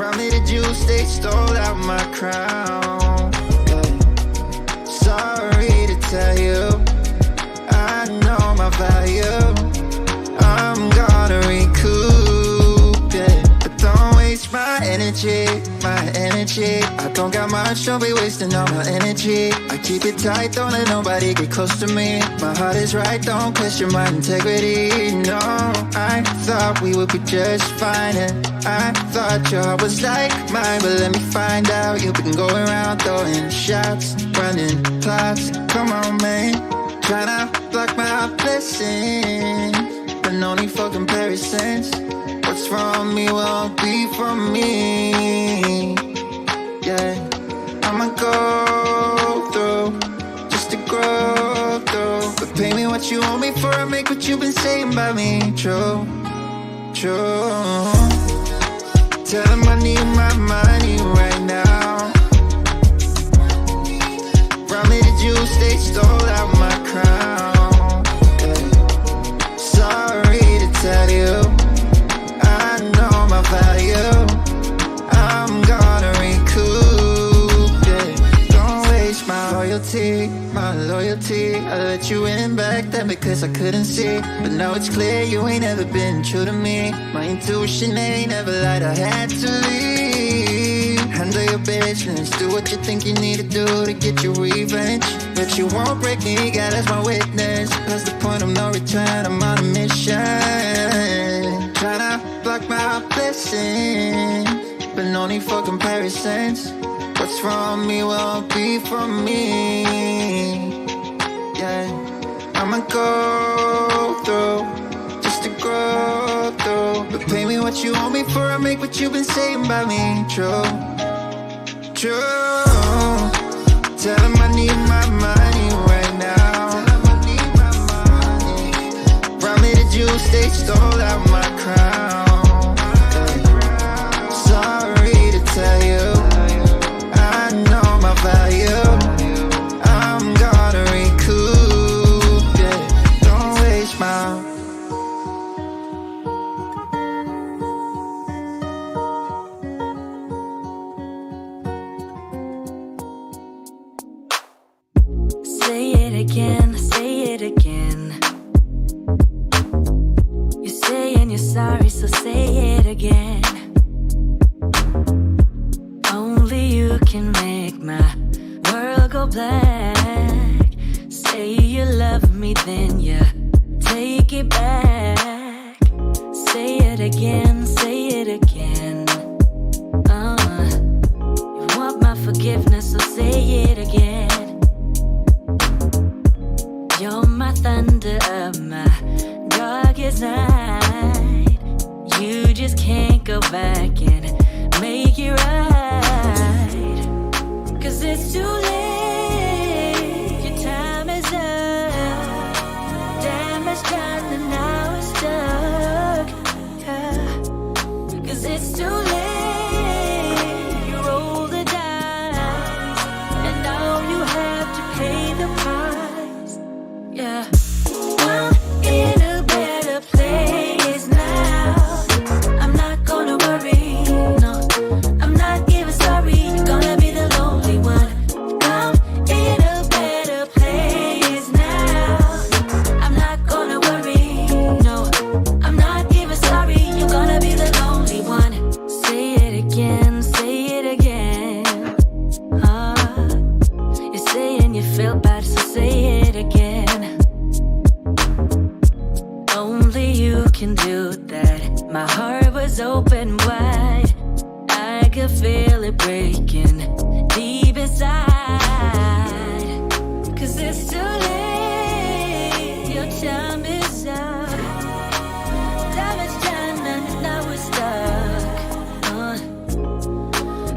From me the juice, they stole out my crown. Yeah. Sorry to tell you, I know my value. I'm gonna recoup, yeah. But don't waste my energy, my energy. I don't got much, don't be wasting all my energy. I keep it tight, don't let nobody get close to me. My heart is right, don't question my integrity. No, I thought we would be just fine, and I thought your heart was like mine. But let me find out, you've been going around throwing shots, running plots. Come on, man, tryna block my blessings, but no need for comparisons. What's from me won't be from me. Yeah, I'ma go through just to grow through. But pay me what you owe me for, I make what you've been saying about me true, true. Tell them I need my money right now. From me the juice, they stole out my crown. Yeah. Sorry to tell you, I know my value. I'm gonna recoup, yeah. Don't waste my loyalty, my loyalty. I let you in back then because I couldn't see, but now it's clear you ain't ever been true to me. My intuition ain't never lied, I had to leave. Handle your business, do what you think you need to do to get your revenge. But you won't break me, God as my witness. That's the point of no return, I'm on a mission. Tryna block my blessings, but no need for comparisons. What's from me won't be from me. Yeah, I'ma go through just to grow through. But pay me what you owe me for, I make what you've been saying about me true, true. Tell them I need my money right now. From me the juice, they stole out my crown. Yeah. Sorry to tell you, I know my value. I'm gonna recoup, yeah. Don't waste my. Say it again, say it again. You're saying you're sorry, so say it again. Only you can make my world go black. Say you love me, then you take it back. Say it again, say it again. You want my forgiveness, so say it again. You're my thunder of my darkest night. You just can't go back and make it right. 'Cause it's too late, your time is up. Damage done and now it's stuck, yeah. 'Cause it's too late, you roll the dice, and now you have to pay the price, yeah. I'm in a better place now. I'm not gonna worry, no. I'm not even sorry, you're gonna be the lonely one. I'm in a better place now. I'm not gonna worry, no. I'm not even sorry, you're gonna be the lonely one. Say it again, say it again. You're saying you feel bad, so say it again. Only you can do that. My heart was open wide, I could feel it breaking deep inside. 'Cause it's too late, your time is up. Damage done and now we're stuck,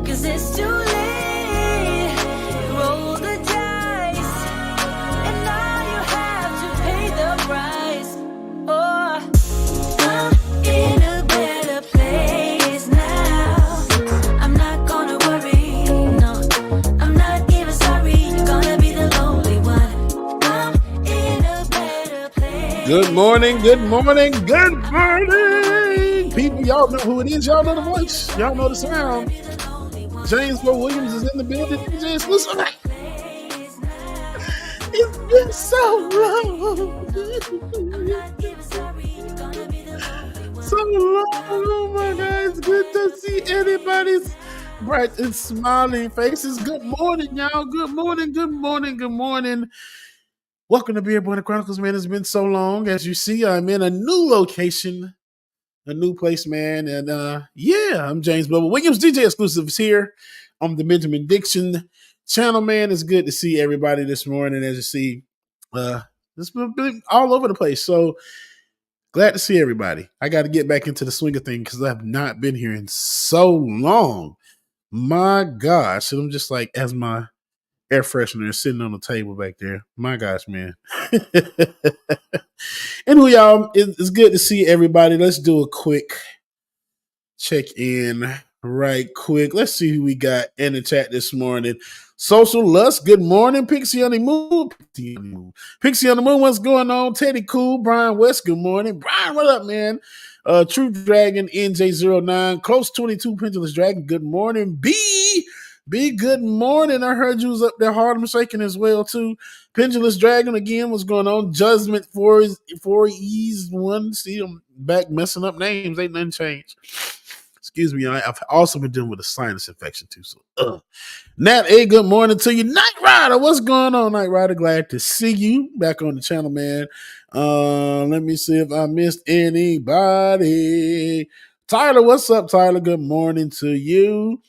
'cause it's too late, you roll the dice, and now you have to pay the price. Oh, I'm in a better place now. I'm not gonna worry, no. I'm not even sorry, you're gonna be the lonely one. I'm in a better place. Good morning, good morning, good morning. people. Y'all know who it is. Y'all know the voice. Y'all know the sound. James Bo Williams is in the building. DJ exclusive. It's been so long. So long. Oh my God. It's good to see anybody's bright and smiling faces. Good morning, y'all. Good morning. Good morning. Good morning. Welcome to Bonnet Chronicles, man. It's been so long. As you see, I'm in a new location, a new place, man. And yeah, I'm James Bubba Williams, DJ Exclusives here on the Benjamin Dixon channel, man. It's good to see everybody this morning. As you see, it's been all over the place. So glad to see everybody. I got to get back into the swing of things because I have not been here in so long. My gosh. And I'm just like, as my air freshener is sitting on the table back there. My gosh, man. Anyway, y'all, it's good to see everybody. Let's do a quick check in right quick. Let's see who we got in the chat this morning. Social Lust, good morning. Pixie on the Moon. Pixie on the Moon, what's going on? Teddy Cool, Brian West, good morning. Brian, what up, man? True Dragon, NJ09, Close 22, Pendulous Dragon, good morning. B, good morning. I heard you was up there Harlem shaking as well, too. Pendulous Dragon, again, what's going on? Judgment 4E's 1. See, I'm back messing up names. Ain't nothing changed. Excuse me. I've also been dealing with a sinus infection, too. So, Nat A, good morning to you. Knight Rider, what's going on, Knight Rider? Glad to see you back on the channel, man. Let me see if I missed anybody. Tyler, what's up, Tyler? Good morning to you.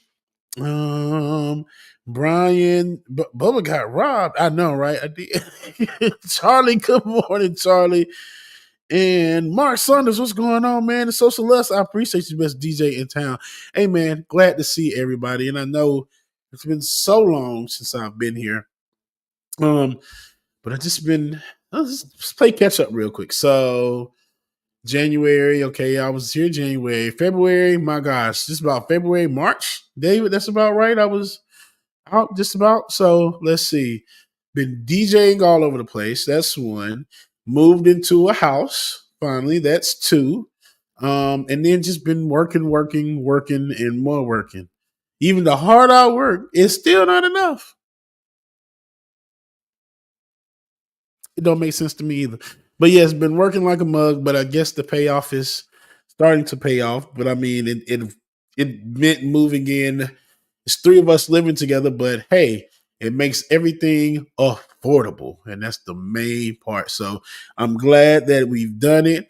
Brian, Bubba got robbed. I know, right? I did. Charlie, good morning, Charlie. And Mark Saunders, what's going on, man? The Social Lust, I appreciate you, best DJ in town. Hey, man, glad to see everybody. And I know it's been so long since I've been here. But I just been, let's play catch up real quick. So, January, okay, I was here January, February, my gosh, just about February, March, David, that's about right. I was out just about. So let's see. Been DJing all over the place. That's one. Moved into a house. Finally, that's two. And then just been working, and more working. Even the hard out work is still not enough. It don't make sense to me either. But yeah, it's been working like a mug, but I guess the payoff is starting to pay off. But I mean, it meant moving in. It's three of us living together, but hey, it makes everything affordable, and that's the main part. So I'm glad that we've done it.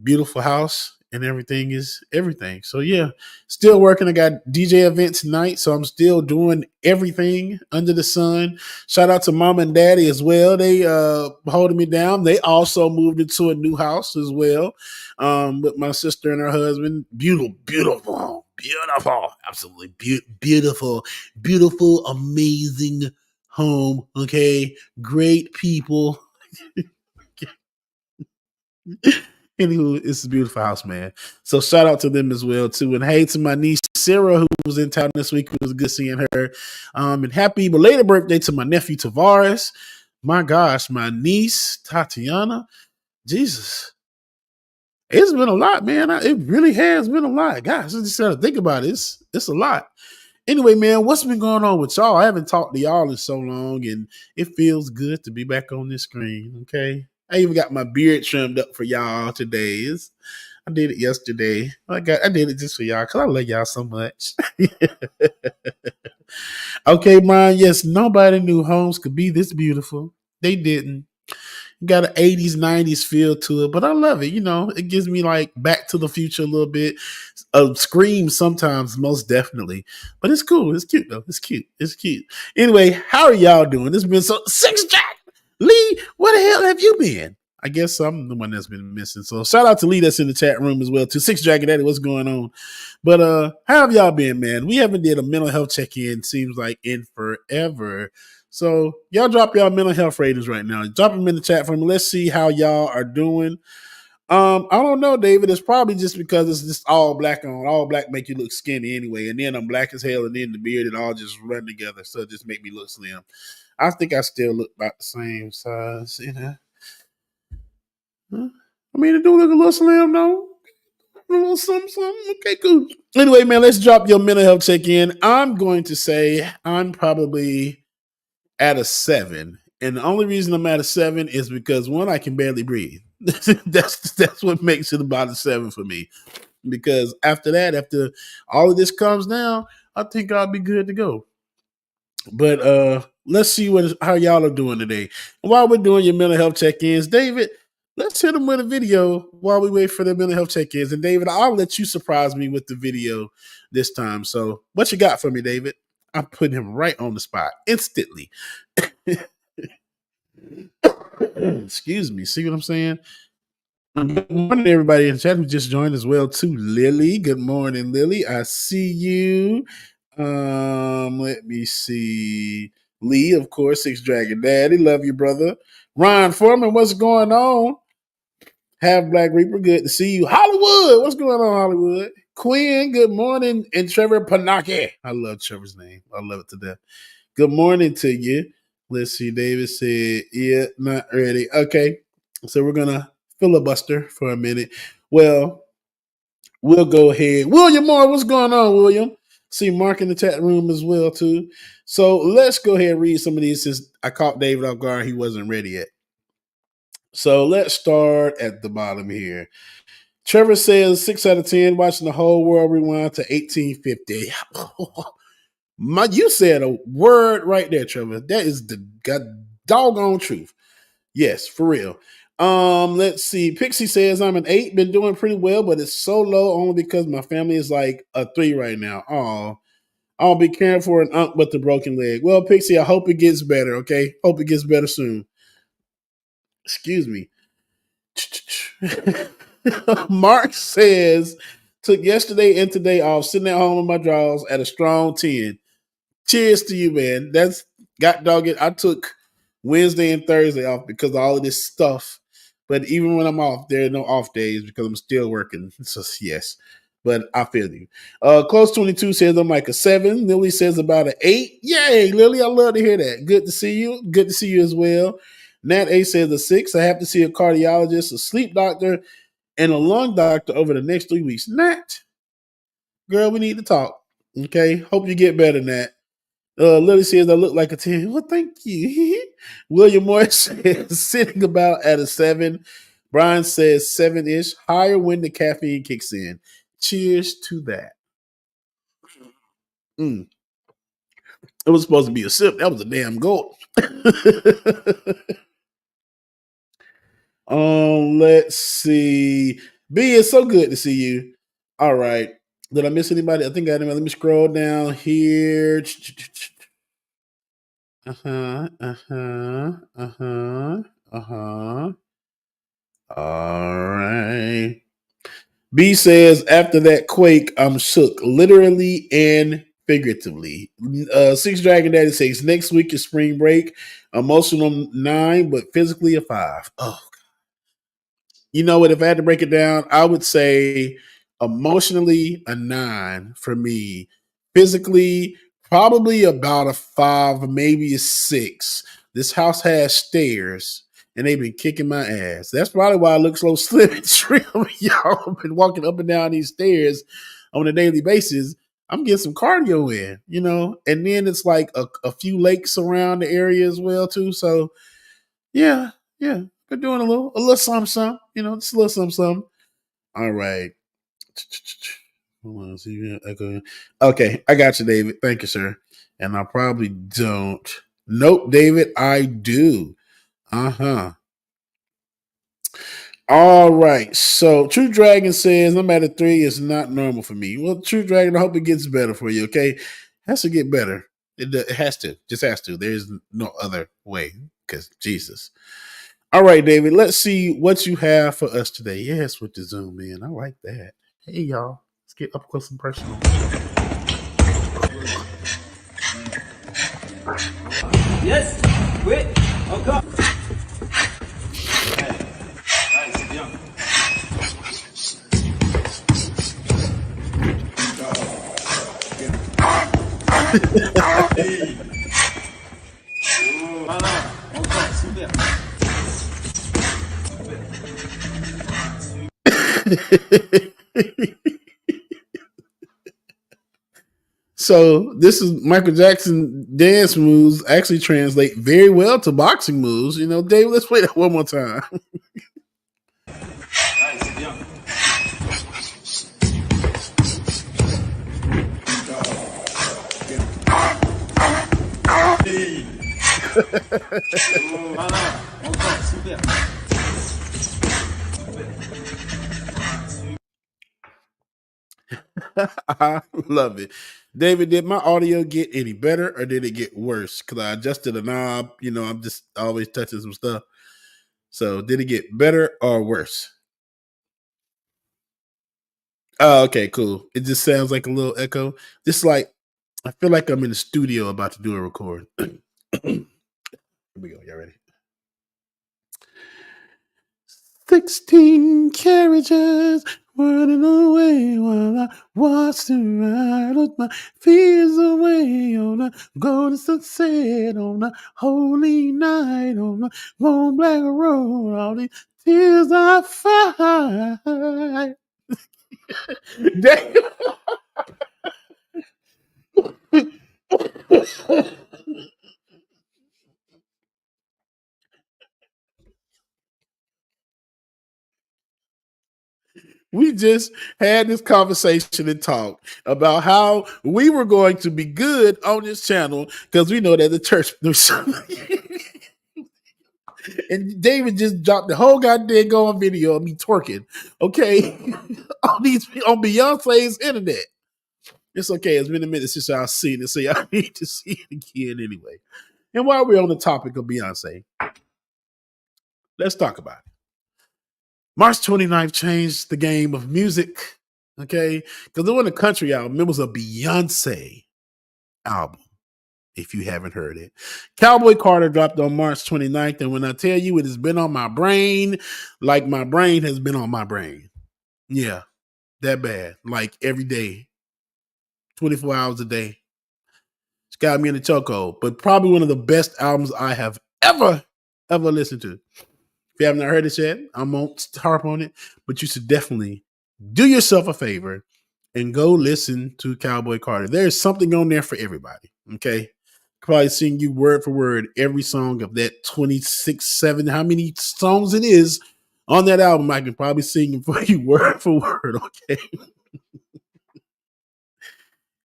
Beautiful house, and everything is everything. So yeah, still working. I got DJ event tonight, so I'm still doing everything under the sun. Shout out to mom and daddy as well. They holding me down. They also moved into a new house as well, with my sister and her husband. Beautiful, absolutely beautiful, amazing home. Okay, great people. Anywho, it's a beautiful house, man. So shout out to them as well too, and hey to my niece Sarah, who was in town this week. It was good seeing her. And happy belated birthday to my nephew Tavares. My gosh, my niece Tatiana. Jesus, it's been a lot, man. It really has been a lot. Gosh, I just gotta think about it. It's a lot. Anyway, man, what's been going on with y'all? I haven't talked to y'all in so long, and it feels good to be back on this screen. Okay. I even got my beard trimmed up for y'all today. I did it yesterday. I did it just for y'all because I love y'all so much. Okay, Brian. Yes, nobody knew homes could be this beautiful. They didn't. Got an 80s, 90s feel to it, but I love it. You know, it gives me like Back to the Future a little bit. Scream sometimes, most definitely. But it's cool. It's cute, though. It's cute. Anyway, how are y'all doing? It's been so... Six Jack! Lee, where the hell have you been? I guess I'm the one that's been missing. So shout out to Lee that's in the chat room as well, too. Six Dragon Daddy, what's going on? But how have y'all been, man? We haven't did a mental health check-in, seems like, in forever. So y'all drop y'all mental health ratings right now. Drop them in the chat for me. Let's see how y'all are doing. I don't know, David. It's probably just because it's just all black on. All black make you look skinny anyway. And then I'm black as hell, and then the beard and all just run together. So it just make me look slim. I think I still look about the same size, you know. I mean, it do look a little slim, though. A little something, something. Okay, cool. Anyway, man, let's drop your mental health check in. I'm going to say I'm probably at a 7. And the only reason I'm at a 7 is because one, I can barely breathe. That's what makes it about a 7 for me. Because after that, after all of this comes down, I think I'll be good to go. But let's see how y'all are doing today. And while we're doing your mental health check-ins, David, let's hit them with a video while we wait for the mental health check-ins. And David, I'll let you surprise me with the video this time. So what you got for me, David? I'm putting him right on the spot instantly. Excuse me. See what I'm saying? Good morning, everybody in the chat who just joined as well too. Lily, good morning, Lily. I see you. Let me see. Lee, of course, Six Dragon Daddy. Love you, brother. Ron Foreman, what's going on? Half Black Reaper, good to see you. Hollywood, what's going on, Hollywood? Quinn, good morning. And Trevor Panake. I love Trevor's name. I love it to death. Good morning to you. Let's see. David said, yeah, not ready. Okay. So we're going to filibuster for a minute. Well, we'll go ahead. William Moore, what's going on, William? See Mark in the chat room as well, too. So let's go ahead and read some of these since I caught David off guard. He wasn't ready yet. So let's start at the bottom here. Trevor says 6 out of 10, watching the whole world rewind to 1850. You said a word right there, Trevor. That is the doggone truth. Yes, for real. Let's see. Pixie says I'm an 8, been doing pretty well, but it's so low only because my family is like a 3 right now. Oh, I'll be caring for an aunt with a broken leg. Well, Pixie, I hope it gets better, okay? Hope it gets better soon. Excuse me. Mark says, took yesterday and today off, sitting at home in my drawers at a strong 10. Cheers to you, man. That's got dog it. I took Wednesday and Thursday off because of all of this stuff. But even when I'm off, there are no off days because I'm still working. So yes. But I feel you. Close 22 says I'm like a 7. Lily says about an 8. Yay, Lily. I love to hear that. Good to see you. Good to see you as well. Nat A says a 6. I have to see a cardiologist, a sleep doctor, and a lung doctor over the next 3 weeks. Nat, girl, we need to talk. Okay. Hope you get better, Nat. Lily says I look like a 10. Well, thank you. William Morris says sitting about at a 7. Brian says 7-ish. Higher when the caffeine kicks in. Cheers to that. It was supposed to be a sip. That was a damn gulp. Let's see. B, it's so good to see you. All right. Did I miss anybody? I think I did. Let me scroll down here. All right. B says, after that quake, I'm shook, literally and figuratively. Six Dragon Daddy says, next week is spring break. Emotional 9, but physically a 5. Oh, you know what? If I had to break it down, I would say emotionally a 9 for me. Physically, probably about a 5, maybe a 6. This house has stairs, and they've been kicking my ass. That's probably why I look so slim and trim. Y'all have been walking up and down these stairs on a daily basis. I'm getting some cardio in, you know, and then it's like a few lakes around the area as well, too. So, yeah. They're doing a little something, you know, just a little something. All right. Okay, I got you, David. Thank you, sir. And I probably don't. Nope, David, I do. All right. So True Dragon says I'm at a 3. It's not normal for me. Well, True Dragon, I hope it gets better for you. Okay, it has to get better. It has to. Just has to. There's no other way. Because Jesus. All right, David. Let's see what you have for us today. Yes, with the zoom in. I like that. Hey, y'all. Let's get up close and personal. Yes. Wait. Okay. So this is Michael Jackson dance moves actually translate very well to boxing moves. You know, Dave, let's play that one more time. I love it. David, did my audio get any better or did it get worse? Because I adjusted a knob. You know, I'm just always touching some stuff. So did it get better or worse? Oh, okay, cool. It just sounds like a little echo. Just like I feel like I'm in the studio about to do a record. Here we go. Y'all ready? 16 carriages running away while I watch the ride of my fears away on a golden sunset on a holy night on a long black road. All these tears I find. Damn. We just had this conversation and talk about how we were going to be good on this channel because we know that the church and David just dropped the whole goddamn go on video of me twerking. Okay. on Beyonce's internet. It's okay. It's been a minute since I've seen it, so y'all need to see it again anyway. And while we're on the topic of Beyonce, let's talk about it. March 29th changed the game of music, okay? Because it wasn't a country album. It was a Beyonce album, if you haven't heard it. Cowboy Carter dropped on March 29th, and when I tell you it has been on my brain, like my brain has been on my brain. Yeah, that bad. Like every day, 24 hours a day. It's got me in the chokehold, but probably one of the best albums I have ever listened to. If you haven't heard it yet, I won't harp on it, but you should definitely do yourself a favor and go listen to Cowboy Carter. There's something on there for everybody, okay? Probably sing you word for word every song of that 26, 7, how many songs it is on that album. I can probably sing it for you word for word, okay?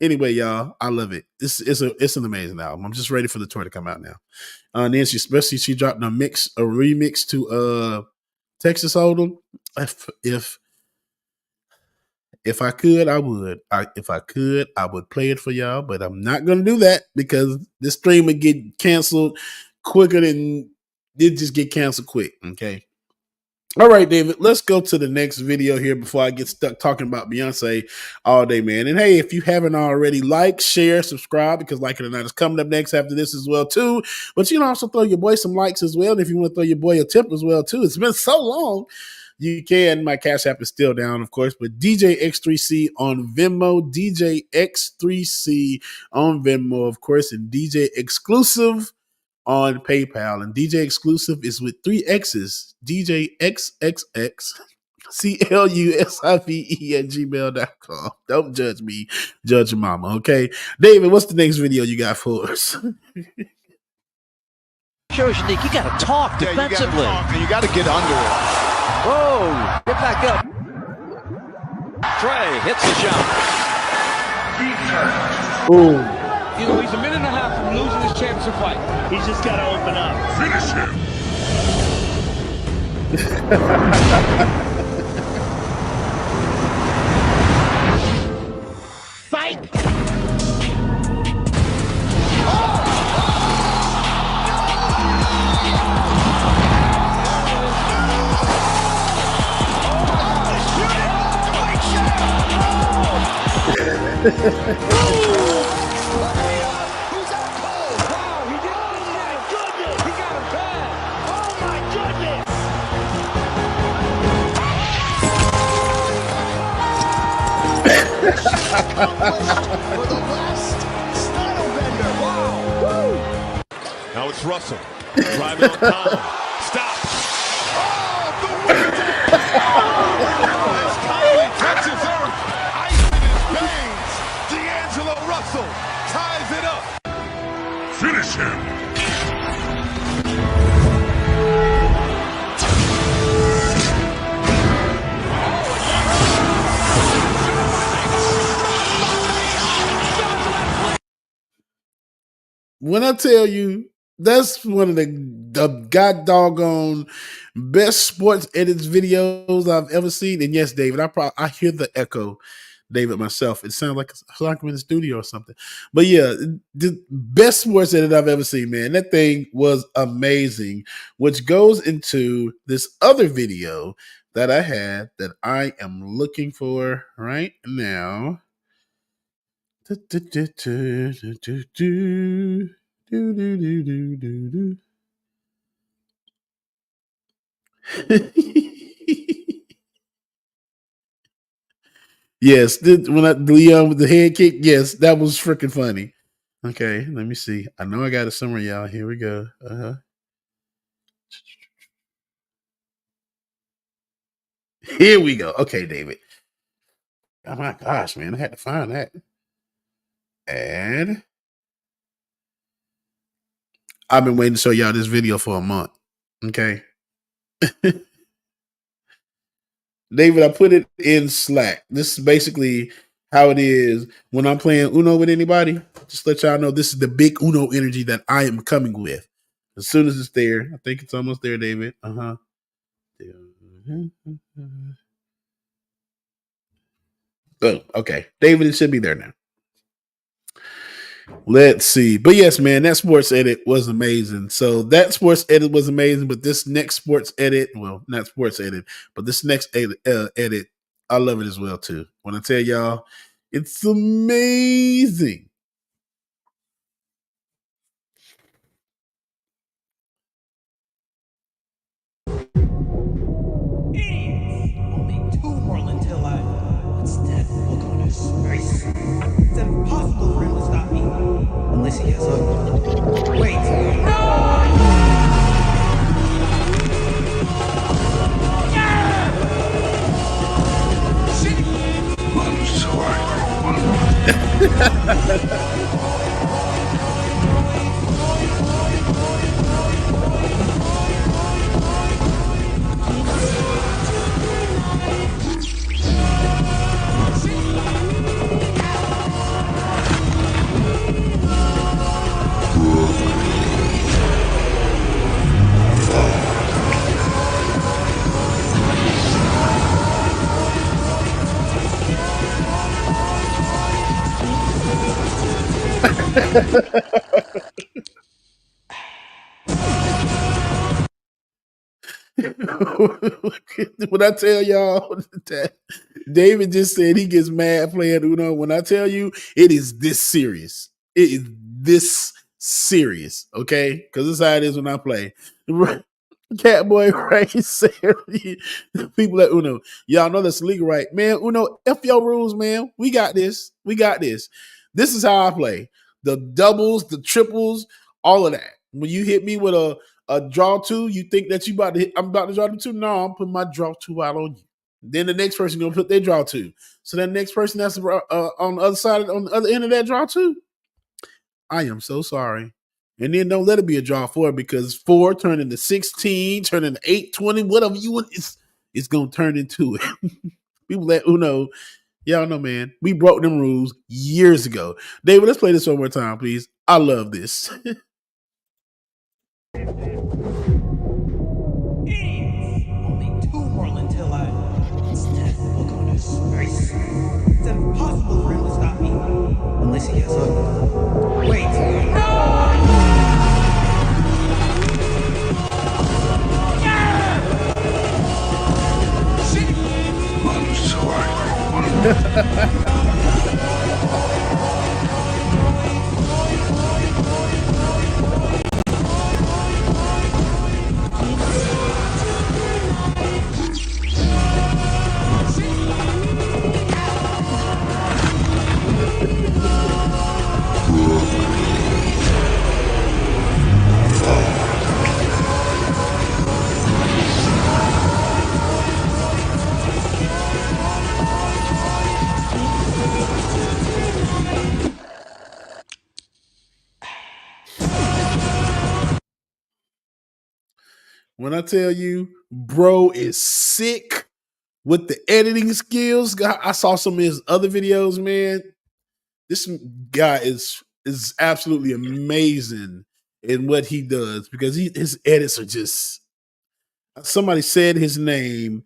Anyway, y'all, I love it. It's an amazing album. I'm just ready for the tour to come out now. Then she dropped a remix to Texas Hold'em. If I could, I would. If I could, I would play it for y'all, but I'm not gonna do that because this stream would get canceled quicker than it just get canceled quick. Okay. All right, David, let's go to the next video here before I get stuck talking about Beyonce all day, man. And hey, if you haven't already, like, share, subscribe, because like it or not, it's coming up next after this as well, too. But you can also throw your boy some likes as well. And if you want to throw your boy a tip as well, too, it's been so long. You can. My Cash App is still down, of course, but DJ X3C on Venmo, DJ X3C on Venmo, of course, and DJ Exclusive on PayPal. And DJ Exclusive is with 3 X's, DJ XXX CLUSIVE at gmail.com. Don't judge me, judge your mama, okay? David, what's the next video you got for us? Shows you, Nick, you got to talk defensively. You gotta talk, and you got to get under it. Whoa, get back up. Trey hits the shot. Ooh. You know, he's a minute and a half from losing his championship fight. He's just got to open up. Finish him. Fight! For the last style bender. Wow. Woo. Now it's Russell. Driving on time. Stop. Oh, the wind. As Kylie touches earth, ice in his veins. D'Angelo Russell. Russell ties it up. Finish him. When I tell you, that's one of the god doggone best sports edits videos I've ever seen. And yes, David, I hear the echo, David, myself. It sounds like I'm in the studio or something. But yeah, the best sports edit I've ever seen, man. That thing was amazing, which goes into this other video that I had that I am looking for right now. Yes, when Leon with the head kick, yes, that was freaking funny. Okay, let me see. I know I got it somewhere, y'all. Here we go. Here we go. Okay, David. Oh my gosh, man, I had to find that. And I've been waiting to show y'all this video for a month. Okay. David, I put it in Slack. This is basically how it is when I'm playing Uno with anybody. Just let y'all know this is the big Uno energy that I am coming with. As soon as it's there, I think it's almost there, David. Oh, okay. David, it should be there now. Let's see. But yes, man, that sports edit was amazing. So that sports edit was amazing. But this next sports edit, well, not sports edit, but this next edit, I love it as well, too. When I tell y'all, it's amazing. Only two more until what's that look on his face? It's impossible for him to stop me. Unless he has a... Wait. No! When I tell y'all that David just said he gets mad playing Uno, when I tell you it is this serious, it is this serious, okay? Because this is how it is when I play. Catboy Ray said, people at Uno, y'all know that's legal, right? Man, Uno, F your rules, man. We got this. We got this. This is how I play. The doubles, the triples, all of that. When you hit me with a draw two, you think that I'm about to draw the two? No, I'm putting my draw two out on you. Then the next person gonna put their draw two. So that next person that's on the other side, on the other end of that draw two, I am so sorry. And then don't let it be a draw four, because 4 turn into 16, turn into 8, 20, whatever you want, it's gonna turn into it. People at Uno, y'all know, man, we broke them rules years ago. David, let's play this one more time, please. I love this. Only two more until what's that look on his face? It's impossible for him to stop me. Unless he has a... Wait. No! When I tell you, bro is sick with the editing skills. I saw some of his other videos, man. This guy is absolutely amazing in what he does because his edits are just. Somebody said his name,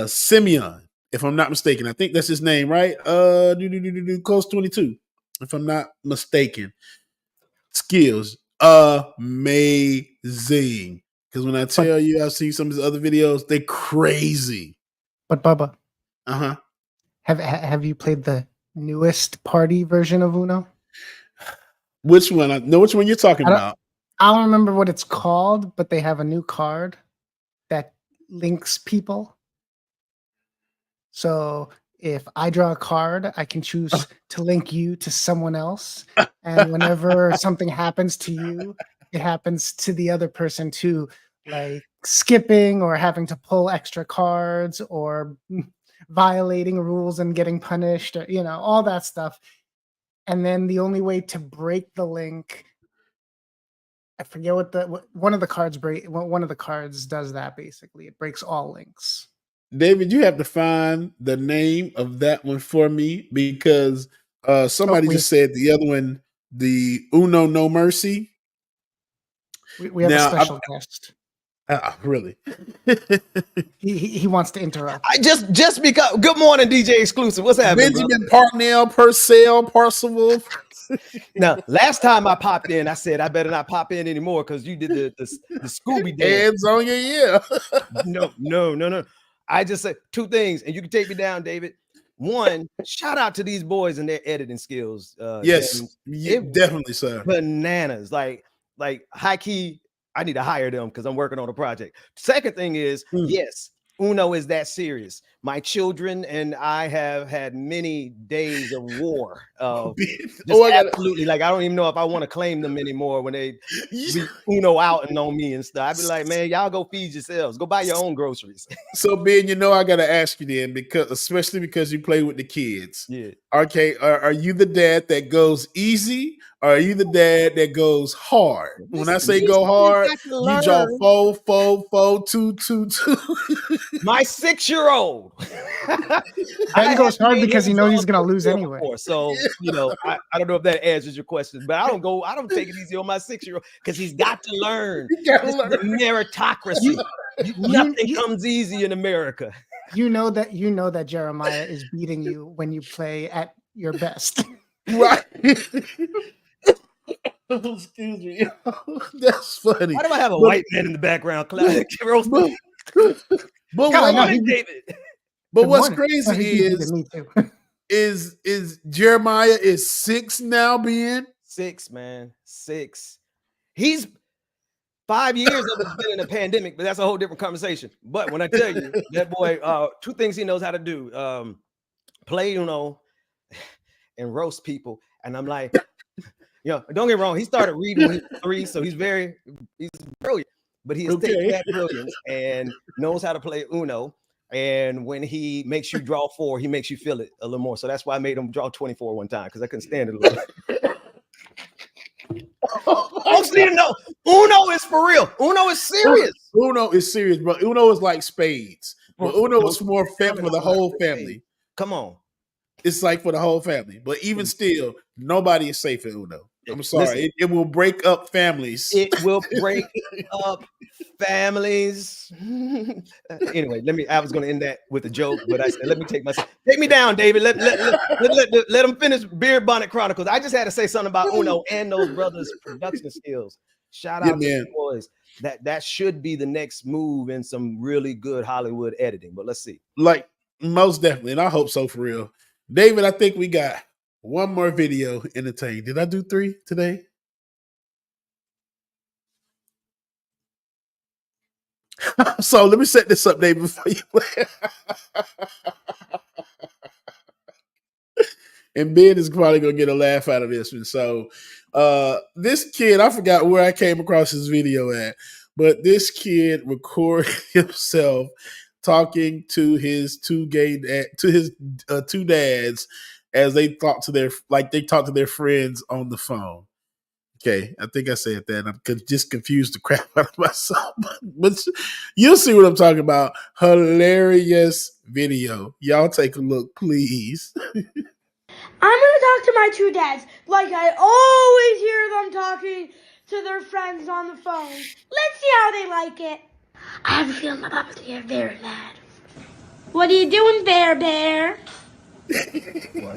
Simeon, if I'm not mistaken. I think that's his name, right? Close 22, if I'm not mistaken. Skills amazing. Because when I tell you, I've seen some of his other videos, they're crazy. But Bubba, Uh-huh. have you played the newest party version of Uno? Which one? I know which one you're talking about. I don't remember what it's called, but they have a new card that links people. So if I draw a card, I can choose to link you to someone else. And whenever something happens to you, it happens to the other person too, like skipping or having to pull extra cards or violating rules and getting punished, or, all that stuff. And then the only way to break the link, I forget what one of the cards does that basically. It breaks all links. David, you have to find the name of that one for me because somebody just said the other one, the Uno No Mercy. We have a special guest. Really? he wants to interrupt. I just because. Good morning, DJ Exclusive. What's happening, Benjamin Parnell, Parcival. Now, last time I popped in, I said I better not pop in anymore because you did the Scooby dance. Hands on your ear. No. I just said two things, and you can take me down, David. One, shout out to these boys and their editing skills. Yes, definitely, sir. Bananas, like high key. I need to hire them because I'm working on a project. Second thing is, yes, Uno is that serious. My children and I have had many days of war. Absolutely, like I don't even know if I want to claim them anymore when they be Uno out and on me and stuff. I'd be like, man, y'all go feed yourselves. Go buy your own groceries. So, Ben, I got to ask you then, especially because you play with the kids. Yeah. Okay, are you the dad that goes easy, or are you the dad that goes hard? When I say go hard, you draw 4, 4, 4, 2, 2, 2. My 6-year-old. Ben goes hard because he knows he's going to lose anyway. So, I don't know if that answers your question, but I don't take it easy on my 6-year-old because he's got to learn. This is the meritocracy. Nothing comes easy in America. You know that Jeremiah is beating you when you play at your best. Right. Excuse me. That's funny. Why do I have a white man in the background? But what's crazy is Jeremiah is 6 now, Ben? 6, man. 6. He's 5 years of it's been in a pandemic, but that's a whole different conversation. But when I tell you that boy, two things he knows how to do: play Uno and roast people. And I'm like, don't get me wrong. He started reading when he was 3, so he's brilliant. But he has taken that brilliance and knows how to play Uno. And when he makes you draw 4, he makes you feel it a little more. So that's why I made him draw 24 one time because I couldn't stand it a little bit. Folks need to know Uno is for real. Uno is serious. Uno is serious, bro. Uno is like spades. But Uno is more for the whole family. Come on. It's like for the whole family. But even still, nobody is safe in Uno. I'm sorry. Listen, it will break up families. It will break up families. Anyway, I was going to end that with a joke, but I said, take me down, David. Let them finish Beard Bonnet Chronicles. I just had to say something about Uno and those brothers' production skills. Shout out to the boys. That should be the next move in some really good Hollywood editing, but let's see. Like, most definitely, and I hope so for real. David, I think we got one more video entertained. Did I do 3 today? So let me set this up, David, before you play. And Ben is probably going to get a laugh out of this one. So this kid, I forgot where I came across his video at, but this kid recorded himself talking to his two dads as they talk to their friends on the phone. Okay, I think I said that. I'm just confused the crap out of myself. But you'll see what I'm talking about. Hilarious video. Y'all take a look, please. I'm gonna talk to my two dads like I always hear them talking to their friends on the phone. Let's see how they like it. I have a feeling my papa's gonna get very mad. What are you doing, Bear Bear? What?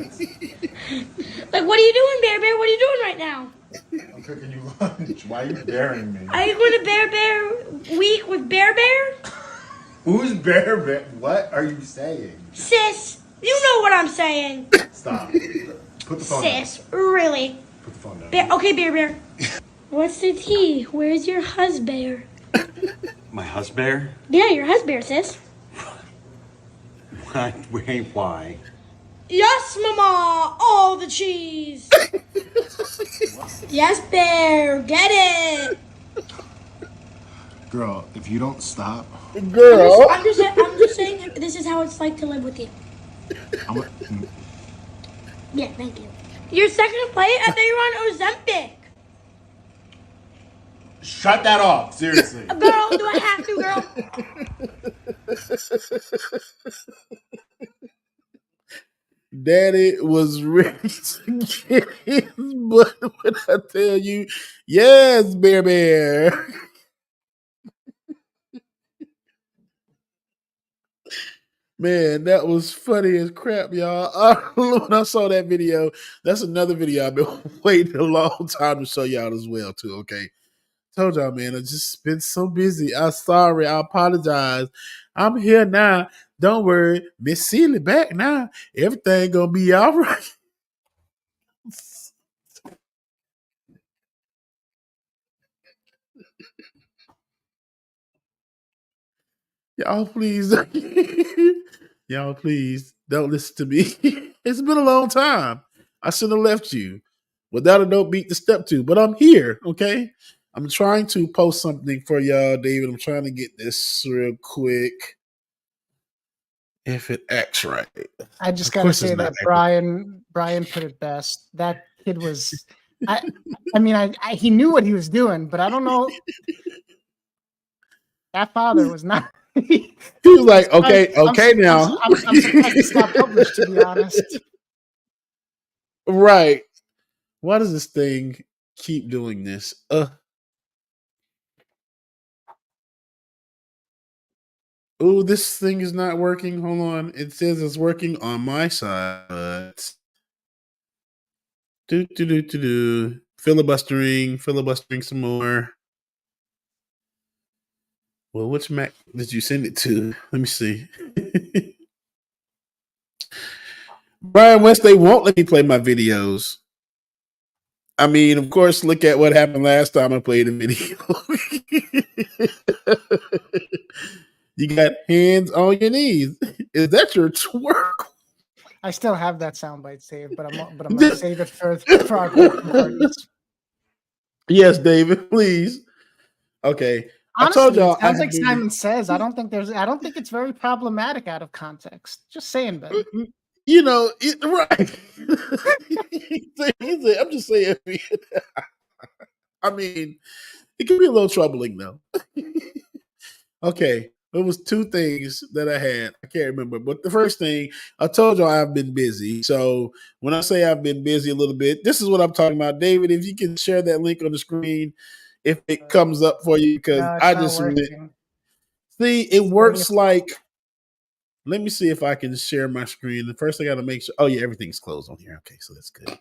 Like, what are you doing, Bear Bear? What are you doing right now? I'm cooking you lunch. Why are you daring me? Are you going to Bear Bear week with Bear Bear? Who's Bear Bear? What are you saying? Sis, you know what I'm saying. Stop. Put the phone down. Sis, really? Put the phone down. Okay, Bear Bear. What's the tea? Where's your husband? My husband? Yeah, your husband, sis. Why? Yes, Mama. All the cheese. Yes, Bear. Get it. Girl, if you don't stop, Girl. I'm just saying this is how it's like to live with you. Yeah, thank you. Your second plate? I thought you were on Ozempic. shut that off. Seriously. Girl, do I have to, girl? Daddy was ready to get his butt when I tell you, yes, Bear Bear. Man, that was funny as crap, y'all. When I saw that video, that's another video I've been waiting a long time to show y'all as well, too. Okay. Told y'all, man, I've just been so busy. I'm sorry. I apologize. I'm here now. Don't worry. Miss Sealy back now. Everything gonna be all right. Y'all please. Y'all please don't listen to me. It's been a long time. I shouldn't have left you. Without a note beat to step to. But I'm here, okay? I'm trying to post something for y'all, David. I'm trying to get this real quick. If it acts right. I just gotta say that Brian put it best. That kid was I mean he knew what he was doing, but I don't know. That father was not he was like, okay, now. I'm surprised it's not published, to be honest. Right. Why does this thing keep doing this? Oh, this thing is not working. Hold on. It says it's working on my side. Filibustering some more. Well, which Mac did you send it to? Let me see. Brian West, they won't let me play my videos. I mean, of course, look at what happened last time I played a video. You got hands on your knees. Is that your twerk? I still have that soundbite saved, but I'm gonna save it for our parties. Yes, David, please. Okay. Honestly, I told y'all. It sounds like Simon Says. I don't think it's very problematic out of context. Just saying, Ben. You know, right. I'm just saying. I mean, it can be a little troubling though. Okay. There was two things that I had. I can't remember. But the first thing, I told y'all I've been busy. So when I say I've been busy a little bit, this is what I'm talking about. David, if you can share that link on the screen, if it comes up for you, because I just see it works like. Let me see if I can share my screen. The first I got to make sure. Oh yeah, everything's closed on here. Okay, so that's good.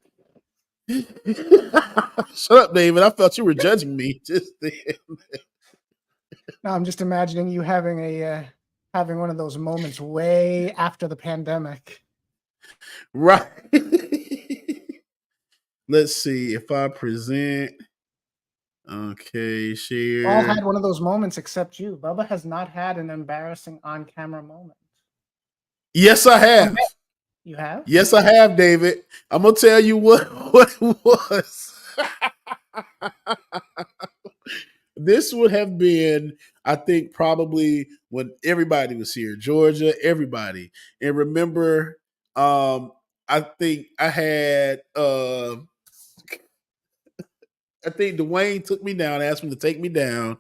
Shut up, David. I thought you were judging me just then. No, I'm just imagining you having one of those moments way after the pandemic. Right. Let's see if I present. Okay, share. All had one of those moments except you. Bubba has not had an embarrassing on-camera moment. Yes, I have. You have? Yes, I have, David. I'm gonna tell you what it was. This would have been, I think, probably when everybody was here, Georgia, everybody. And remember, I think I had I think Dwayne took me down, asked me to take me down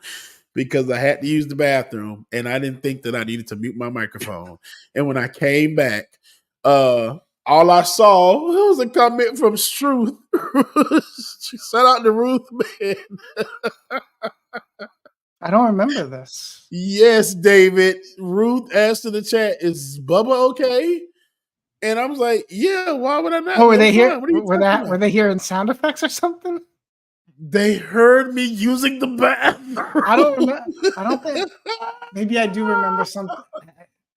because I had to use the bathroom, and I didn't think that I needed to mute my microphone. And when I came back, all I saw was a comment from Struth. Shout out to Ruth, man. I don't remember this. Yes, David. Ruth asked in the chat, "Is Bubba okay?" And I was like, "Yeah. Why would I not Oh, be? were they I'm here? fine. What are you talking Were about?" they hearing sound effects or something? They heard me using the bathroom. I don't remember. I don't think. Maybe I do remember something.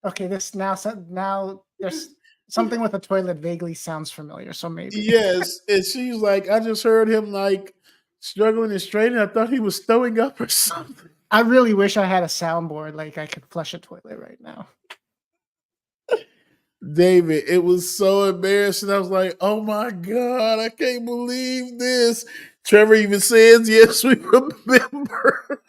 Okay, now there's something with a toilet vaguely sounds familiar. So maybe. Yes, and she's like, I just heard him like struggling and straining. I thought he was throwing up or something. I really wish I had a soundboard like I could flush a toilet right now. David, it was so embarrassing. I was like, oh my God, I can't believe this. Trevor even says, yes, we remember.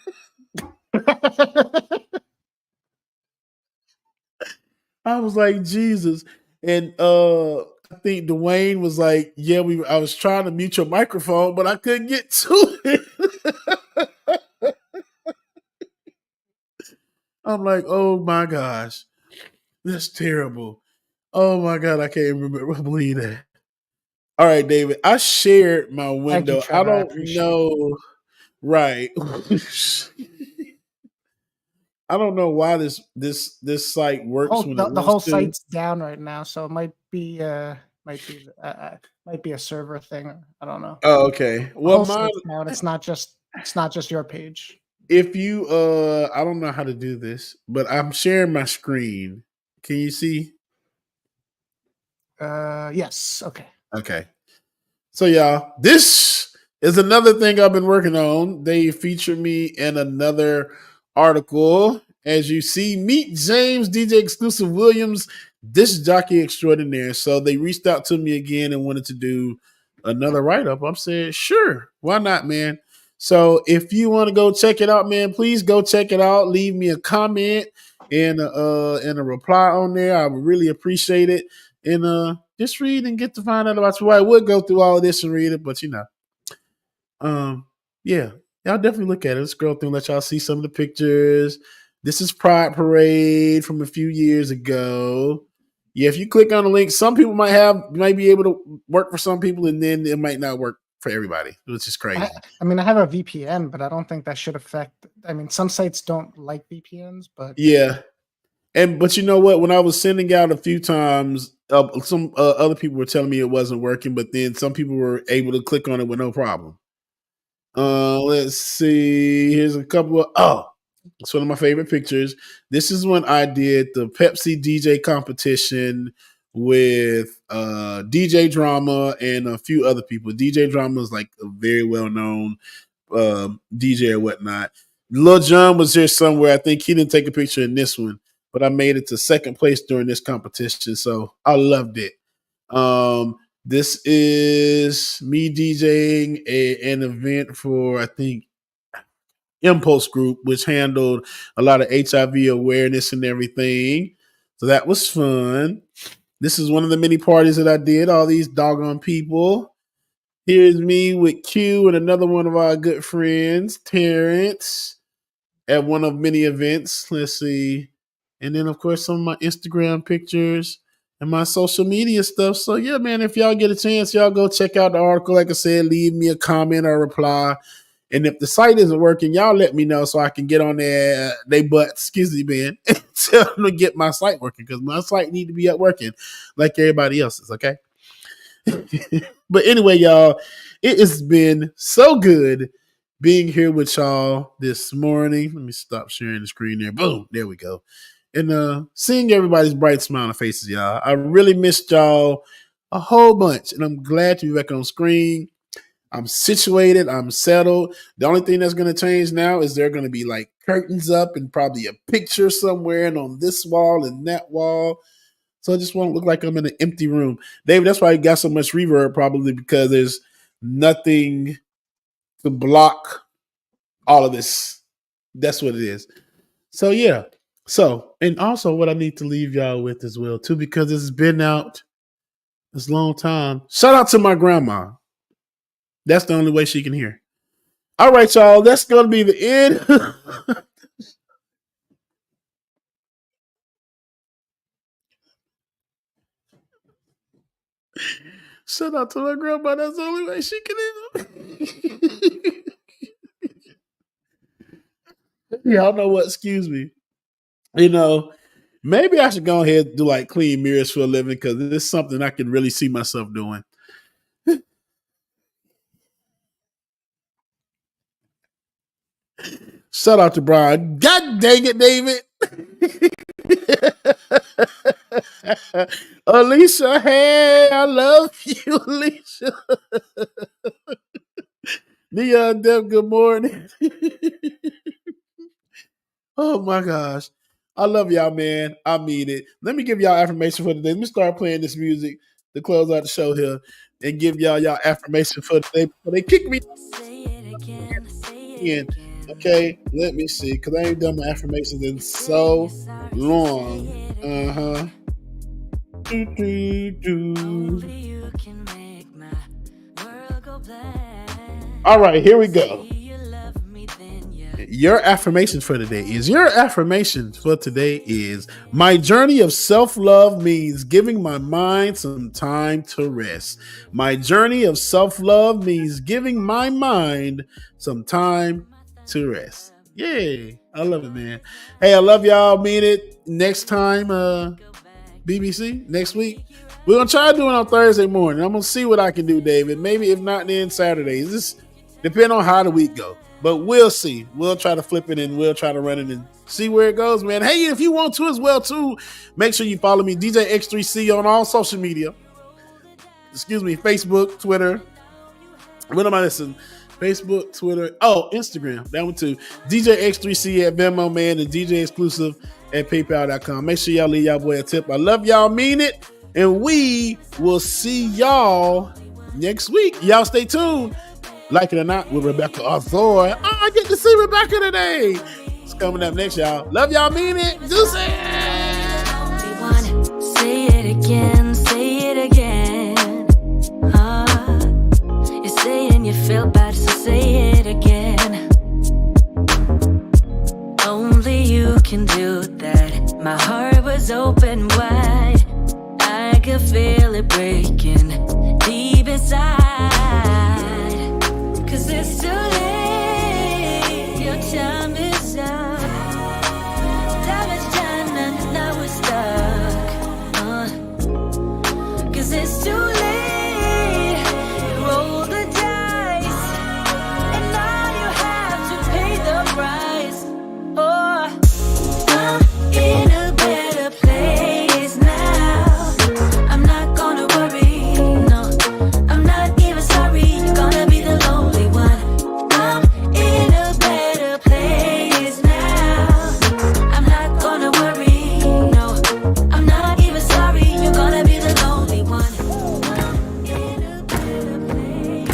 I was like, Jesus. And I think Dwayne was like, yeah, I was trying to mute your microphone, but I couldn't get to it. I'm like, oh my gosh. That's terrible. Oh my God, I can't believe that. All right, David. I shared my Thank you, window. I Trevor. I don't appreciate it. know. Right. I don't know why this site works when it The wants whole to. site's down right now, so it might be a server thing. I don't know. Oh, okay. The Well, whole mine. site's down. It's not just your page. If you I don't know how to do this, but I'm sharing my screen. Can you see? Yes. Okay. Okay. So y'all, this is another thing I've been working on. They featured me in another article. As you see, meet James DJ Exclusive Williams, disc jockey extraordinaire. So they reached out to me again and wanted to do another write-up. I'm saying, sure, why not, man? So if you want to go check it out, man, please go check it out. Leave me a comment and a reply on there. I would really appreciate it. And just read and get to find out about you. I would go through all of this and read it, but yeah, y'all definitely look at it. Let's scroll through and let y'all see some of the pictures. This is Pride Parade from a few years ago. Yeah, if you click on the link, some people might be able to work for some people, and then it might not work for everybody, which is crazy. I mean, I have a VPN, but I don't think that should affect. I mean, some sites don't like VPNs, but Yeah. But you know what? When I was sending out a few times, some other people were telling me it wasn't working, but then some people were able to click on it with no problem. Let's see. Here's a couple of it's one of my favorite pictures. This is when I did the Pepsi DJ competition with DJ Drama and a few other people. DJ Drama is like a very well known DJ or whatnot. Lil Jon was here somewhere. I think he didn't take a picture in this one, but I made it to second place during this competition, so I loved it. This is me DJing an event for, I think, Impulse Group, which handled a lot of HIV awareness and everything. So that was fun. This is one of the many parties that I did. All these doggone people. Here's me with Q and another one of our good friends, Terrence, at one of many events. Let's see. And then, of course, some of my Instagram pictures and my social media stuff. So, yeah, man, if y'all get a chance, y'all go check out the article. Like I said, leave me a comment or a reply. And if the site isn't working, y'all let me know so I can get on there, they butts, skizzy man, and tell them to get my site working, because my site need to be up working like everybody else's, okay? But anyway, y'all, it has been so good being here with y'all this morning. Let me stop sharing the screen there. Boom, there we go. And seeing everybody's bright smiling faces, y'all. I really missed y'all a whole bunch, and I'm glad to be back on screen. I'm situated. I'm settled. The only thing that's going to change now is there are going to be like curtains up and probably a picture somewhere and on this wall and that wall. So it just won't look like I'm in an empty room. David, that's why you got so much reverb, probably because there's nothing to block all of this. That's what it is. So yeah. So, and also what I need to leave y'all with as well, too, because it's been out this long time. Shout out to my grandma. That's the only way she can hear. All right, y'all. That's going to be the end. Shout out to my grandma. That's the only way she can. Y'all know what? Excuse me. You know, maybe I should go ahead and do like clean mirrors for a living because it's something I can really see myself doing. Shout out to Brian. God dang it, David. Alicia, hey, I love you, Alicia. Neon Deb, good morning. Oh my gosh. I love y'all, man. I mean it. Let me give y'all affirmation for today. Let me start playing this music to close out the show here and give y'all affirmation for today before they kick me in. Okay, let me see, because I ain't done my affirmations in so long. Uh-huh. All right, here we go. Your affirmation for today is my journey of self-love means giving my mind some time to rest. My journey of self-love means giving my mind some time to rest. Yay. I love it, man. Hey, I love y'all. Mean it. Next time, BBC, next week. We're going to try doing it on Thursday morning. I'm going to see what I can do, David. Maybe if not, then Saturdays. This depends on how the week goes. But we'll see. We'll try to flip it and we'll try to run it and see where it goes, man. Hey, if you want to as well, too, make sure you follow me, DJ X3C, on all social media. Excuse me, Facebook, Twitter. What am I listening? Facebook, Twitter. Oh, Instagram. That one, too. DJ X3C at Venmo, man, and DJ Exclusive at PayPal.com. Make sure y'all leave y'all boy a tip. I love y'all. Mean it. And we will see y'all next week. Y'all stay tuned. Like it or not, with Rebecca Arthur. Oh, I get to see Rebecca today. It's coming up next, y'all. Love y'all, mean it. Deuces. Say it again, say it again. You're saying you feel bad, so say it again. Only you can do that. My heart was open wide. I could feel it breaking deep inside. 'Cause it's too late, your time is up. Damage done and now we're stuck. 'Cause it's too late, you roll the dice, and now you have to pay the price. Oh, I'm in a better place now. I'm not gonna worry, no, I'm not even sorry. You're gonna be the lonely one. I'm in a better place now. I'm not gonna worry, no, I'm not even sorry. You're gonna be the lonely one. I'm in a better place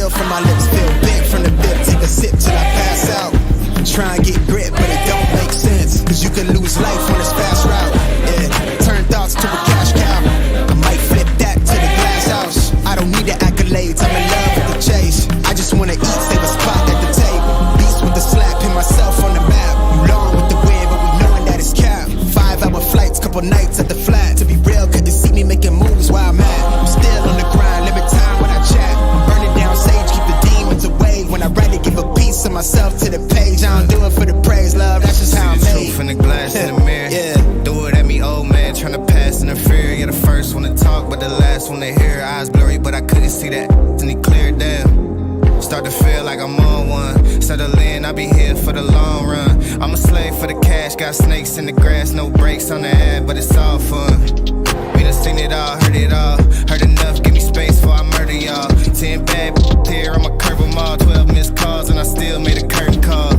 From my lips, feel big from the bip to eyes blurry, but I couldn't see that. Then he cleared down. Start to feel like I'm on one. Settle in, I'll be here for the long run. I'm a slave for the cash, got snakes in the grass, no brakes on the ad, but it's all fun. We done seen it all, heard it all. Heard enough, give me space before I murder y'all. 10 bad here, I'ma curb them all. 12 missed calls, and I still made a curtain call.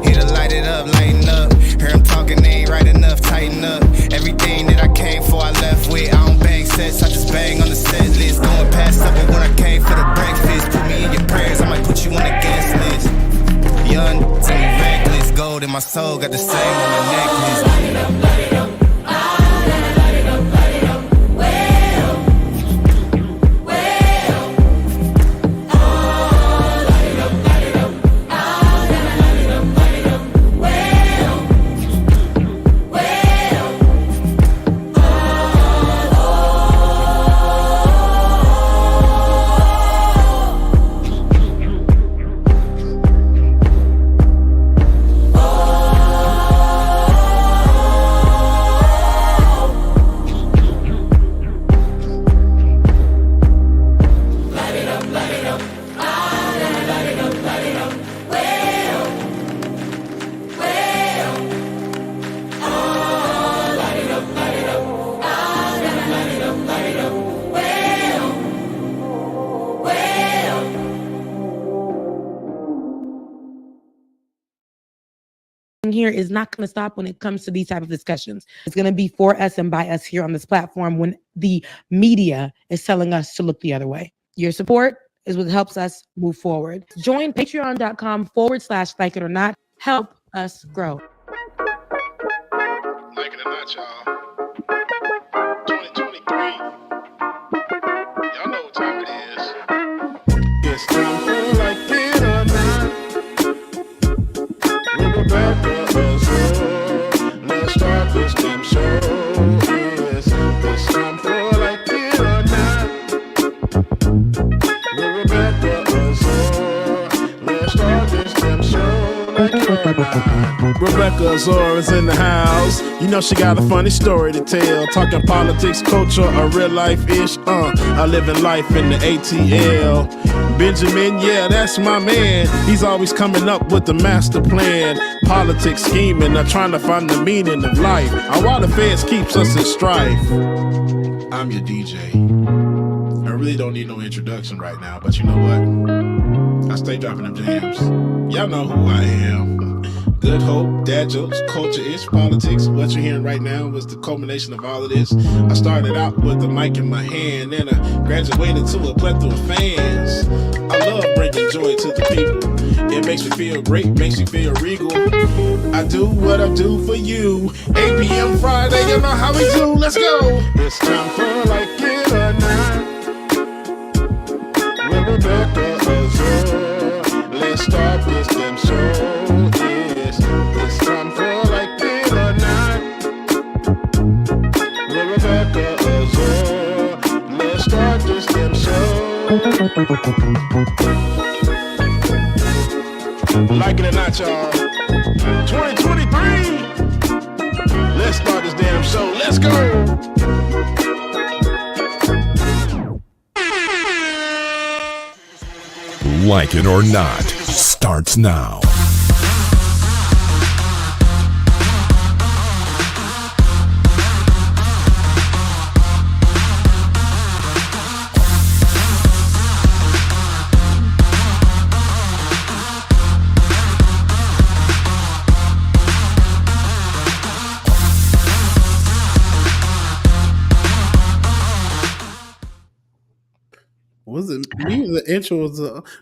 Here to light it up, lighten up. Hear him talking, they ain't right enough, tighten up. Everything that I came for, I left with. I don't bang sets, I just bang on the set list. Going past supper when I came for the breakfast. Put me in your prayers, I might put you on the guest list. Young, tell me reckless. Gold in my soul, got the same on the necklace. Light it up, light it up. Here is not going to stop when it comes to these type of discussions. It's going to be for us and by us here on this platform when the media is telling us to look the other way. Your support is what helps us move forward. Join patreon.com/like it or not. Help us grow. Like it or not, y'all. 2023. Y'all know what time it is. It's time for like it or not. Let's start this damn show. Yes, it's time for like it or not. With Rebecca Azor. Let's start this damn show like it or not. Rebecca Azor is in the house. You know she got a funny story to tell. Talking politics, culture, or real life-ish. I live in life in the ATL. Benjamin, yeah, that's my man. He's always coming up with the master plan. Politics, scheming, or trying to find the meaning of life. While the feds keeps us in strife. I'm your DJ. I really don't need no introduction right now, but you know what? I stay dropping them jams. Y'all know who I am. Good hope, dad jokes, culture-ish, politics. What you're hearing right now was the culmination of all of this. I started out with the mic in my hand, then I graduated to a plethora of fans. I love bringing joy to the people. It makes me feel great, makes me feel regal. I do what I do for you. 8 p.m. Friday, you know how we do. Let's go. It's time for like it or not. With Rebecca Azor. Let's start this damn show. It's time for like it or not. With Rebecca Azor. Let's start this damn show. Like it or not, y'all. 2023. Let's start this damn show. Let's go. Like it or not starts now. Was it me? The intro was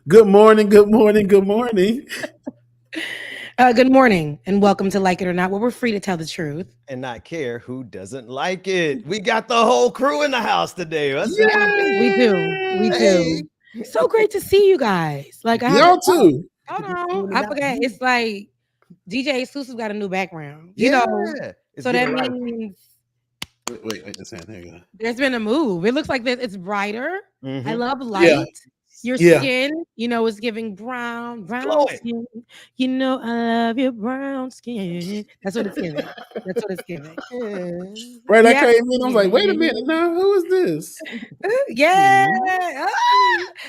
good morning, good morning, good morning. Good morning and welcome to Like It or Not, where we're free to tell the truth and not care who doesn't like it. We got the whole crew in the house today. We do. So great to see you guys. Like y'all too. Hold on, I forgot. It's like DJ Exclusive got a new background. You know, so that means. Wait, just there you go. There's been a move. It looks like it's brighter. I love light. Yeah. Your Yeah. skin, is giving brown Glowing. skin. I love your brown skin. That's what it's giving. That's what it's giving. Right, I Yeah. came in, I was like, wait a minute now, who is this? Yeah.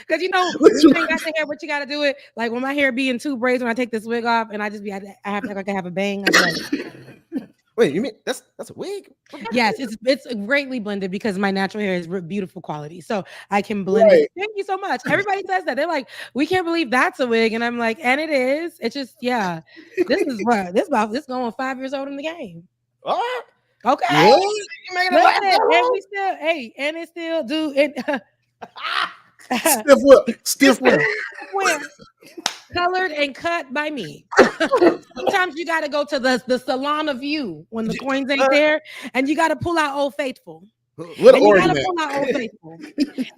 Because one thing I think what you got to do it like when my hair be in 2 braids when I take this wig off and I have to like I have a bang. I be like, wait, you mean that's a wig? Yes, it's greatly blended because my natural hair is beautiful quality, so I can blend Right. it. Thank you so much. Everybody says that they're like, we can't believe that's a wig, and I'm like, and it is. It's just this is what this going 5 years old in the game. What? Okay. What? You making it last that And long? we still and it still do it. Stiff whip. Where colored and cut by me. Sometimes you got to go to the salon of you when the coins ain't there, and you got to pull out Old Faithful. What And you got to ornament? pull out Old Faithful,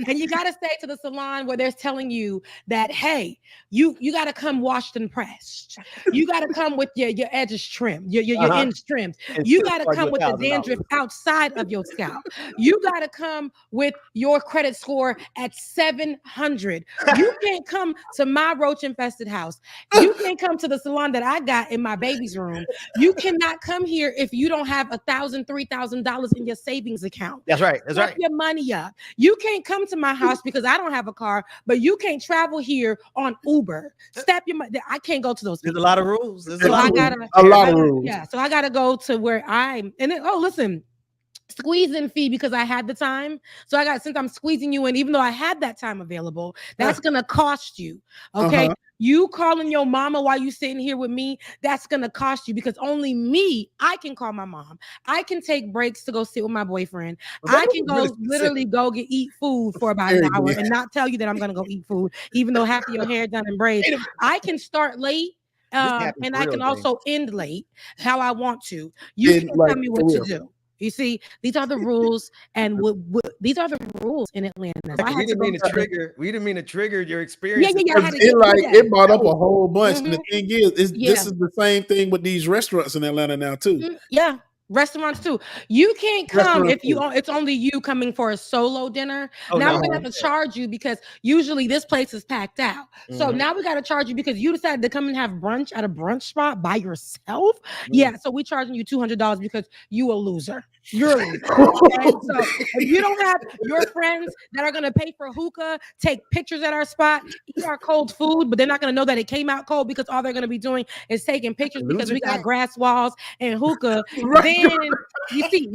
and you got to stay to the salon where they're telling you that hey, you got to come washed and pressed. You got to come with your edges trimmed, your ends trimmed. You got to come with the dandruff outside of your scalp. You got to come with your credit score at 700. You can't come to my roach infested house. You can't come to the salon that I got in my baby's room. You cannot come here if you don't have $1,000, $3,000 in your savings account. That's right. That's Step right. your money up. You can't come to my house because I don't have a car, but you can't travel here on Uber. Step your money. I can't go to those people. There's a lot of rules. There's So I gotta a lot of rules. Yeah, so I gotta go to where I'm. And then, listen, squeeze in fee because I had the time. So since I'm squeezing you in, even though I had that time available, that's gonna cost you. Okay. You calling your mama while you sitting here with me, that's gonna cost you because only me, I can call my mom. I can take breaks to go sit with my boyfriend. I can go literally go eat food for about an hour and not tell you that I'm gonna go eat food, even though half of your hair done in braids. I can start late. And I can also end late how I want to. You can't tell me what to do. You see, these are the rules, and these are the rules in Atlanta. So we didn't mean to trigger your experience. It brought up a whole bunch. And the thing is, this is the same thing with these restaurants in Atlanta now too. Yeah. Restaurants too. You can't come if it's only you coming for a solo dinner. Now we're gonna have to charge you because usually this place is packed out. So now we got to charge you because you decided to come and have brunch at a brunch spot by yourself. Yeah, so we charging you $200 because you a loser. You're a loser. Okay? So if you don't have your friends that are gonna pay for hookah, take pictures at our spot, eat our cold food, but they're not gonna know that it came out cold because all they're gonna be doing is taking pictures because we got grass walls and hookah. Then you see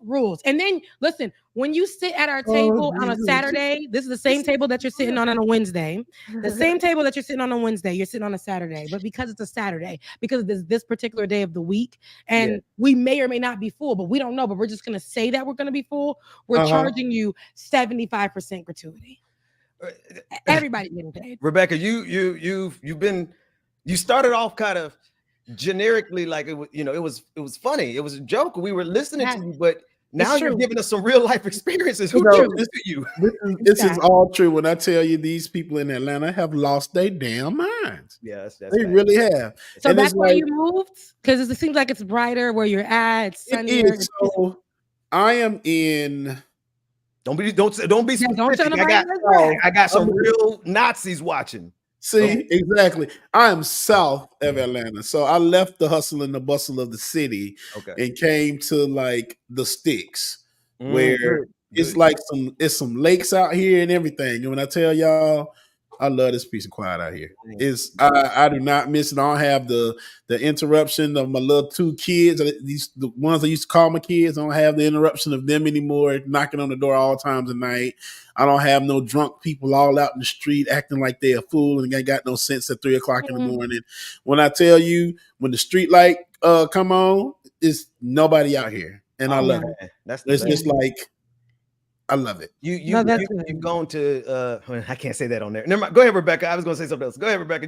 rules. And then listen, when you sit at our table on a Saturday, this is the same table that you're sitting on a Wednesday. The same table that you're sitting on Wednesday, you're sitting on a Saturday. But because it's a Saturday, because this particular day of the week, and we may or may not be full, but we don't know. But we're just gonna say that we're gonna be full. We're charging you 75% gratuity. Everybody getting paid. Rebecca, you started off kind of generically like it was funny. It was a joke. We were listening to you, but now you're giving us some real life experiences. Who told this to you? This is all true when I tell you these people in Atlanta have lost their damn minds. Yes, they really have. So that's why you moved? Because it seems like it's brighter where you're at. It's sunnier. So I am in. Don't be specific. I got some real Nazis watching. See, exactly. I am south of Atlanta. So I left the hustle and the bustle of the city and came to like the sticks where it's like some lakes out here and everything. And when I tell y'all, I love this peace and quiet out here. I do not miss it. I don't have the interruption of my little 2 kids. The ones I used to call my kids. I don't have the interruption of them anymore, knocking on the door all times of night. I don't have no drunk people all out in the street acting like they're a fool and ain't got no sense at 3 o'clock in the morning. When I tell you, when the street light come on, it's nobody out here, and I love it. It's just like. I love it. You've gone to I can't say that on there. Never mind. Go ahead, Rebecca. I was going to say something else. Go ahead, Rebecca.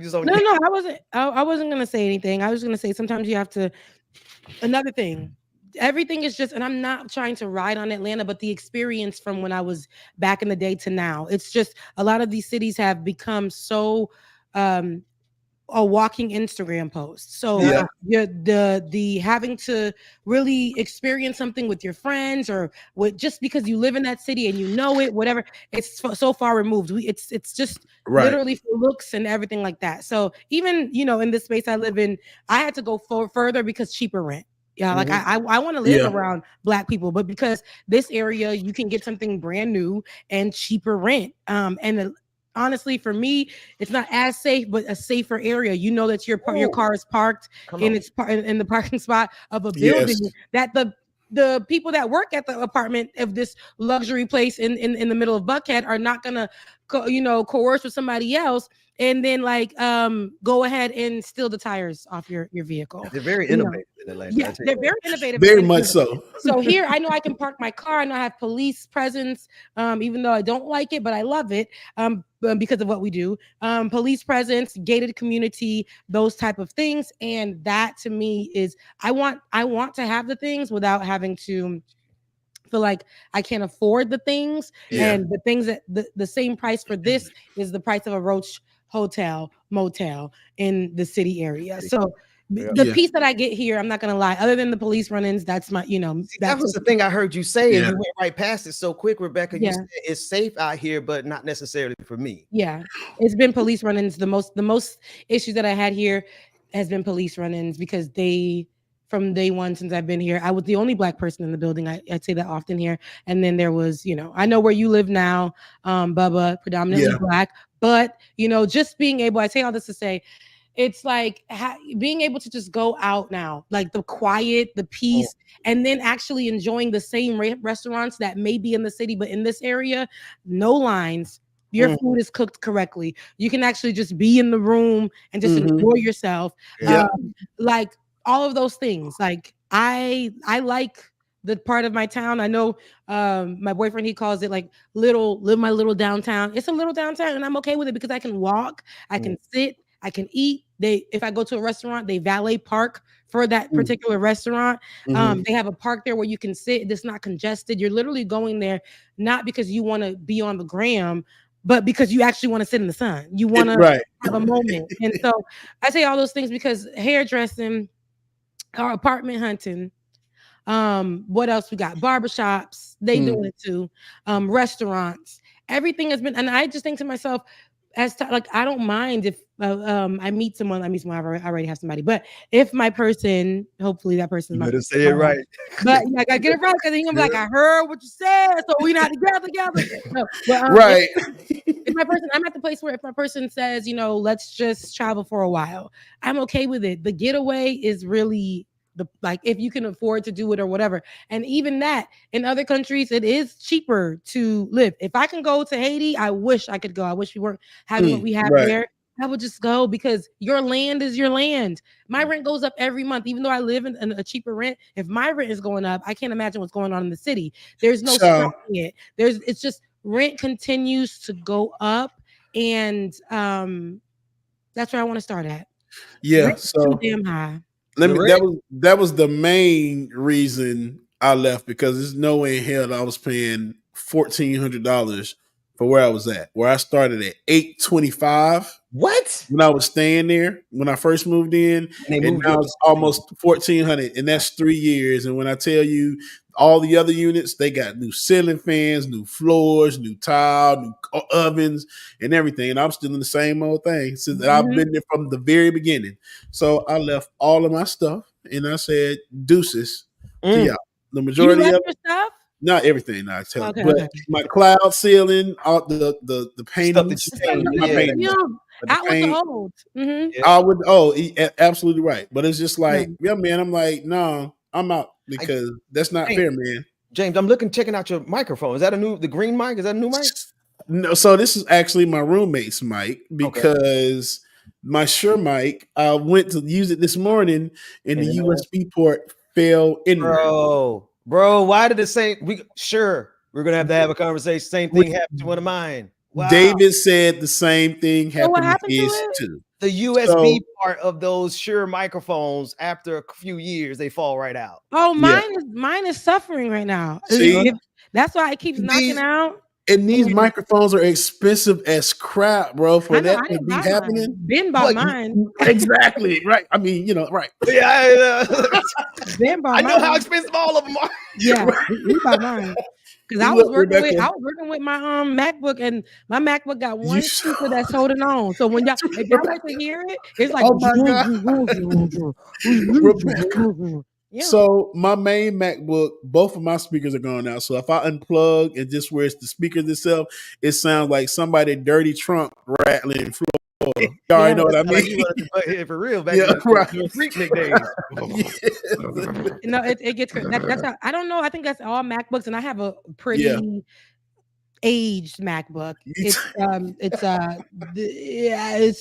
I wasn't going to say anything. I was going to say sometimes you have to. Another thing, everything is just, and I'm not trying to ride on Atlanta, but the experience from when I was back in the day to now, it's just a lot of these cities have become so a walking Instagram post. So the having to really experience something with your friends or with just because you live in that city and you know it, whatever, it's so far removed. It's just literally for looks and everything like that. So even, you know, in this space I live in, I had to go further because cheaper rent. Yeah, like I want to live around Black people, but because this area you can get something brand new and cheaper rent. Honestly, for me, it's not as safe, but a safer area. You know that your car is parked in the parking spot of a building that the people that work at the apartment of this luxury place in the middle of Buckhead are not gonna coerce with somebody else and then like go ahead and steal the tires off your vehicle. They're very innovative in Atlanta. Yeah, they're very innovative. Very much so. So here, I know I can park my car. I know I have police presence, even though I don't like it, but I love it because of what we do. Police presence, gated community, those type of things, and that to me is I want to have the things without having to feel like I can't afford the things, and the things that the same price for this is the price of a Roach hotel motel in the city area. So the piece that I get here, I'm not gonna lie, other than the police run-ins, that's my, that was the thing I heard you say, and you went right past it so quick, Rebecca. You said it's safe out here, but not necessarily for me. Yeah, it's been police run-ins. The most issues that I had here has been police run-ins because from day one since I've been here, I was the only Black person in the building. I'd say that often here. And then there was, I know where you live now, Bubba, predominantly Black, but just being able, I say all this to say, it's like being able to just go out now, like the quiet, the peace, and then actually enjoying the same restaurants that may be in the city, but in this area, no lines. Your food is cooked correctly. You can actually just be in the room and just enjoy yourself. Like all of those things. Like I like the part of my town. I know my boyfriend, he calls it like live my little downtown. It's a little downtown and I'm okay with it because I can walk, I can sit, I can eat. If I go to a restaurant, they valet park for that particular restaurant. They have a park there where you can sit. It's not congested. You're literally going there not because you want to be on the gram, but because you actually want to sit in the sun. You want to have a moment. And so I say all those things because hairdressing or apartment hunting. What else we got? Barbershops, they doing it too. Restaurants, everything has been, and I just think to myself, like I don't mind if I meet someone. I already have somebody, but if my person, hopefully that person, better say it right. But I gotta get it right because I'm like, I heard what you said, so we not together. No, but, right. If my person, I'm at the place where if my person says, let's just travel for a while, I'm okay with it. The getaway is really if you can afford to do it or whatever. And even that in other countries, it is cheaper to live. If I can go to Haiti, I wish I could go. I wish we weren't having what we have there. I would just go because your land is your land. My rent goes up every month, even though I live in a cheaper rent. If my rent is going up, I can't imagine what's going on in the city. There's no stopping it. It's just rent continues to go up, and that's where I want to start at. Yeah, Rent's too damn high. That was the main reason I left because there's no way in hell that I was paying $1,400 for where I was at. Where I started at $825. What? When I was staying there when I first moved in, and now it's almost $1,400, and that's 3 years. And when I tell you all the other units, they got new ceiling fans, new floors, new tile, new ovens, and everything. And I'm still in the same old thing since I've been there from the very beginning. So I left all of my stuff and I said deuces to y'all. The majority of your stuff. Not everything, I tell you, but my cloud ceiling, all the paintings, out with the old. I would. Absolutely right. But it's just like, man. I'm like, no, I'm out because that's not fair, man. James, I'm checking out your microphone. Is that the green mic? Is that a new mic? No. So this is actually my roommate's mic because my Shure mic, I went to use it this morning and the USB port fell in. Bro, why did we're gonna have to have a conversation. Same thing happened to one of mine. Wow. David said the same thing happened to his too. The USB part of those Shure microphones, after a few years, they fall right out. Oh, mine is suffering right now. See? That's why it keeps knocking out. And these microphones are expensive as crap, bro. For I know, that I to didn't be buy happening, mine. Ben bought mine. Exactly right. I mean, right. Yeah, Ben bought I know mine. how expensive all of them are. Yeah, he bought mine. Because I was working with my MacBook, and my MacBook got one speaker that's holding on. So when if y'all were to hear it, it's like Oh my God. yeah. So my main MacBook, both of my speakers are going out. So if I unplug and just where it's the speakers itself, it sounds like somebody dirty trunk rattling in Florida. You already know what I mean? Like you wanted for real back Yeah, in right. the Freaknik days. No, it gets that's how, I don't know. I think that's all MacBooks, and I have a pretty aged MacBook. It's it's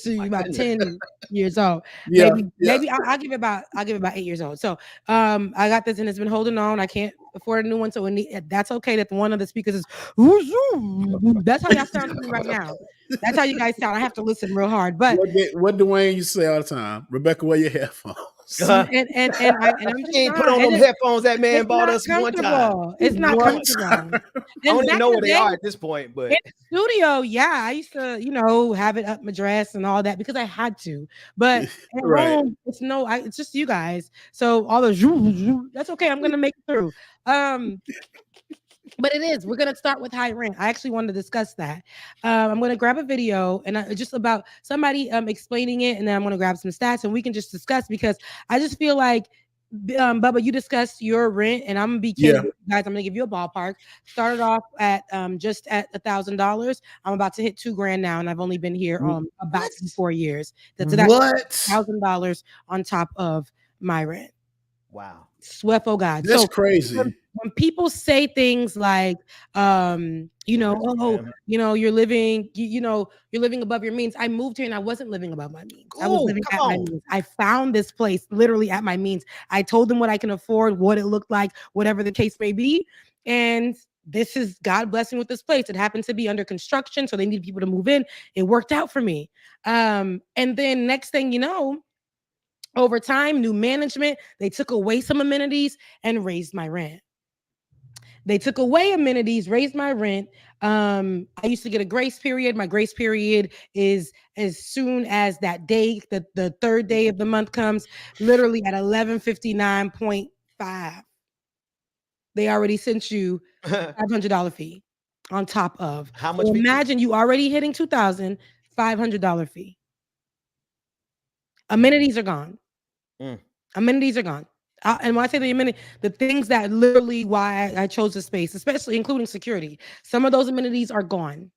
about 10 years old. Yeah, Maybe I'll give it about 8 years old. So I got this and it's been holding on. I can't afford a new one, so that's okay. That one of the speakers is that's how y'all sound to me right now. That's how you guys sound. I have to listen real hard. But what Dwayne you say all the time, Rebecca, wear your headphones. and I'm just ain't put on them headphones that man bought us one time. It's not comfortable. I don't even know where they are at this point, but in the studio, yeah, I used to, have it up my dress and all that because I had to. But at home, it's just you guys. So all those that's okay. I'm gonna make it through. But it is. We're gonna start with high rent. I actually wanted to discuss that. I'm gonna grab a video and just about somebody explaining it, and then I'm gonna grab some stats and we can just discuss because I just feel like Bubba, you discussed your rent, and I'm gonna be kidding you guys. I'm gonna give you a ballpark. Started off at just at $1,000. I'm about to hit $2,000 now, and I've only been here about 4 years. That's $1,000 on top of my rent. Wow. Sweat, oh God. That's crazy. When people say things like, you're living, you're living above your means. I moved here and I wasn't living above my means. I was living at my means. I found this place literally at my means. I told them what I can afford, what it looked like, whatever the case may be. And this is God blessing with this place. It happened to be under construction, so they needed people to move in. It worked out for me. And then next thing you know, over time, new management, they took away some amenities and raised my rent. They took away amenities, raised my rent. I used to get a grace period. My grace period is as soon as that day, the third day of the month comes, literally at 11:59.5. They already sent you $500 fee on top of. How much? So imagine you already hitting $2,500 fee. Amenities are gone. Amenities are gone. And when I say the things that literally why I chose the space, especially including security, some of those amenities are gone.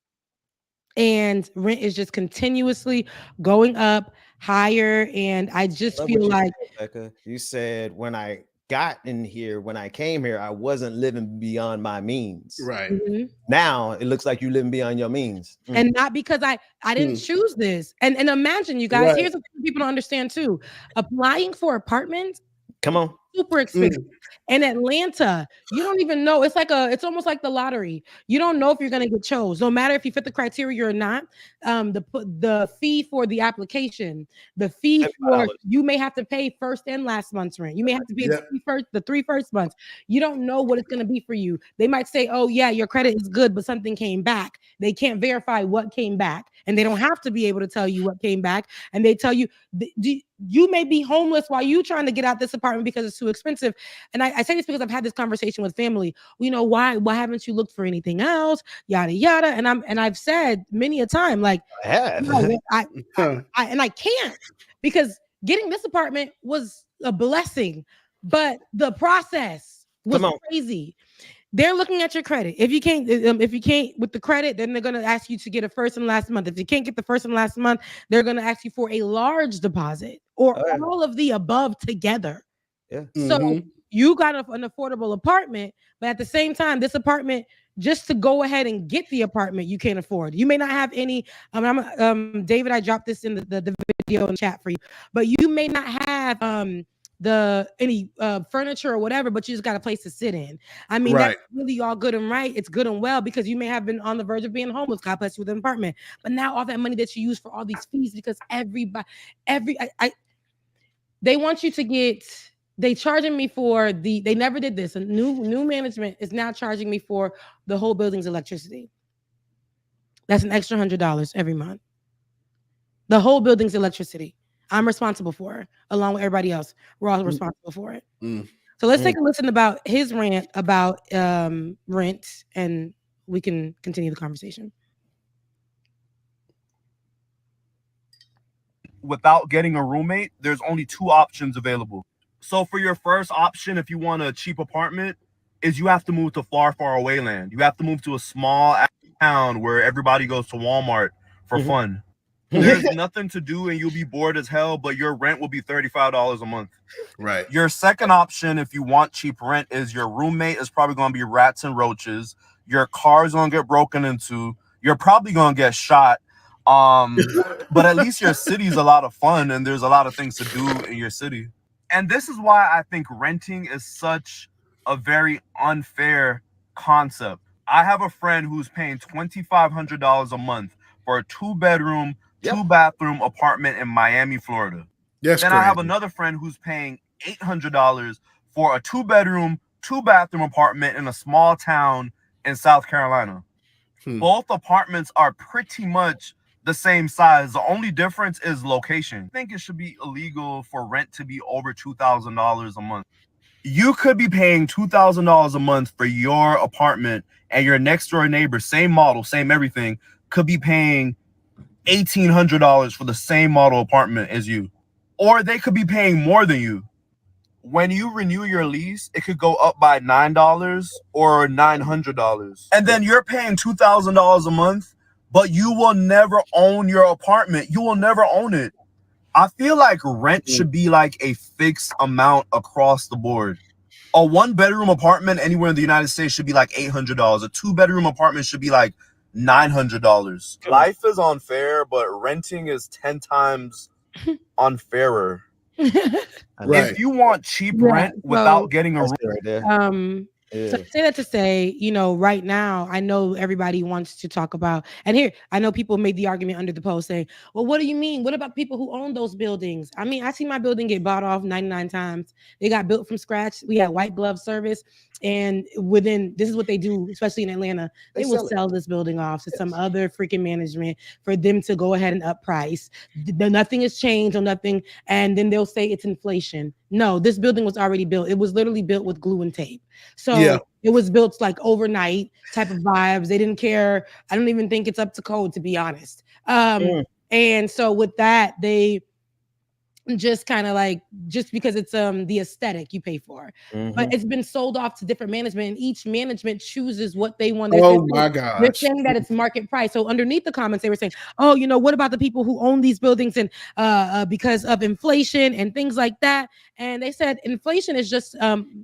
And rent is just continuously going up higher. And I just feel like Rebecca, you said when I got in here, when I came here, I wasn't living beyond my means. Right. Mm-hmm. Now it looks like you're living beyond your means. And not because I didn't choose this. And imagine, you guys, here's what people don't understand too. Applying for apartments, come on, super expensive. In Atlanta, you don't even know. It's almost like the lottery. You don't know if you're going to get chose. No matter if you fit the criteria or not. The fee for the application, the fee for you may have to pay first and last month's rent. You may have to pay the three first months. You don't know what it's going to be for you. They might say, "Oh yeah, your credit is good," but something came back. They can't verify what came back, and they don't have to be able to tell you what came back. And they tell you you may be homeless while you trying to get out this apartment because it's too expensive. And I say this because I've had this conversation with family. Why haven't you looked for anything else? Yada yada. And I've said many a time, like, I have. I can't, because getting this apartment was a blessing, but the process was crazy. They're looking at your credit. If you can't with the credit, then they're going to ask you to get a first and last month. If you can't get the first and last month, they're going to ask you for a large deposit or all of the above together. Yeah. So you got an affordable apartment, but at the same time, this apartment, just to go ahead and get the apartment, you can't afford. You may not have any. David, I dropped this in the video in chat for you, but you may not have any furniture or whatever, but you just got a place to sit in. I mean, that's really all good and right. It's good and well because you may have been on the verge of being homeless. God bless you with an apartment, but now all that money that you use for all these fees, because they want you to get. They charging me for they never did this. A new management is now charging me for the whole building's electricity. That's an extra $100 every month. The whole building's electricity. I'm responsible for it, along with everybody else. We're all responsible for it. So let's take a listen about his rant about rent, and we can continue the conversation. Without getting a roommate, there's only 2 options available. So for your first option, if you want a cheap apartment, is you have to move to far, far away land. You have to move to a small town where everybody goes to Walmart for fun. There's nothing to do and you'll be bored as hell, but your rent will be $35 a month. Right. Your second option, if you want cheap rent, is your roommate is probably going to be rats and roaches. Your car's going to get broken into. You're probably going to get shot. But at least your city's a lot of fun and there's a lot of things to do in your city. And this is why I think renting is such a very unfair concept. I have a friend who's paying $2,500 a month for a 2-bedroom, 2-bathroom apartment in Miami, Florida. That's then crazy. I have another friend who's paying $800 for a 2-bedroom, 2-bathroom apartment in a small town in South Carolina. Both apartments are pretty much the same size. The only difference is location. I think it should be illegal for rent to be over $2,000 a month. You could be paying $2,000 a month for your apartment, and your next door neighbor, same model, same everything, could be paying $1,800 for the same model apartment as you. Or they could be paying more than you. When you renew your lease, it could go up by $9 or $900. And then you're paying $2,000 a month, but you will never own your apartment. You will never own it. I feel like rent should be like a fixed amount across the board. A 1-bedroom apartment anywhere in the United States should be like $800. A 2-bedroom apartment should be like $900. Life is unfair, but renting is 10 times unfairer. Right. If you want cheap rent without getting a room, right there. So I say that to say, right now, I know everybody wants to talk about, and here, I know people made the argument under the post saying, well, what do you mean? What about people who own those buildings? I mean, I see my building get bought off 99 times. They got built from scratch. We had white glove service. And this is what they do, especially in Atlanta. They will sell this building off to some other freaking management for them to go ahead and up price. Nothing has changed or nothing. And then they'll say it's inflation. No, this building was already built. It was literally built with glue and tape. So it was built like overnight type of vibes. They didn't care. I don't even think it's up to code, to be honest. And so with that, they just kind of like, just because it's the aesthetic you pay for, but it's been sold off to different management, and each management chooses what they want. Oh my gosh. They're saying that it's market price. So underneath the comments, they were saying, oh, what about the people who own these buildings and because of inflation and things like that? And they said inflation is just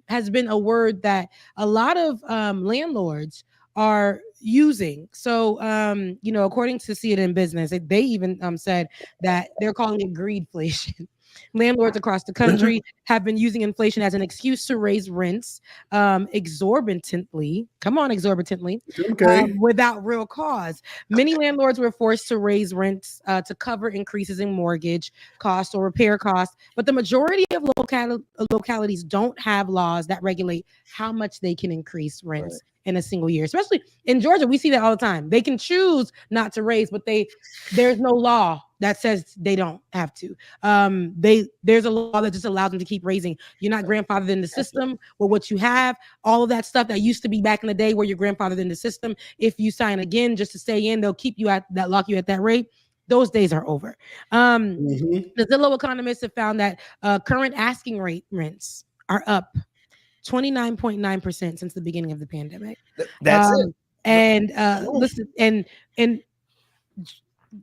has been a word that a lot of landlords are using. So, according to See It in Business, they even said that they're calling it greedflation. Landlords across the country have been using inflation as an excuse to raise rents exorbitantly. Without real cause. Many landlords were forced to raise rents to cover increases in mortgage costs or repair costs. But the majority of localities don't have laws that regulate how much they can increase rents in a single year. Especially in Georgia, we see that all the time. They can choose not to raise, but there's no law that says they don't have to. There's a law that just allows them to keep raising. You're not grandfathered in the system with what you have. All of that stuff that used to be back in the day where you're grandfathered in the system. If you sign again just to stay in, they'll keep you lock you at that rate. Those days are over. The Zillow economists have found that current asking rate rents are up 29.9% since the beginning of the pandemic. That's it. And listen, and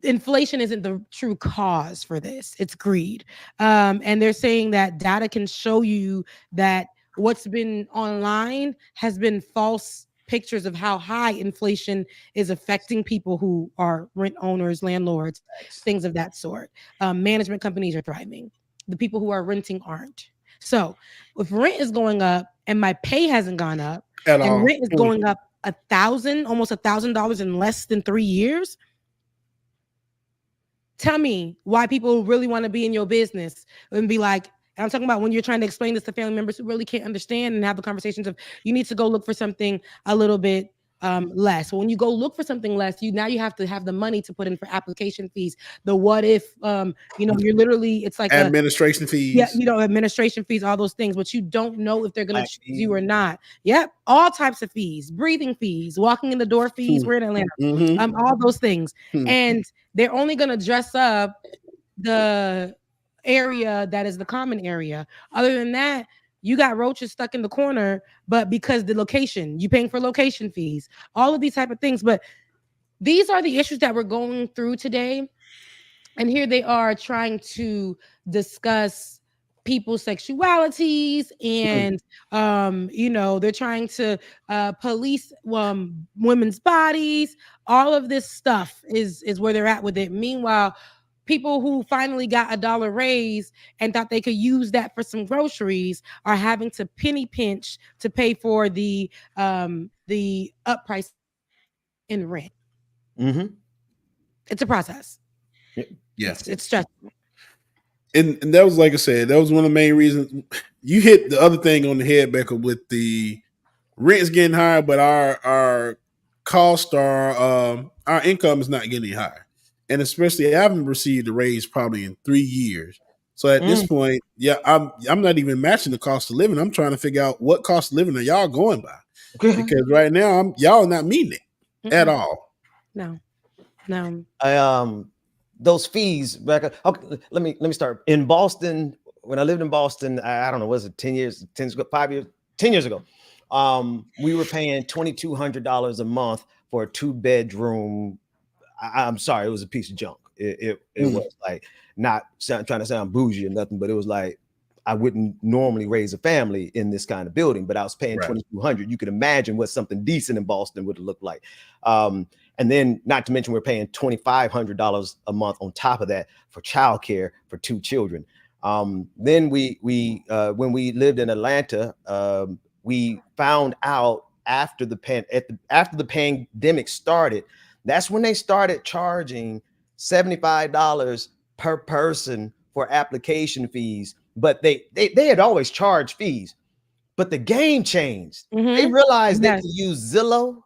inflation isn't the true cause for this. It's greed. And they're saying that data can show you that what's been online has been false pictures of how high inflation is affecting people who are rent owners, landlords, things of that sort. Management companies are thriving. The people who are renting aren't. So if rent is going up and my pay hasn't gone up and rent is going up almost $1,000 in less than 3 years, tell me why people really want to be in your business and be like, and I'm talking about when you're trying to explain this to family members who really can't understand and have the conversations of, you need to go look for something a little bit less. When you go look for something less, you have to have the money to put in for application fees. The what if, you're literally, it's like administration fees. Administration fees, all those things, but you don't know if they're going to choose you or fees. not. Yep, all types of fees, breathing fees, walking in the door fees. We're in Atlanta. All those things, and they're only going to dress up the area that is the common area. Other than that, you got roaches stuck in the corner, but because the location, you paying for location fees, all of these type of things. But these are the issues that we're going through today. And here they are trying to discuss people's sexualities and they're trying to police women's bodies. All of this stuff is where they're at with it. Meanwhile, people who finally got a $1 raise and thought they could use that for some groceries are having to penny pinch to pay for the up price in rent. It's a process. Yeah, it's stressful. And that was, like I said, that was one of the main reasons. You hit the other thing on the head, Becca, with the rent's getting higher, but our cost, our income is not getting higher. And especially, I haven't received a raise probably in 3 years. So at this point, I'm not even matching the cost of living. I'm trying to figure out what cost of living are y'all going by, because right now y'all not meeting it at all. No. Those fees, Rebecca. Okay, let me start. In Boston, when I lived in Boston, I don't know, was it 10 years, 10 years ago? We were paying $2,200 a month for a 2-bedroom. I'm sorry, it was a piece of junk. It was like, not trying to sound bougie or nothing, but it was like, I wouldn't normally raise a family in this kind of building, but I was paying $2,200. You could imagine what something decent in Boston would have looked like. And then, not to mention, we're paying $2,500 a month on top of that for childcare for 2 children. Then we when we lived in Atlanta, we found out after the pandemic started, that's when they started charging $75 per person for application fees. But they had always charged fees, but the game changed. They realized they could use Zillow.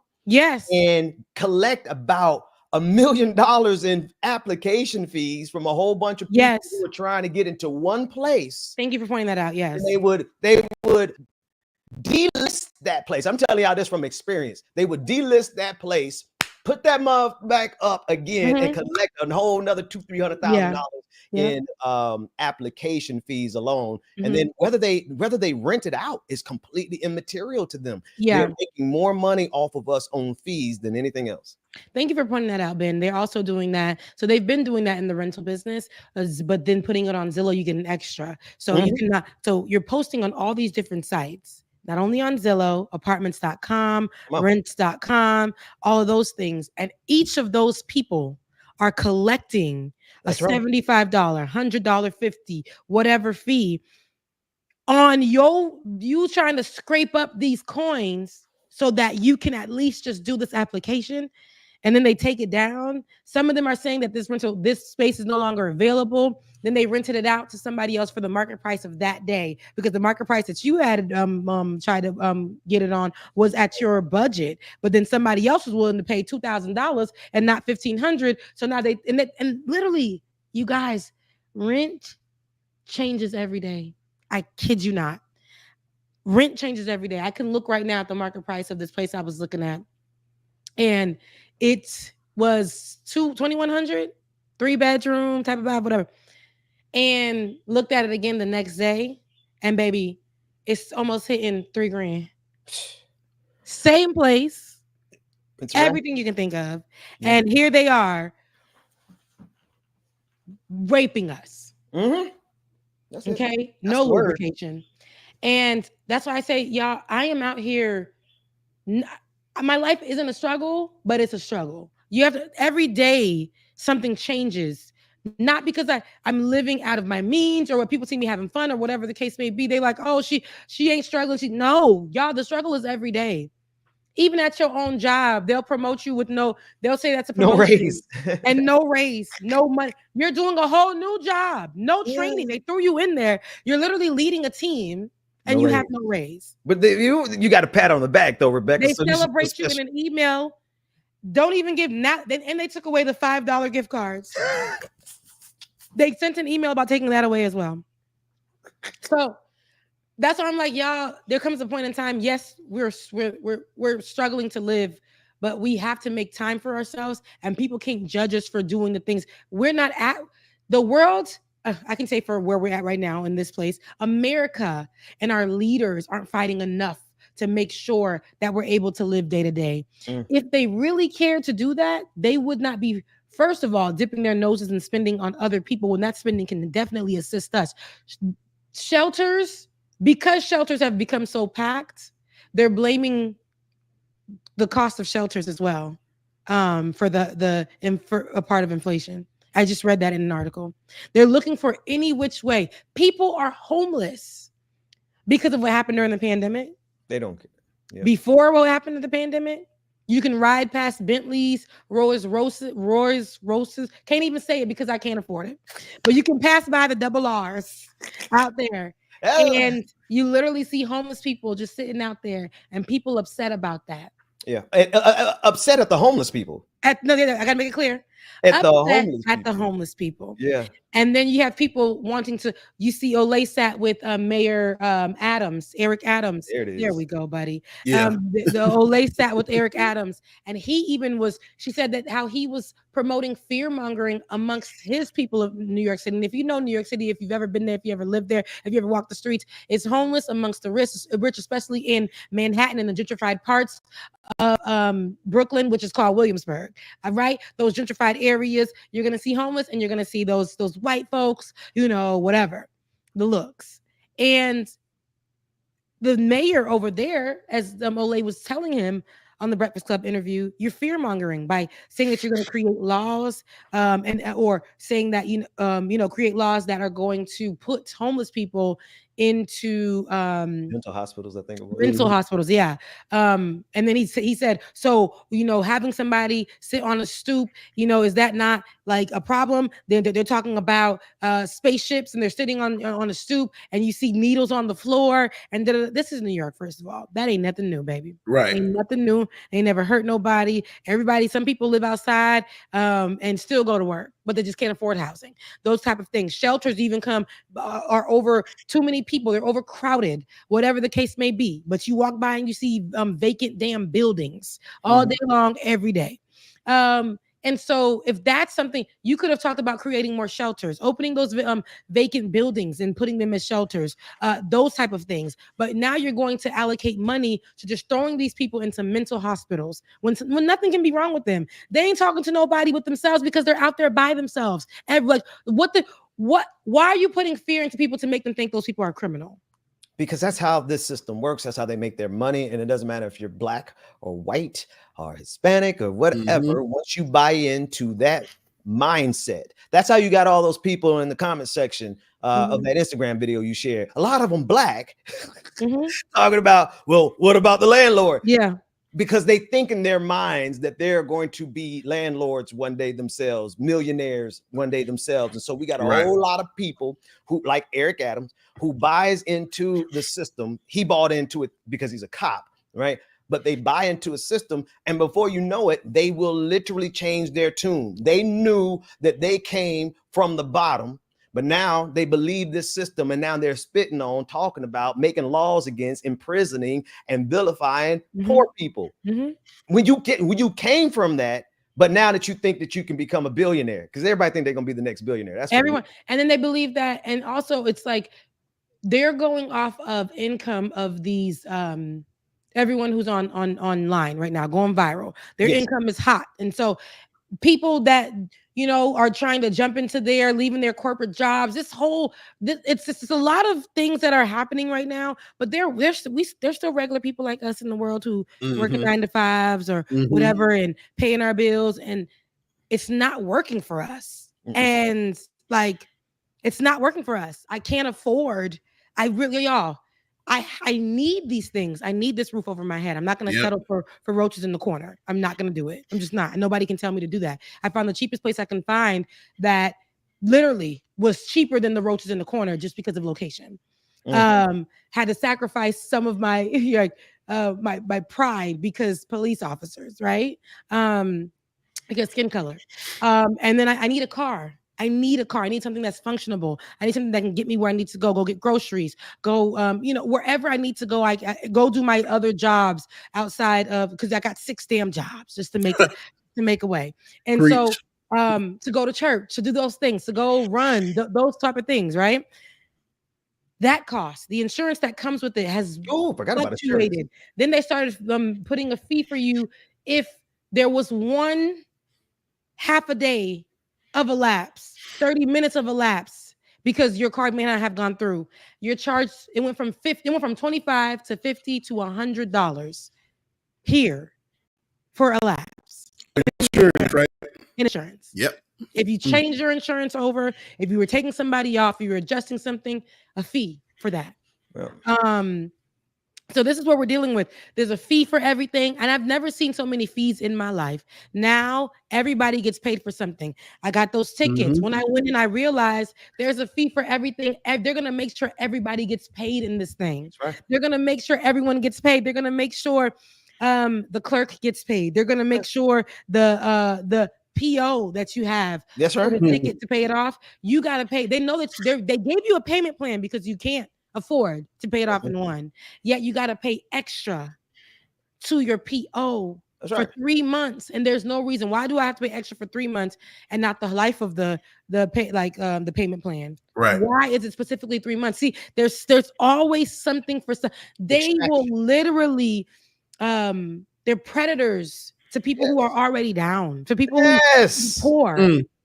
And collect about $1 million in application fees from a whole bunch of people who were trying to get into one place. Thank you for pointing that out. Yes. And they would delist that place. I'm telling y'all this from experience. They would delist that place, put that month back up again, and collect a whole another $200,000-$300,000 in application fees alone. And then whether they rent it out is completely immaterial to them. They're making more money off of us on fees than anything else. Thank you for pointing that out, Ben. They're also doing that. So they've been doing that in the rental business, but then putting it on Zillow, you get an extra. So you cannot. So you're posting on all these different sites, not only on Zillow, apartments.com, rents.com, all of those things. And each of those people are collecting a $75, $100, $50, whatever fee on you trying to scrape up these coins so that you can at least just do this application. And then they take it down. Some of them are saying that this space is no longer available. Then they rented it out to somebody else for the market price of that day, because the market price that you had tried to get it on was at your budget. But then somebody else was willing to pay $2,000 and not $1,500. So now and literally, you guys, rent changes every day. I kid you not. Rent changes every day. I can look right now at the market price of this place I was looking at, and it was $2,100, 3-bedroom type of vibe, whatever. And looked at it again the next day, and baby, it's almost hitting $3,000. Same place, everything you can think of, and here they are raping us. That's okay, it. no lubrication, and that's why I say, y'all, I am out here. My life isn't a struggle, but it's a struggle. You have to, every day something changes, not because I'm living out of my means or what people see me having fun or whatever the case may be. They like, oh, she ain't struggling. No, y'all, the struggle is every day. Even at your own job, they'll promote you with they'll say that's a promotion. No raise. And no raise, no money. You're doing a whole new job, no training. They threw you in there. You're literally leading a team and you have no raise. But you got a pat on the back though, Rebecca. They so celebrate you in an email. Don't even give and they took away the $5 gift cards. They sent an email about taking that away as well. So that's why I'm like, y'all, there comes a point in time. Yes, we're struggling to live, but we have to make time for ourselves, and people can't judge us for doing the things we're not at. The world, I can say for where we're at right now in this place, America and our leaders aren't fighting enough to make sure that we're able to live day to day. If they really cared to do that, they would not be, first of all, dipping their noses and spending on other people when that spending can definitely assist us. Shelters, because shelters have become so packed, they're blaming the cost of shelters as well for for a part of inflation. I just read that in an article. They're looking for any which way. People are homeless because of what happened during the pandemic. They don't care. Yeah. Before what happened to the pandemic, you can ride past Bentleys, Rolls Royces. Can't even say it because I can't afford it. But you can pass by the double R's out there. And you literally see homeless people just sitting out there, and people upset about that. Yeah. Upset at the homeless people. I gotta make it clear. At the homeless people. Yeah. And then you have people wanting to, you see Olay sat with Mayor Eric Adams. There it is. There we go, buddy. Yeah. The Olay sat with Eric Adams, and he even she said that how he was promoting fear mongering amongst his people of New York City. And if you know New York City, if you've ever been there, if you ever lived there, if you ever walked the streets, it's homeless amongst the rich, especially in Manhattan and the gentrified parts of Brooklyn, which is called Williamsburg. All right, those gentrified areas, you're gonna see homeless, and you're gonna see those white folks, whatever the looks. And the mayor over there, as Olay was telling him on the Breakfast Club interview, you're fear mongering by saying that you're going to create laws, or saying that create laws that are going to put homeless people into mental hospitals. I think it was mental hospitals. Yeah. And then he said, so having somebody sit on a stoop, is that not like a problem? They're talking about spaceships, and they're sitting on a stoop, and you see needles on the floor. And this is New York, first of all. That ain't nothing new, baby. Right. Ain't nothing new. They never hurt nobody. Some people live outside and still go to work, but they just can't afford housing. Those type of things. Shelters even are over too many people. They're overcrowded, whatever the case may be. But you walk by and you see vacant damn buildings all day long, every day. And so if that's something, you could have talked about creating more shelters, opening those vacant buildings and putting them as shelters, those type of things. But now you're going to allocate money to just throwing these people into mental hospitals when nothing can be wrong with them. They ain't talking to nobody but themselves because they're out there by themselves. And why are you putting fear into people to make them think those people are criminal? Because that's how this system works. That's how they make their money. And it doesn't matter if you're black or white or Hispanic or whatever. Once you buy into that mindset, that's how you got all those people in the comment section of that Instagram video you shared. A lot of them black talking about, well, what about the landlord? Yeah. Because they think in their minds that they're going to be landlords one day themselves, millionaires one day themselves. And so we got a whole lot of people who, like Eric Adams, who buys into the system. He bought into it because he's a cop, right? But they buy into a system, and before you know it, they will literally change their tune. They knew that they came from the bottom, but now they believe this system, and now they're spitting on, talking about, making laws against imprisoning and vilifying poor people. When you came from that, but now that you think that you can become a billionaire, because everybody think they're gonna be the next billionaire. That's everyone, and then they believe that, and also it's like they're going off of income of these everyone who's online right now, going viral. Their income is hot, and so people that are trying to jump into leaving their corporate jobs. It's just a lot of things that are happening right now. But there's still regular people like us in the world who work at 9 to 5s or whatever and paying our bills, and it's not working for us. And like, it's not working for us. I can't afford. I need these things. I need this roof over my head. I'm not going to settle for roaches in the corner. I'm not going to do it. I'm just not. Nobody can tell me to do that. I found the cheapest place I can find that literally was cheaper than the roaches in the corner just because of location. Had to sacrifice some of my like my pride because police officers, right? Because skin color. And then I need a car. I need a car. I need something that's functionable. I need something that can get me where I need to go get groceries, go, wherever I need to go. I go do my other jobs outside of, because I got 6 damn jobs just to make a way. And so to go to church, to do those things, to go run, those type of things, right? That cost, the insurance that comes with it has fluctuated. Then they started putting a fee for you if there was one half a day of a lapse, 30 minutes of a lapse, because your card may not have gone through. Your charge, it went from $25 to $50 to $100 here for a lapse. Insurance, right? Insurance. Yep. If you change your insurance over, if you were taking somebody off, you were adjusting something, a fee for that. Yeah. So this is what we're dealing with. There's a fee for everything. And I've never seen so many fees in my life. Now everybody gets paid for something. I got those tickets. When I went in, I realized there's a fee for everything. They're going to make sure everybody gets paid in this thing. That's right. They're going to make sure everyone gets paid. They're going to make sure the clerk gets paid. They're going to make sure the PO that you have, that's right, for the ticket to pay it off, you got to pay. They know that they gave you a payment plan because you can't afford to pay it off in one. Yet you got to pay extra to your PO for 3 months, and there's no reason. Why do I have to pay extra for 3 months and not the life of the payment plan? Right. Why is it specifically 3 months? See, there's always something for some. They will literally they're predators to people who are already down, to people who are poor.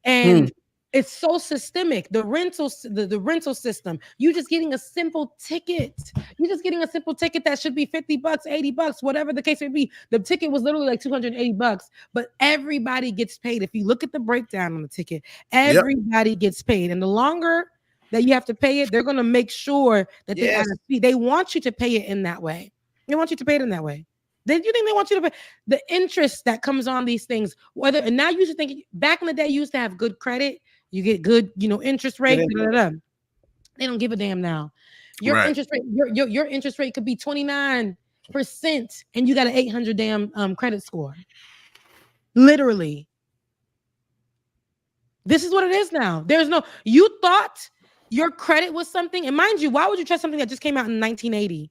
And it's so systemic. The rental system. You just getting a simple ticket. You're just getting a simple ticket that should be $50, $80, whatever the case may be. The ticket was literally like $280, but everybody gets paid. If you look at the breakdown on the ticket, everybody gets paid. And the longer that you have to pay it, they're going to make sure that they want you to pay it in that way. They want you to pay it in that way. Then you think they want you to pay the interest that comes on these things? And now you should think, back in the day, you used to have good credit. You get good, interest rate. They don't give a damn now. Your interest rate, your interest rate could be 29%, and you got an 800 damn credit score. Literally, this is what it is now. You thought your credit was something, and mind you, why would you trust something that just came out in 1980?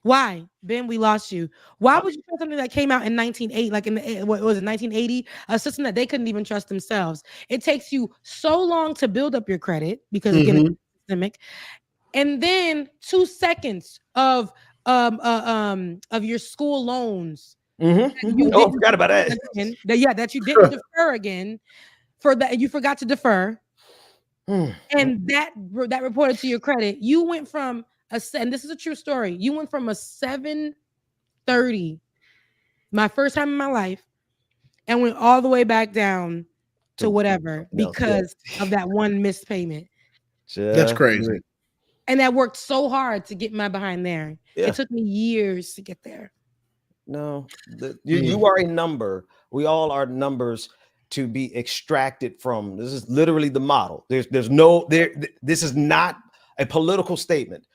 Why, Ben? We lost you. Why would you trust something that came out in 1980, like what was it, 1980? A system that they couldn't even trust themselves. It takes you so long to build up your credit because again, it's systemic, and then 2 seconds of your school loans. I forgot about that. That you didn't defer again for that. You forgot to defer, and that reported to your credit. You went from and this is a true story. You went from a 730, my first time in my life, and went all the way back down to whatever because of that one missed payment. That's crazy. And I worked so hard to get my behind there. It took me years to get there. No, you are a number. We all are numbers to be extracted from. This is literally the model. This is not a political statement.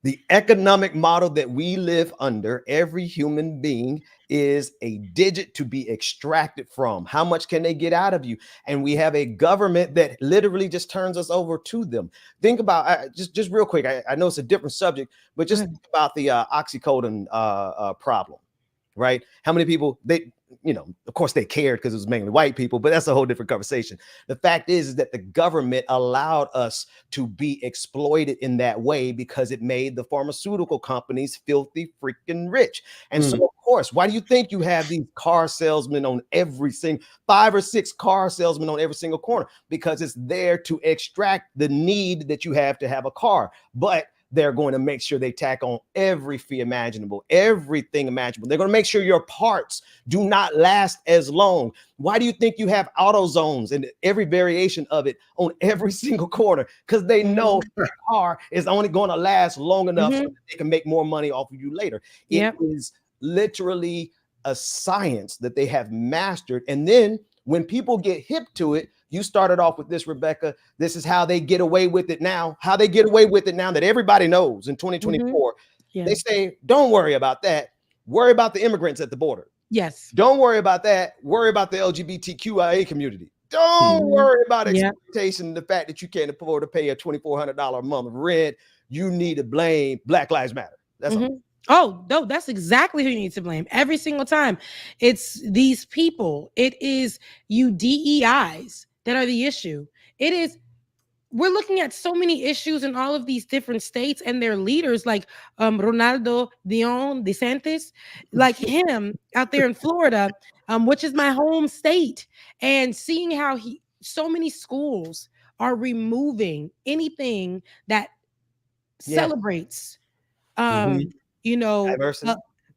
The economic model that we live under, every human being is a digit to be extracted from. How much can they get out of you? And we have a government that literally just turns us over to them. Think about, just real quick, I know it's a different subject, but just think about the oxycodone problem, right? How many people, of course they cared because it was mainly white people, but that's a whole different conversation. The fact is that the government allowed us to be exploited in that way because it made the pharmaceutical companies filthy freaking rich. And so, of course, why do you think you have these car salesmen on every single 5 or 6 car salesmen on every single corner? Because it's there to extract the need that you have to have a car. But they're going to make sure they tack on every fee imaginable, everything imaginable. They're going to make sure your parts do not last as long. Why do you think you have auto zones and every variation of it on every single corner? Because they know the car is only going to last long enough so that they can make more money off of you later. It is literally a science that they have mastered. And then when people get hip to it, you started off with this, Rebecca. This is how they get away with it now. How they get away with it now that everybody knows in 2024. Yeah. They say, don't worry about that. Worry about the immigrants at the border. Yes. Don't worry about that. Worry about the LGBTQIA community. Don't worry about exploitation, the fact that you can't afford to pay a $2,400 a month rent. You need to blame Black Lives Matter. That's all. Oh, no, that's exactly who you need to blame every single time. It's these people. It is you DEIs that are the issue. It is, we're looking at so many issues in all of these different states and their leaders like Ronaldo DeSantis, like him out there in Florida, which is my home state, and seeing how so many schools are removing anything that celebrates diversity.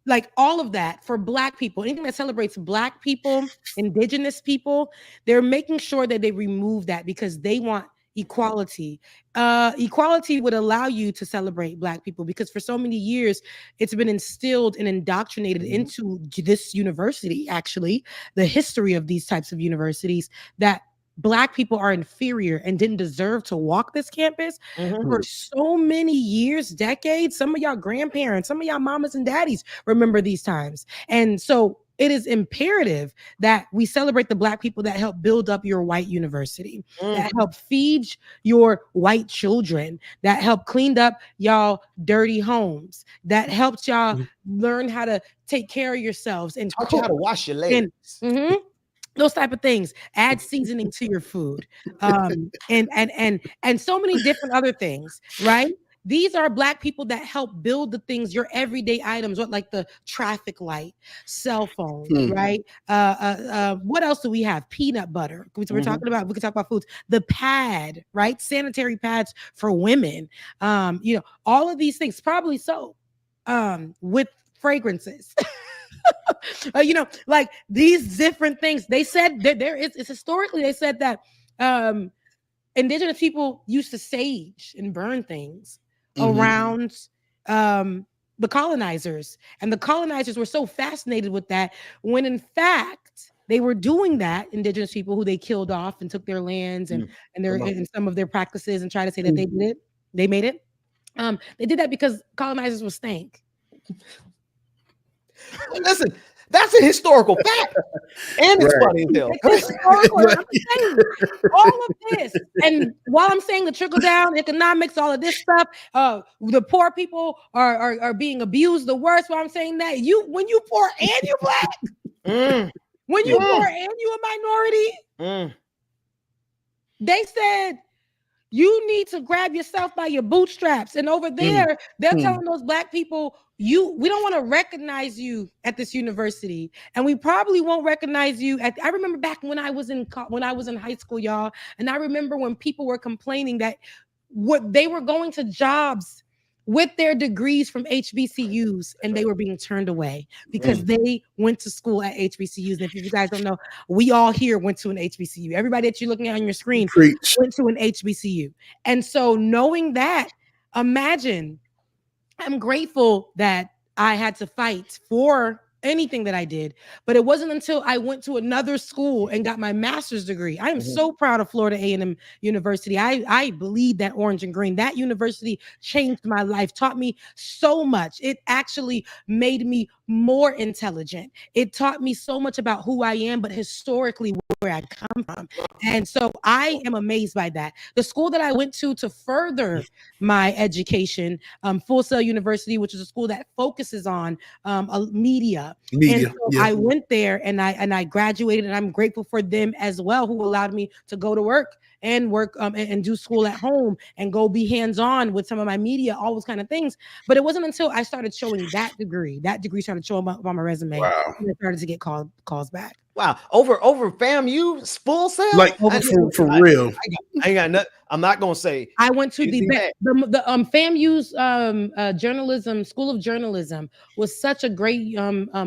Like all of that for Black people, anything that celebrates Black people, Indigenous people, they're making sure that they remove that because they want equality. Equality would allow you to celebrate Black people because for so many years it's been instilled and indoctrinated into this university, actually, the history of these types of universities, that Black people are inferior and didn't deserve to walk this campus for so many years, decades. Some of y'all grandparents, some of y'all mamas and daddies remember these times. And so it is imperative that we celebrate the Black people that help build up your white university, that help feed your white children, that help clean up y'all dirty homes, that helped y'all learn how to take care of yourselves and taught you how to wash your legs. Those type of things. Add seasoning to your food, and so many different other things, right? These are Black people that help build the things, your everyday items, what like the traffic light, cell phone, right? What else do we have? Peanut butter. We're talking about, we can talk about foods. The pad, right? Sanitary pads for women. All of these things, probably so, with fragrances. Like these different things. They said that it's historically, they said that Indigenous people used to sage and burn things around the colonizers, and the colonizers were so fascinated with that when in fact they were doing that. Indigenous people who they killed off and took their lands and some of their practices and tried to say that they did it, they made it. They did that because colonizers were stank. Listen, that's a historical fact, and it's funny as hell. It's historical. I'm saying all of this, and while I'm saying the trickle down economics, all of this stuff, the poor people are being abused the worst. While I'm saying that, when you poor and you Black, when you poor and you a minority, they said you need to grab yourself by your bootstraps. And over there, they're telling those Black people, we don't want to recognize you at this university, and we probably won't recognize you I remember back when I was in high school, y'all, and I remember when people were complaining that they were going to jobs with their degrees from HBCUs and they were being turned away because they went to school at HBCUs. And if you guys don't know, we all here went to an HBCU. Everybody that you're looking at on your screen went to an HBCU. And so knowing that, imagine, I'm grateful that I had to fight for anything that I did, but it wasn't until I went to another school and got my master's degree. I am so proud of Florida A&M University. I believe that orange and green, that university changed my life, taught me so much. It actually made me more intelligent. It taught me so much about who I am, but historically where I come from. And so I am amazed by that. The school that I went to further my education, Full Sail University, which is a school that focuses on media. And so I went there and I graduated, and I'm grateful for them as well, who allowed me to go to work and do school at home and go be hands-on with some of my media, all those kind of things. But it wasn't until I started showing that degree started showing up on my resume, and I started to get calls back. Wow, over FAMU Full Sail, like for real. I ain't got nothing. I'm not gonna say. I went to the FAMU's journalism school of journalism was such a great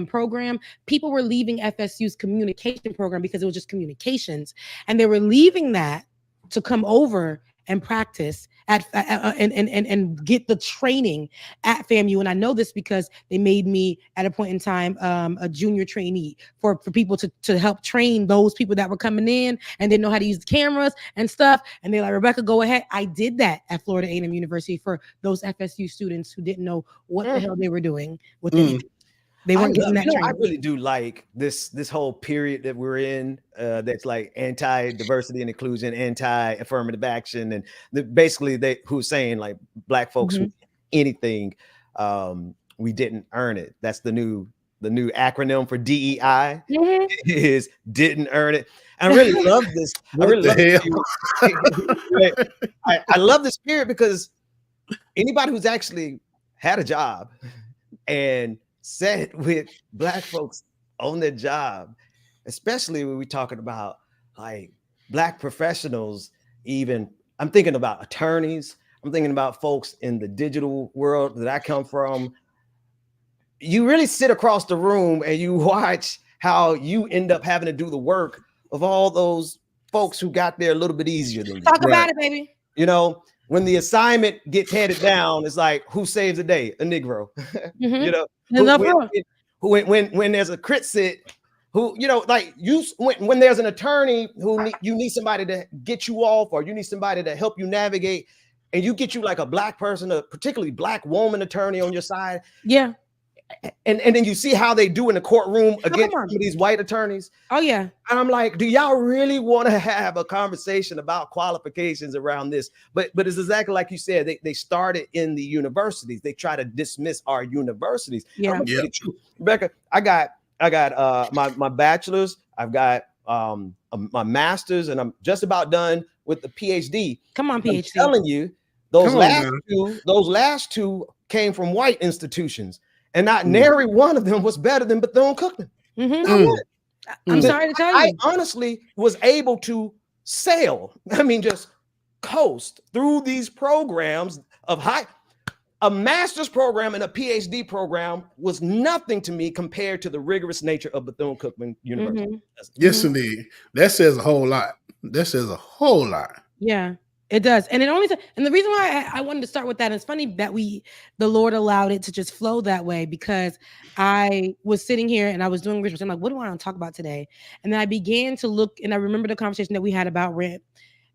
program. People were leaving FSU's communication program because it was just communications, and they were leaving that to come over and practice and get the training at FAMU. And I know this because they made me at a point in time a junior trainee for people to help train those people that were coming in and didn't know how to use the cameras and stuff. And they're like, Rebecca, go ahead. I did that at Florida A&M University for those FSU students who didn't know what the hell they were doing with it. They weren't getting that training. I really do like this whole period that we're in that's like anti-diversity and inclusion, anti-affirmative action, and basically who's saying like black folks who anything, we didn't earn it. That's the new acronym for DEI is didn't earn it. I really love this. I really love this. I love this period because anybody who's actually had a job and sat with black folks on their job, especially when we're talking about like black professionals, even I'm thinking about attorneys, I'm thinking about folks in the digital world that I come from. You really sit across the room and you watch how you end up having to do the work of all those folks who got there a little bit easier than you. Talk about it, baby. You know, when the assignment gets handed down, it's like, who saves the day? A Negro. You know, when there's a crit sit, who, you know, like when there's an attorney who you need somebody to get you off, or you need somebody to help you navigate, and you get you like a black person, a particularly black woman attorney on your side. Yeah. And then you see how they do in the courtroom against some of these white attorneys. Oh yeah. And I'm like, do y'all really want to have a conversation about qualifications around this? But it's exactly like you said, they started in the universities. They try to dismiss our universities. Yeah. Rebecca, I got my bachelor's, I've got my master's, and I'm just about done with the PhD. Come on, PhD. I'm telling you, those last two came from white institutions. And not nary one of them was better than Bethune-Cookman. I'm sorry to tell you. I honestly was able to sail. I mean, just coast through these programs of a master's program and a PhD program was nothing to me compared to the rigorous nature of Bethune-Cookman University. Yes, indeed. That says a whole lot. That says a whole lot. Yeah. It does. And the reason why I wanted to start with that, it's funny that the Lord allowed it to just flow that way, because I was sitting here and I was doing research. I'm like, what do I want to talk about today? And then I began to look, and I remember the conversation that we had about rent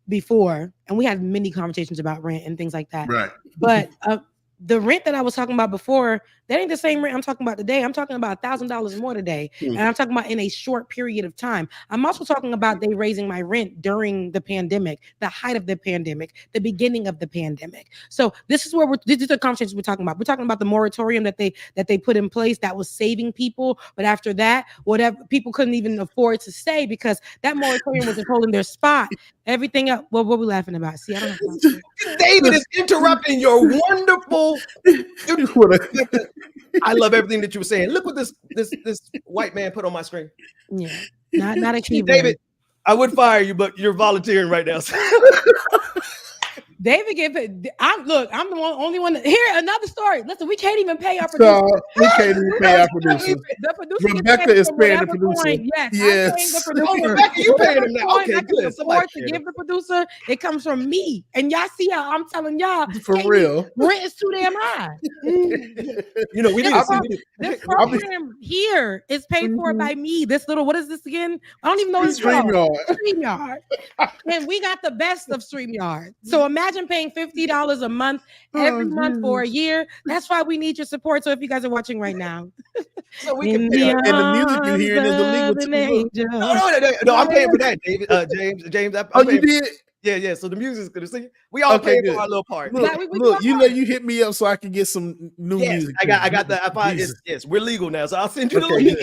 before, and we had many conversations about rent and things like that. Right. But the rent that I was talking about before, that ain't the same rent I'm talking about today. I'm talking about $1,000 more today. And I'm talking about in a short period of time. I'm also talking about they raising my rent during the pandemic, the height of the pandemic, the beginning of the pandemic. So this is the conversations we're talking about. We're talking about the moratorium that they put in place that was saving people. But after that, whatever, people couldn't even afford to stay because that moratorium was holding their spot. Everything up. What we laughing about? See, I don't have David is interrupting your wonderful. I love everything that you were saying. Look what this white man put on my screen. Yeah, not a key. David, I would fire you, but you're volunteering right now. David gave it. I'm the only one. Here, another story. Listen, we can't even pay our producers. We can't even pay our producers. The producer Rebecca is paying the producer. Point. Yes. Yes. Rebecca, you paying him now. Okay, good. Afford to give the producer. It comes from me, and y'all see how I'm telling y'all. For real, rent is too damn high. You know, we need to see this program here is paid for by me. This little, what is this again? I don't even know. StreamYard. And we got the best of StreamYard. So imagine paying $50 a month every month for a year. That's why we need your support. So if you guys are watching right now, so we can and the music you're hearing is illegal too. No, I'm paying for that, David. James. You did? Yeah. So the music's gonna sing. We all pay for our little part. Look, you hit me up so I can get some new music. I got that. I find yes, we're legal now, so I'll send you the link.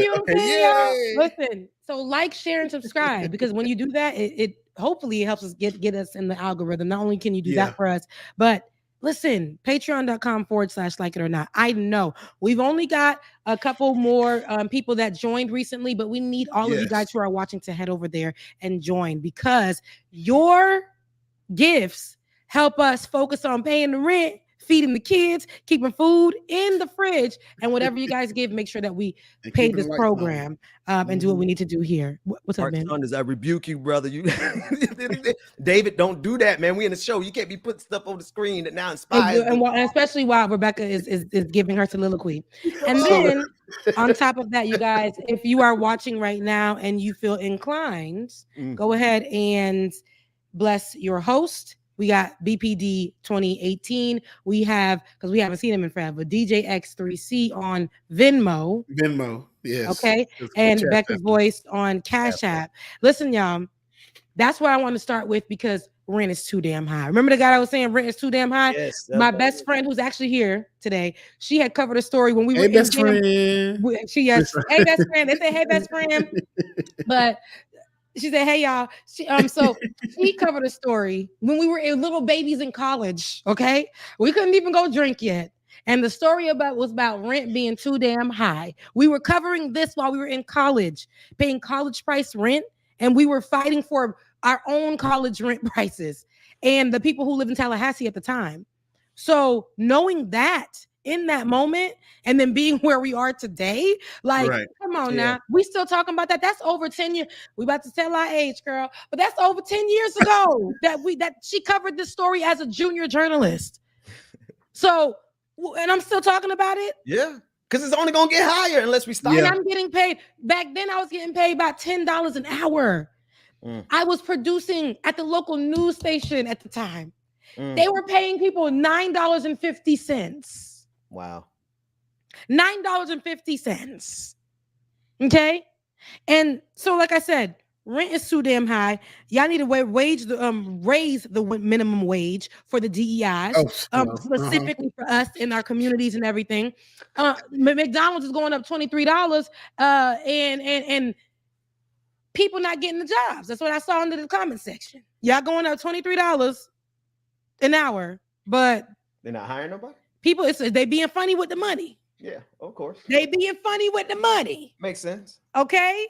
Listen, so like, share, and subscribe, because when you do that, it hopefully it helps us get us in the algorithm. Not only can you do that for us, but listen, patreon.com/like it or not. I know we've only got a couple more people that joined recently, but we need all of you guys who are watching to head over there and join, because your gifts help us focus on paying the rent, feeding the kids, keeping food in the fridge, and whatever you guys give, make sure that we pay this program and do what we need to do here. What's up, man? Saunders, I rebuke you, brother. You, David, don't do that, man. We in the show. You can't be putting stuff on the screen that now inspires. And especially while Rebecca is giving her soliloquy. And then on top of that, you guys, if you are watching right now and you feel inclined, go ahead and bless your host. We got BPD 2018. We have, because we haven't seen him in forever, DJ X3C on Venmo. Yes. Okay. And Becca's Voice on Cash App. Listen, y'all, that's what I want to start with because rent is too damn high. Remember the guy I was saying rent is too damn high? Yes. My best friend, who's actually here today, she had covered a story when we were best friend. Hey, best friend. They say, hey, best friend. But she said, hey, y'all. So she covered a story when we were little babies in college. Okay. We couldn't even go drink yet. And the story was about rent being too damn high. We were covering this while we were in college, paying college price rent. And we were fighting for our own college rent prices and the people who live in Tallahassee at the time. So knowing that in that moment and then being where we are today, like, come on now, we still talking about that. That's over 10 years. We about to tell our age, girl, but that's over 10 years ago that she covered this story as a junior journalist. So, and I'm still talking about it. Yeah. Because it's only going to get higher unless we stop. And I'm getting paid. Back then, I was getting paid about $10 an hour. I was producing at the local news station at the time. They were paying people $9.50. Wow. $9.50. Okay. And so, like I said, rent is too damn high. Y'all need to raise the minimum wage for the DEIs, specifically for us in our communities and everything. McDonald's is going up $23, and people not getting the jobs. That's what I saw under the comment section. Y'all going up $23 an hour, but they're not hiring nobody. People, they being funny with the money. Yeah, of course. They being funny with the money. Makes sense. Okay.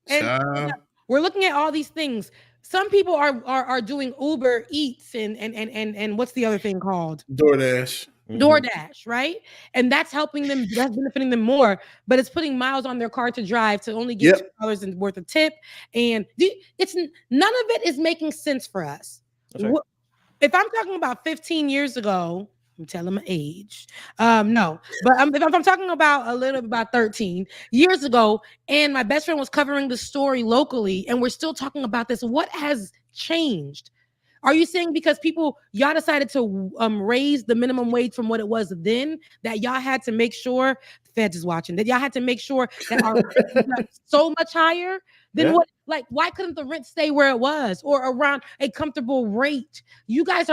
And we're looking at all these things. Some people are doing Uber Eats and what's the other thing called? DoorDash, right? And that's helping them, that's benefiting them more, but it's putting miles on their car to drive to only get $2 worth of tip. And it's none of it is making sense for us. Right. If I'm talking about 15 years ago, I'm telling my age. No, but if I'm talking about a little bit about 13 years ago, and my best friend was covering the story locally, and we're still talking about this, what has changed? Are you saying because y'all decided to raise the minimum wage from what it was then, that y'all had to make sure, the feds is watching, that y'all had to make sure that our rent is so much higher than what? Like, why couldn't the rent stay where it was or around a comfortable rate? You guys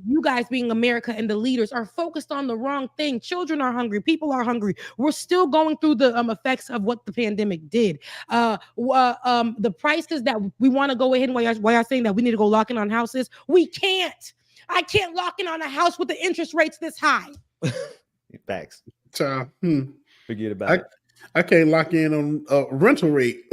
you guys being America and the leaders are focused on the wrong thing. Children are hungry. People are hungry. We're still going through the effects of what the pandemic did. The prices that we want to go ahead and while y'all saying that we need to go lock in on houses, we can't. I can't lock in on a house with the interest rates this high. Facts. Forget about it. I can't lock in on a rental rate.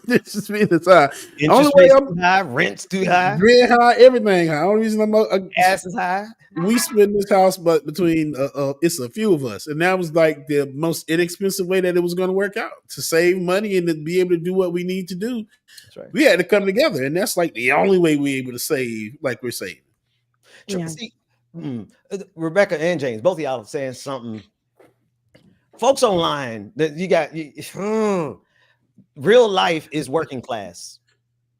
This is me that's high. Interest rates too high, rent's too high, rent high, everything high. Only reason gas is high. We split this house, but between it's a few of us, and that was like the most inexpensive way that it was going to work out to save money and to be able to do what we need to do. That's right. We had to come together, and that's like the only way we're able to save, like we're saving. Yeah. See, Rebecca and James, both of y'all are saying something. Folks online, that you got real life is working class.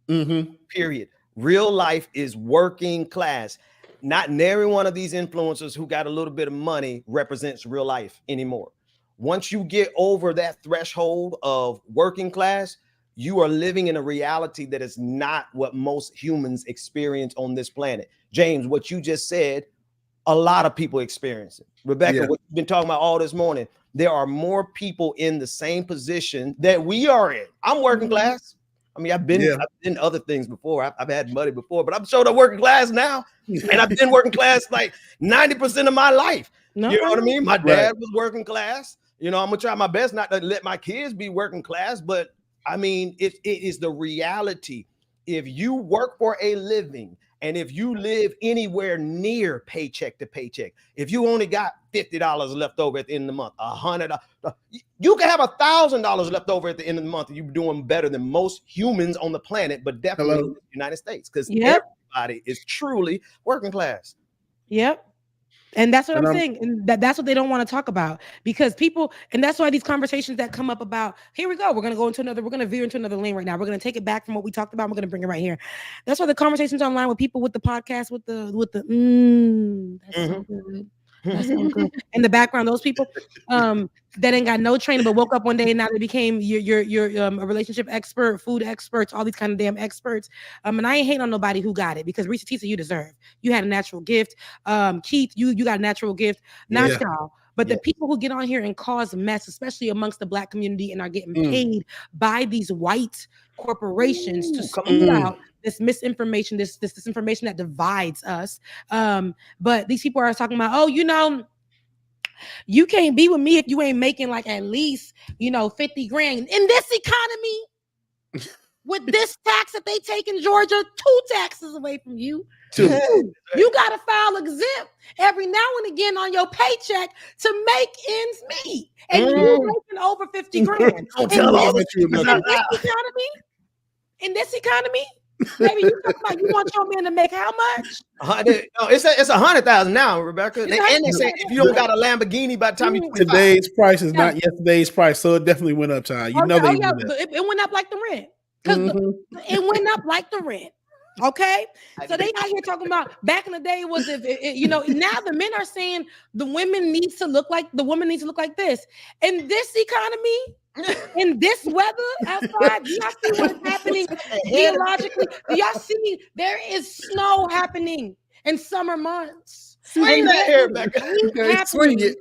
Period. Real life is working class. Not every one of these influencers who got a little bit of money represents real life anymore. Once you get over that threshold of working class, you are living in a reality that is not what most humans experience on this planet. James, what you just said, a lot of people experience it. Rebecca, what you've been talking about all this morning, there are more people in the same position that we are in. I'm working class. I mean, I've been other things before. I've had money before, but I'm showing up working class now. And I've been working class like 90% of my life. You know what I mean? My dad was working class. You know, I'm gonna try my best not to let my kids be working class, but I mean, it is the reality if you work for a living and if you live anywhere near paycheck to paycheck, if you only got $50 left over at the end of the month, $100, you can have $1,000 left over at the end of the month, and you're doing better than most humans on the planet, but definitely in the United States, because everybody is truly working class. Yep. And that's what I'm saying. And that's what they don't want to talk about, because people, and that's why these conversations that come up about, here we go, we're going to veer into another lane right now. We're going to take it back from what we talked about. We're going to bring it right here. That's why the conversations online with people with the podcast, with the that's so good. That's so good. In the background, those people that ain't got no training, but woke up one day and now they became your a relationship expert, food experts, all these kind of damn experts. And I ain't hating on nobody who got it, because Reese Tisa, you deserve. You had a natural gift. Keith, you got a natural gift. Not y'all. But the people who get on here and cause mess, especially amongst the Black community, and are getting paid by these white corporations to spew out this misinformation, this information that divides us. But these people are talking about, you can't be with me if you ain't making like at least, 50 grand. In this economy, with this tax that they take in Georgia, 2 taxes away from you. You got to file exempt every now and again on your paycheck to make ends meet. And you're making over 50 grand. In this economy, baby, you talking about you want your man to make how much? It's 100,000 now, Rebecca. And they say if you don't got a Lamborghini by the time you today's price is not yesterday's price, so it definitely went up, child. It went up like the rent. Because it went up like the rent. Okay, so they out here talking about back in the day was now the men are saying the women needs to look like this. In this economy, in this weather outside, do y'all see what's happening geologically? Do y'all see there is snow happening in summer months? Swing that hair back. Swing it.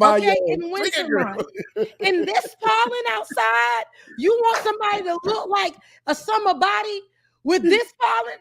Okay, in winter months. In this pollen outside, you want somebody to look like a summer body with this pollen?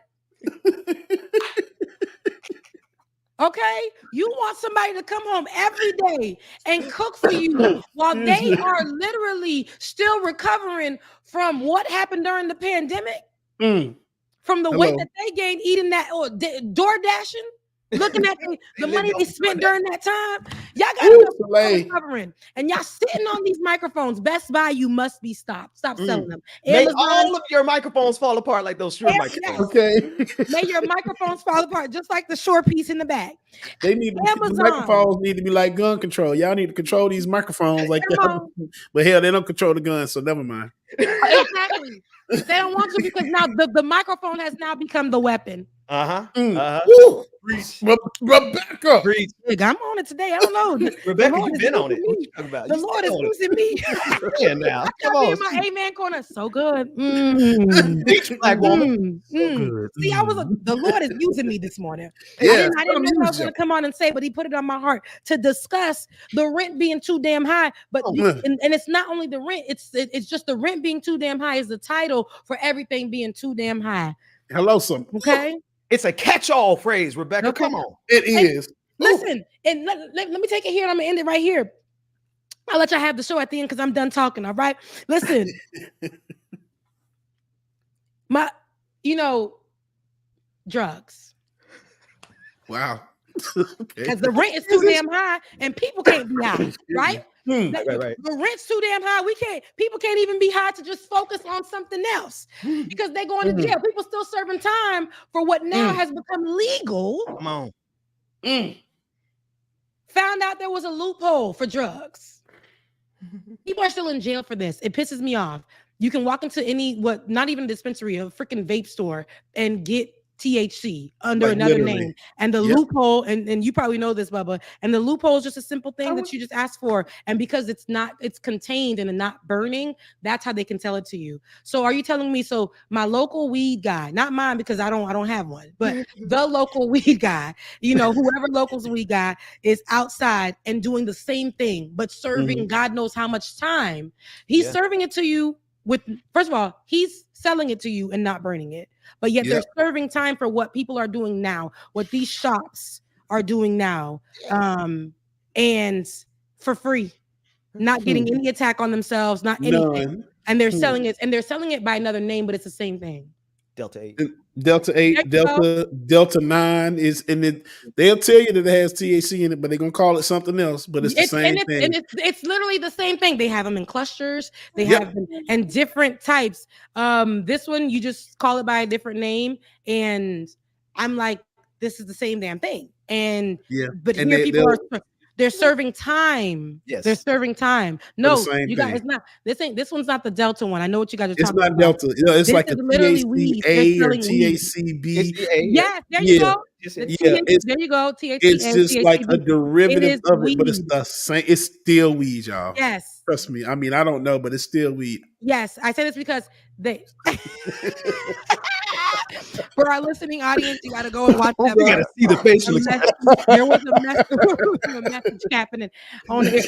Okay, you want somebody to come home every day and cook for you while they are literally still recovering from what happened during the pandemic, from the weight that they gained eating that or door dashing. Looking at the money they spent during that time, y'all got to recovering, and y'all sitting on these microphones. Best Buy, you must be stopped. Stop selling them. May all of your microphones fall apart like those Shure microphones. Okay. May your microphones fall apart just like the Shure piece in the back. They need the microphones need to be like gun control. Y'all need to control these microphones like that. But hell, they don't control the guns, so never mind. Exactly. They don't want to, because now the microphone has now become the weapon. Rebecca. I'm on it today. I don't know. Rebecca, you've been on it. What you talking about? The Lord is using me. Yeah, now. Come on. In my amen corner. So good. Black woman. See, the Lord is using me this morning. Yeah, I didn't know I was going to come on and say, but he put it on my heart to discuss the rent being too damn high. But and it's not only the rent, it's just the rent being too damn high is the title for everything being too damn high. Hello, some. Okay. It's a catch-all phrase, Rebecca. Okay. Come on. It is. Listen, and let me take it here, and I'm going to end it right here. I'll let y'all have the show at the end because I'm done talking, all right? Listen. Drugs. Wow. Because the rent is too damn high, and people can't be high, right? Right. The rent's too damn high. People can't even be high to just focus on something else because they going to jail. People still serving time for what now has become legal. Come on. Found out there was a loophole for drugs. People are still in jail for this. It pisses me off. You can walk into not even a dispensary, a freaking vape store, and get THC under another name. And the loophole, and you probably know this, Bubba, and the loophole is just a simple thing that you just ask for. And because it's contained and not burning, that's how they can tell it to you. So are you telling me, so my local weed guy, not mine because I don't have one, but the local weed guy, whoever local's weed guy is outside and doing the same thing, but serving God knows how much time. He's serving it to you with, first of all, he's selling it to you and not burning it. But yet they're serving time for what people are doing now, what these shops are doing now, and for free, not getting any attack on themselves, not anything. And they're selling it, by another name, but it's the same thing. Delta 8. Delta There 8, you go. Delta 9 is in it. They'll tell you that it has THC in it, but they're gonna call it something else. But it's the same thing. It's literally the same thing. They have them in clusters. They Yep. have them in different types. This one you just call it by a different name, and I'm like, this is the same damn thing. And Yeah. but And here people they'll are they're serving time. Yes. They're serving time. for the No, same you guys, thing. it's not. This one's not the Delta one. I know what you guys are It's talking not about. Delta. You know, it's This like is a literally weed. They're THCA or selling weed. THCB. Yes, there you Yeah. go. The Yeah. there you go. It's THCA, just like a THCB. It derivative is of it, but it's weed. the same. It's still weed, y'all. Yes. Trust me. I mean, I don't know, but it's still weed. Yes, I say this because they for our listening audience, you got to go and watch that. You gotta see the facial There was a message happening on it.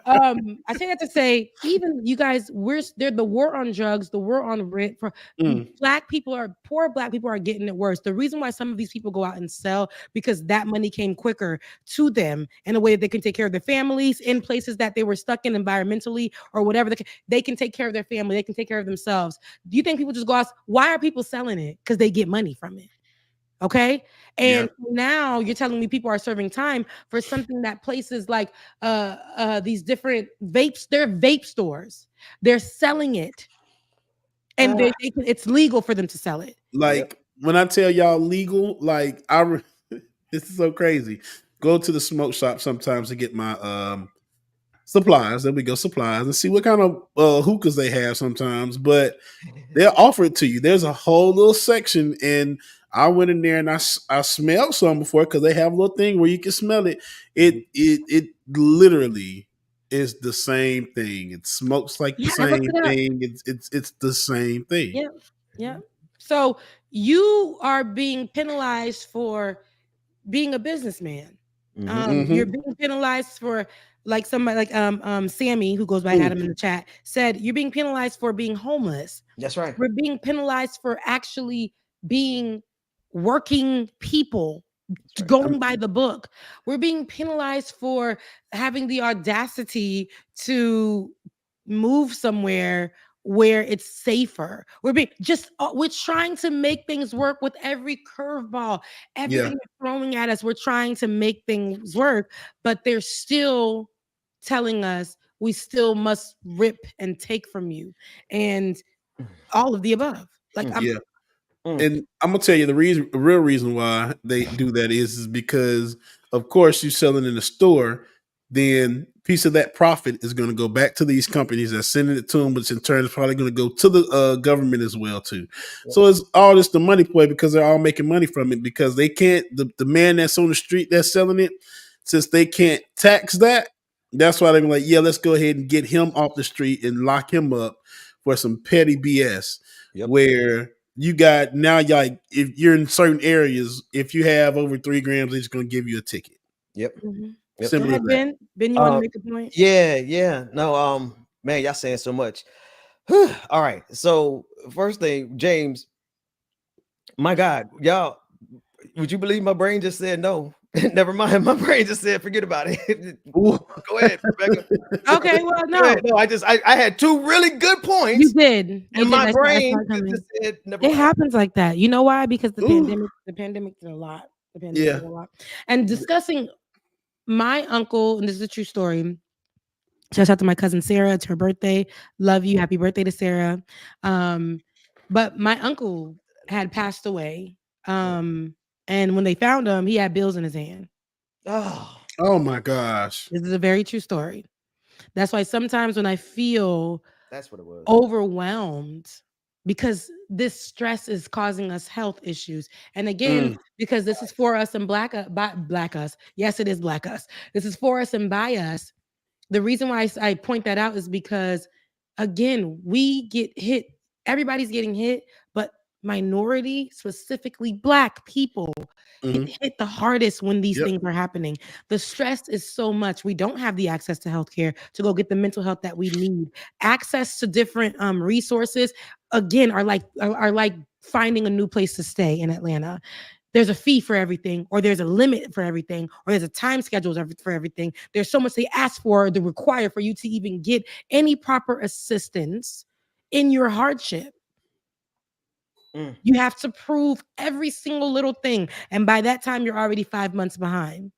I say that to say, even you guys, they're the war on drugs, the war on rent for poor black people are getting it worse. The reason why some of these people go out and sell because that money came quicker to them in a way that they can take care of their families in places that they were stuck in environmentally or whatever. They can take care of their family. They can take care of themselves. Do you think people just go out? Why are people selling it? Because they get money from it. Okay. And now you're telling me people are serving time for something that places like these different vapes, they're vape stores. They're selling it. And it's legal for them to sell it. Like when I tell y'all legal, like this is so crazy. Go to the smoke shop sometimes to get my supplies. There we go, supplies, and see what kind of hookahs they have sometimes. But they'll offer it to you. There's a whole little section, and I went in there and I smelled some before because they have a little thing where you can smell it. It literally is the same thing. It smokes like the same thing. It's the same thing. Yeah, yeah. So you are being penalized for being a businessman. You're being penalized for like somebody like Sammy, who goes by Adam in the chat, said you're being penalized for being homeless. That's right. We're being penalized for actually being working people, going by the book. We're being penalized for having the audacity to move somewhere where it's safer. We're trying to make things work with every curveball, everything they're throwing at us. We're trying to make things work, but they're still telling us we still must rip and take from you, and all of the above. Like, And I'm gonna tell you the real reason why they do that is because, of course, you sell it in the store, then piece of that profit is going to go back to these companies that's sending it to them, which in turn is probably going to go to the government as well too. So it's all just the money play because they're all making money from it because they can't. The man that's on the street that's selling it, since they can't tax that, that's why they're like, yeah, let's go ahead and get him off the street and lock him up for some petty BS where. You got now, like if you're in certain areas, if you have over 3 grams, they're just gonna give you a ticket. Yep. Simple as that. Ben, you want to make a point? Yeah. No, man, y'all saying so much. All right. So first thing, James, my God, y'all, would you believe my brain just said no? Never mind. My brain just said, forget about it. Go ahead, Rebecca. Okay, well, no. No, I had 2 really good points. You did. And my brain just said, never mind. It happens like that. You know why? Because the pandemic did a lot. The pandemic did a lot. And discussing my uncle, and this is a true story. Shout out to my cousin Sarah. It's her birthday. Love you. Happy birthday to Sarah. But my uncle had passed away. And when they found him, he had bills in his hand. Oh my gosh. This is a very true story. That's why sometimes when I feel that's what it was, overwhelmed, because this stress is causing us health issues. And again, because this is for us and black us. Yes, it is black us. This is for us and by us. The reason why I point that out is because, again, we get hit. Everybody's getting hit, but minority, specifically black people, get hit the hardest when these things are happening. The stress is so much. We don't have the access to healthcare to go get the mental health that we need. Access to different resources, again, are like finding a new place to stay in Atlanta. There's a fee for everything, or there's a limit for everything, or there's a time schedule for everything. There's so much they ask for, they require for you to even get any proper assistance in your hardship. You have to prove every single little thing. And by that time, you're already 5 months behind.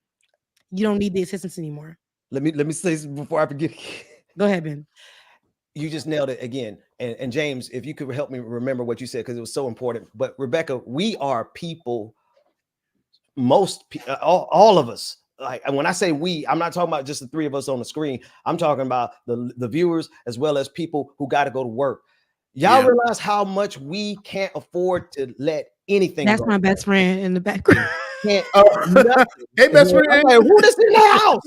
You don't need the assistance anymore. Let me say this before I forget. Go ahead, Ben. You just nailed it again. And James, if you could help me remember what you said, because it was so important. But Rebecca, we are people, all of us. Like, and when I say we, I'm not talking about just the three of us on the screen. I'm talking about the viewers as well as people who got to go to work. Y'all realize how much we can't afford to let anything That's go. my best friend in the background. Hey, best friend. I'm like, who this in the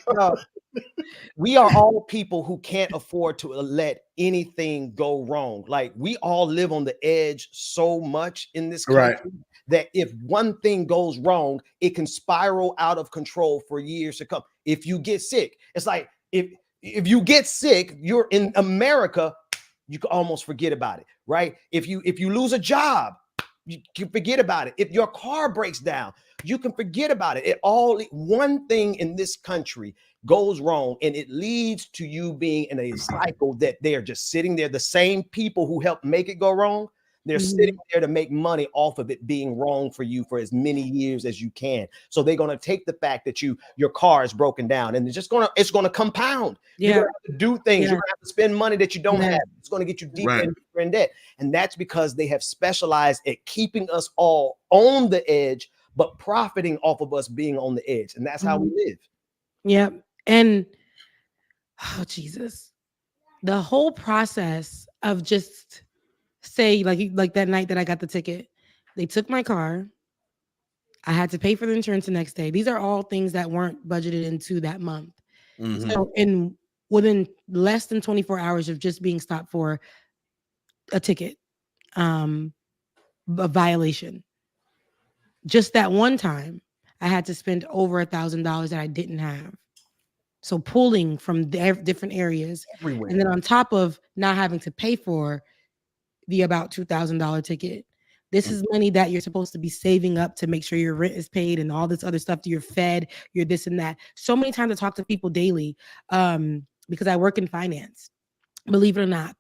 house? We are all people who can't afford to let anything go wrong. Like, we all live on the edge so much in this country that if one thing goes wrong, it can spiral out of control for years to come. If you get sick, it's like if you get sick, you're in America, you can almost forget about it, right? If you lose a job, you can forget about it. If your car breaks down, you can forget about it. One thing in this country goes wrong, and it leads to you being in a cycle that they're just sitting there. The same people who helped make it go wrong, they're sitting there to make money off of it being wrong for you for as many years as you can. So they're going to take the fact that your car is broken down, and it's going to compound. You're going to have to do things. You're going to have to spend money that you don't have. It's going to get you deeper and deeper in debt. And that's because they have specialized at keeping us all on the edge, but profiting off of us being on the edge. And that's how we live. Yep. And oh, Jesus, the whole process of just say like that night that I got the ticket, they took my car. I had to pay for the insurance the next day. These are all things that weren't budgeted into that month. So within less than 24 hours of just being stopped for a ticket, a violation, just that one time, I had to spend over $1,000 that I didn't have. So pulling from different areas. Everywhere. And then on top of not having to pay for the about $2,000 ticket, this is money that you're supposed to be saving up to make sure your rent is paid and all this other stuff. You're fed, you're this and that. So many times I talk to people daily because I work in finance. Believe it or not,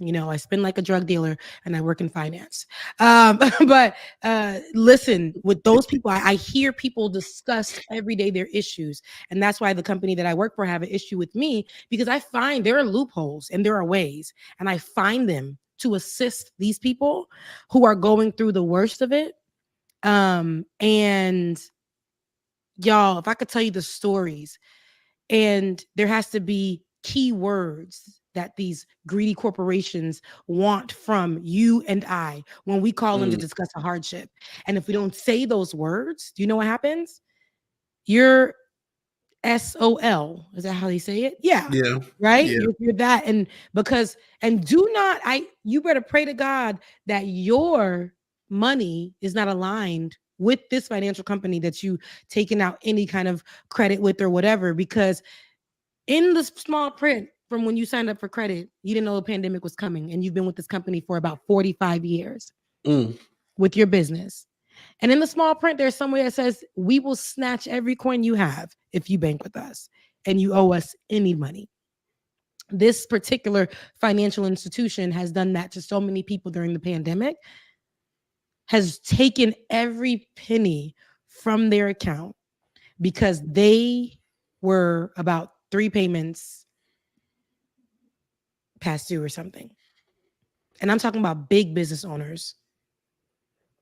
I spend like a drug dealer and I work in finance. But listen, with those people, I hear people discuss every day their issues. And that's why the company that I work for have an issue with me, because I find there are loopholes and there are ways, and I find them to assist these people who are going through the worst of it. And y'all, if I could tell you the stories, and there has to be key words that these greedy corporations want from you and I when we call them to discuss a hardship. And if we don't say those words, do you know what happens? You're SOL. Is that how they say it? Yeah. Right? Yeah. You're that. And you better pray to God that your money is not aligned with this financial company that you taken out any kind of credit with or whatever, because in the small print from when you signed up for credit, you didn't know a pandemic was coming, and you've been with this company for about 45 years with your business. And in the small print, there's somewhere that says, we will snatch every coin you have if you bank with us and you owe us any money. This particular financial institution has done that to so many people during the pandemic, has taken every penny from their account because they were about 3 payments past due or something. And I'm talking about big business owners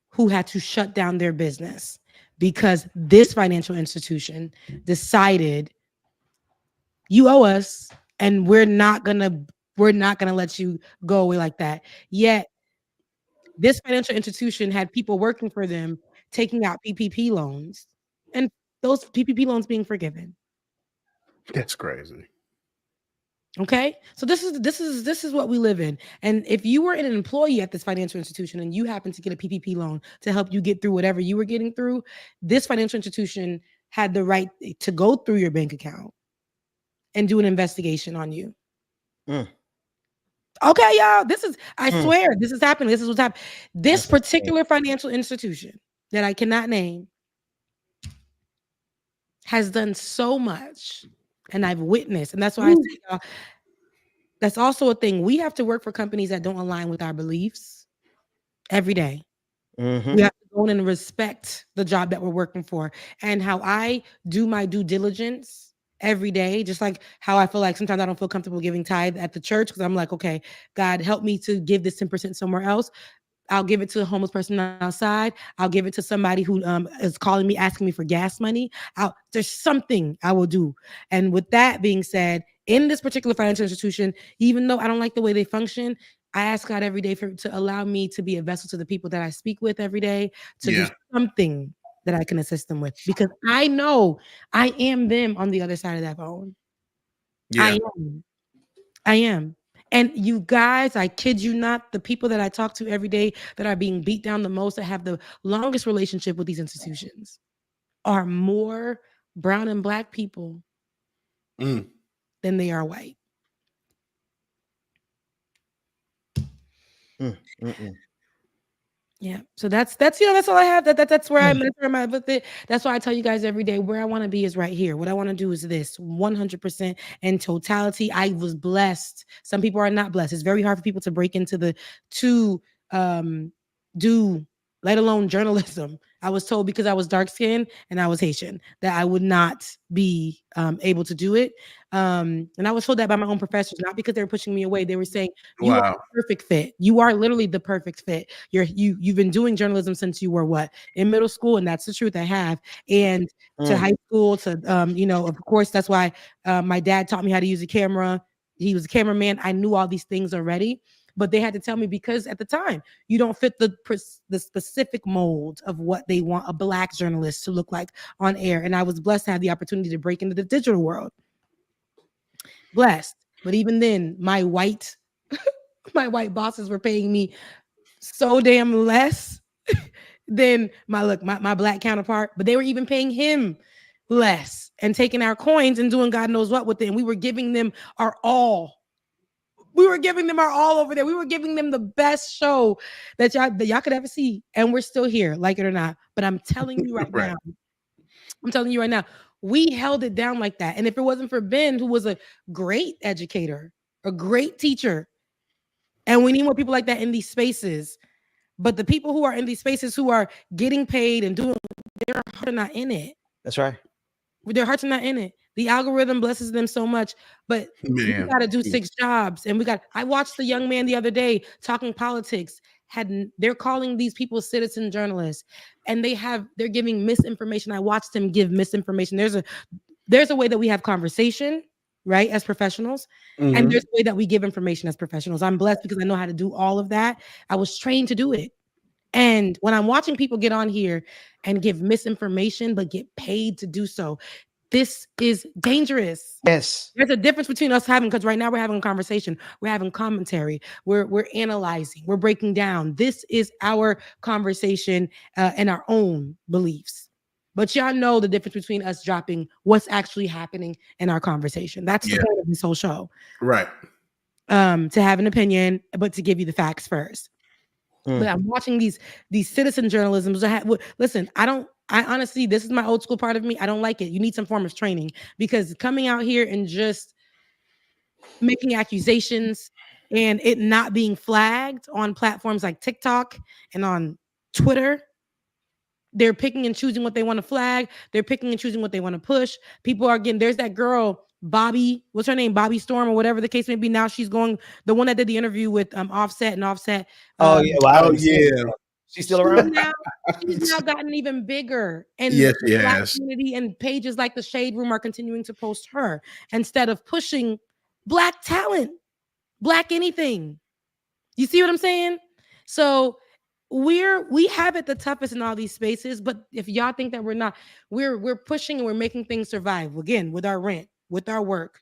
who had to shut down their business because this financial institution decided you owe us and we're not gonna let you go away like that. Yet this financial institution had people working for them taking out PPP loans, and those PPP loans being forgiven. That's crazy. Okay, so this is what we live in. And if you were an employee at this financial institution and you happen to get a PPP loan to help you get through whatever you were getting through, this financial institution had the right to go through your bank account and do an investigation on you. Okay, y'all, I swear, this is happening. This is what's happening. This particular financial institution that I cannot name has done so much, and I've witnessed, and that's why I say, y'all, That's also a thing. We have to work for companies that don't align with our beliefs every day. Mm-hmm. We have to go in and respect the job that we're working for. And how I do my due diligence every day, just like how I feel like sometimes I don't feel comfortable giving tithe at the church because I'm like, okay, God, help me to give this 10% somewhere else. I'll give it to a homeless person outside. I'll give it to somebody who is calling me, asking me for gas money. There's something I will do. And with that being said, in this particular financial institution, even though I don't like the way they function, I ask God every day to allow me to be a vessel to the people that I speak with every day, to do something that I can assist them with, because I know I am them on the other side of that phone. I am. And you guys, I kid you not, the people that I talk to every day that are being beat down the most, that have the longest relationship with these institutions, are more brown and black people than they are white. Yeah. So that's all I have. That's where I'm at with it. That's why I tell you guys every day, where I want to be is right here. What I want to do is this 100% in totality. I was blessed. Some people are not blessed. It's very hard for people to break into do, let alone journalism. I was told because I was dark skinned and I was Haitian that I would not be able to do it. And I was told that by my own professors, not because they were pushing me away. They were saying, you are the perfect fit. You are literally the perfect fit. You've been doing journalism since you were what, in middle school, and that's the truth I have. And to high school, to of course, that's why my dad taught me how to use a camera. He was a cameraman. I knew all these things already, but they had to tell me because at the time you don't fit the specific mold of what they want a black journalist to look like on air. And I was blessed to have the opportunity to break into the digital world. Blessed. But even then, my white bosses were paying me so damn less than my black counterpart, but they were even paying him less and taking our coins and doing God knows what with it. And we were giving them our all. We were giving them our all over there. We were giving them the best show that y'all could ever see. And we're still here, like it or not. But I'm telling you right now, we held it down like that. And if it wasn't for Ben, who was a great educator, a great teacher, and we need more people like that in these spaces. But the people who are in these spaces who are getting paid and doing, their hearts are not in it. That's right. Their hearts are not in it. The algorithm blesses them so much, but we got to do 6 jobs. And I watched the young man the other day talking politics. They're calling these people citizen journalists, and they're giving misinformation. I watched him give misinformation. There's a way that we have conversation, right, as professionals, and there's a way that we give information as professionals. I'm blessed because I know how to do all of that. I was trained to do it. And when I'm watching people get on here and give misinformation but get paid to do so, this is dangerous. Yes. There's a difference between us because right now we're having a conversation, we're having commentary, we're analyzing, we're breaking down. This is our conversation and our own beliefs. But y'all know the difference between us dropping what's actually happening in our conversation. That's the point of this whole show. Right. To have an opinion, but to give you the facts first. But I'm watching these citizen journalisms. Listen, I honestly, this is my old school part of me. I don't like it. You need some form of training, because coming out here and just making accusations and it not being flagged on platforms like TikTok and on Twitter, they're picking and choosing what they want to flag. They're picking and choosing what they want to push. People are getting, there's that girl, Bobby, what's her name? Bobby Storm or whatever the case may be. Now she's going, the one that did the interview with Offset and Offset. She's still around? She's now gotten even bigger. And yes, the Black community and pages like the Shade Room are continuing to post her instead of pushing Black talent, Black anything. You see what I'm saying? So we have it the toughest in all these spaces, but if y'all think that we're not, we're pushing and we're making things survive again with our rent, with our work,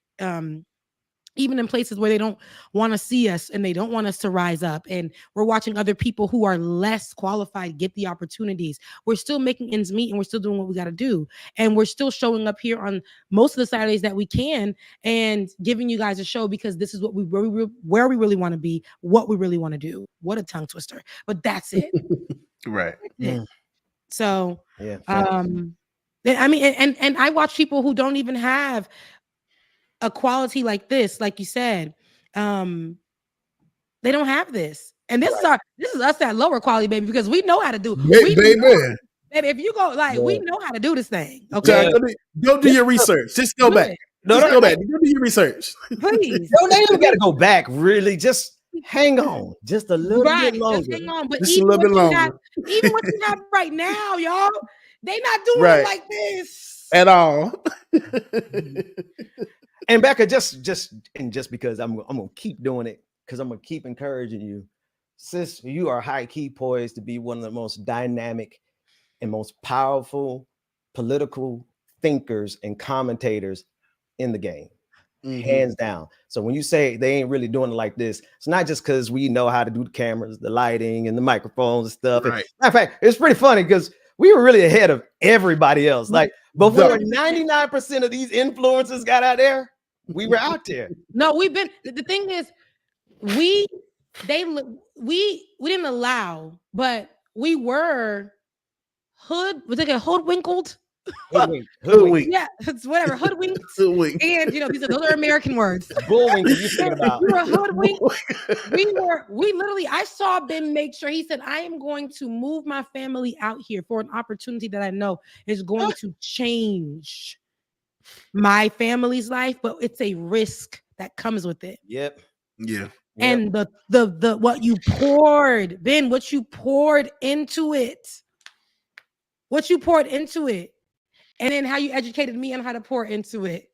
even in places where they don't want to see us and they don't want us to rise up, and we're watching other people who are less qualified get the opportunities. We're still making ends meet and we're still doing what we got to do, and we're still showing up here on most of the Saturdays that we can and giving you guys a show, because this is what where we really want to be, what we really want to do. What a tongue twister, but that's it. Right. That's it. So I mean, and I watch people who don't even have a quality like this, like you said, They don't have this. And this is us at lower quality, baby, because we know how to do it. Baby, if you go we know how to do this thing. Okay. Go do your research. Just go back. Go back. Go do your research. Please. No, they don't gotta go back. Really, just hang on. Just a little bit longer. Just hang on. But just even even what you have right now, y'all, they not doing it like this. At all. And Becca, just because I'm gonna keep doing it, because I'm gonna keep encouraging you, sis. You are high key poised to be one of the most dynamic and most powerful political thinkers and commentators in the game, hands down. So when you say they ain't really doing it like this, it's not just because we know how to do the cameras, the lighting, and the microphones and stuff. Right. In fact, it's pretty funny because we were really ahead of everybody else. Like before 99% of these influencers got out there, we were out there. No, we've been. The thing is, we didn't allow, but we were hoodwinkled. Hoodwinked. Yeah, it's whatever. Hoodwinked. And those are American words. Bullwinked. You think about. We were hoodwinked. We literally. I saw Ben make sure. He said, "I am going to move my family out here for an opportunity that I know is going to change my family's life, but it's a risk that comes with it." Yep. Yeah. And the what you poured, Ben, what you poured into it. And then how you educated me on how to pour into it.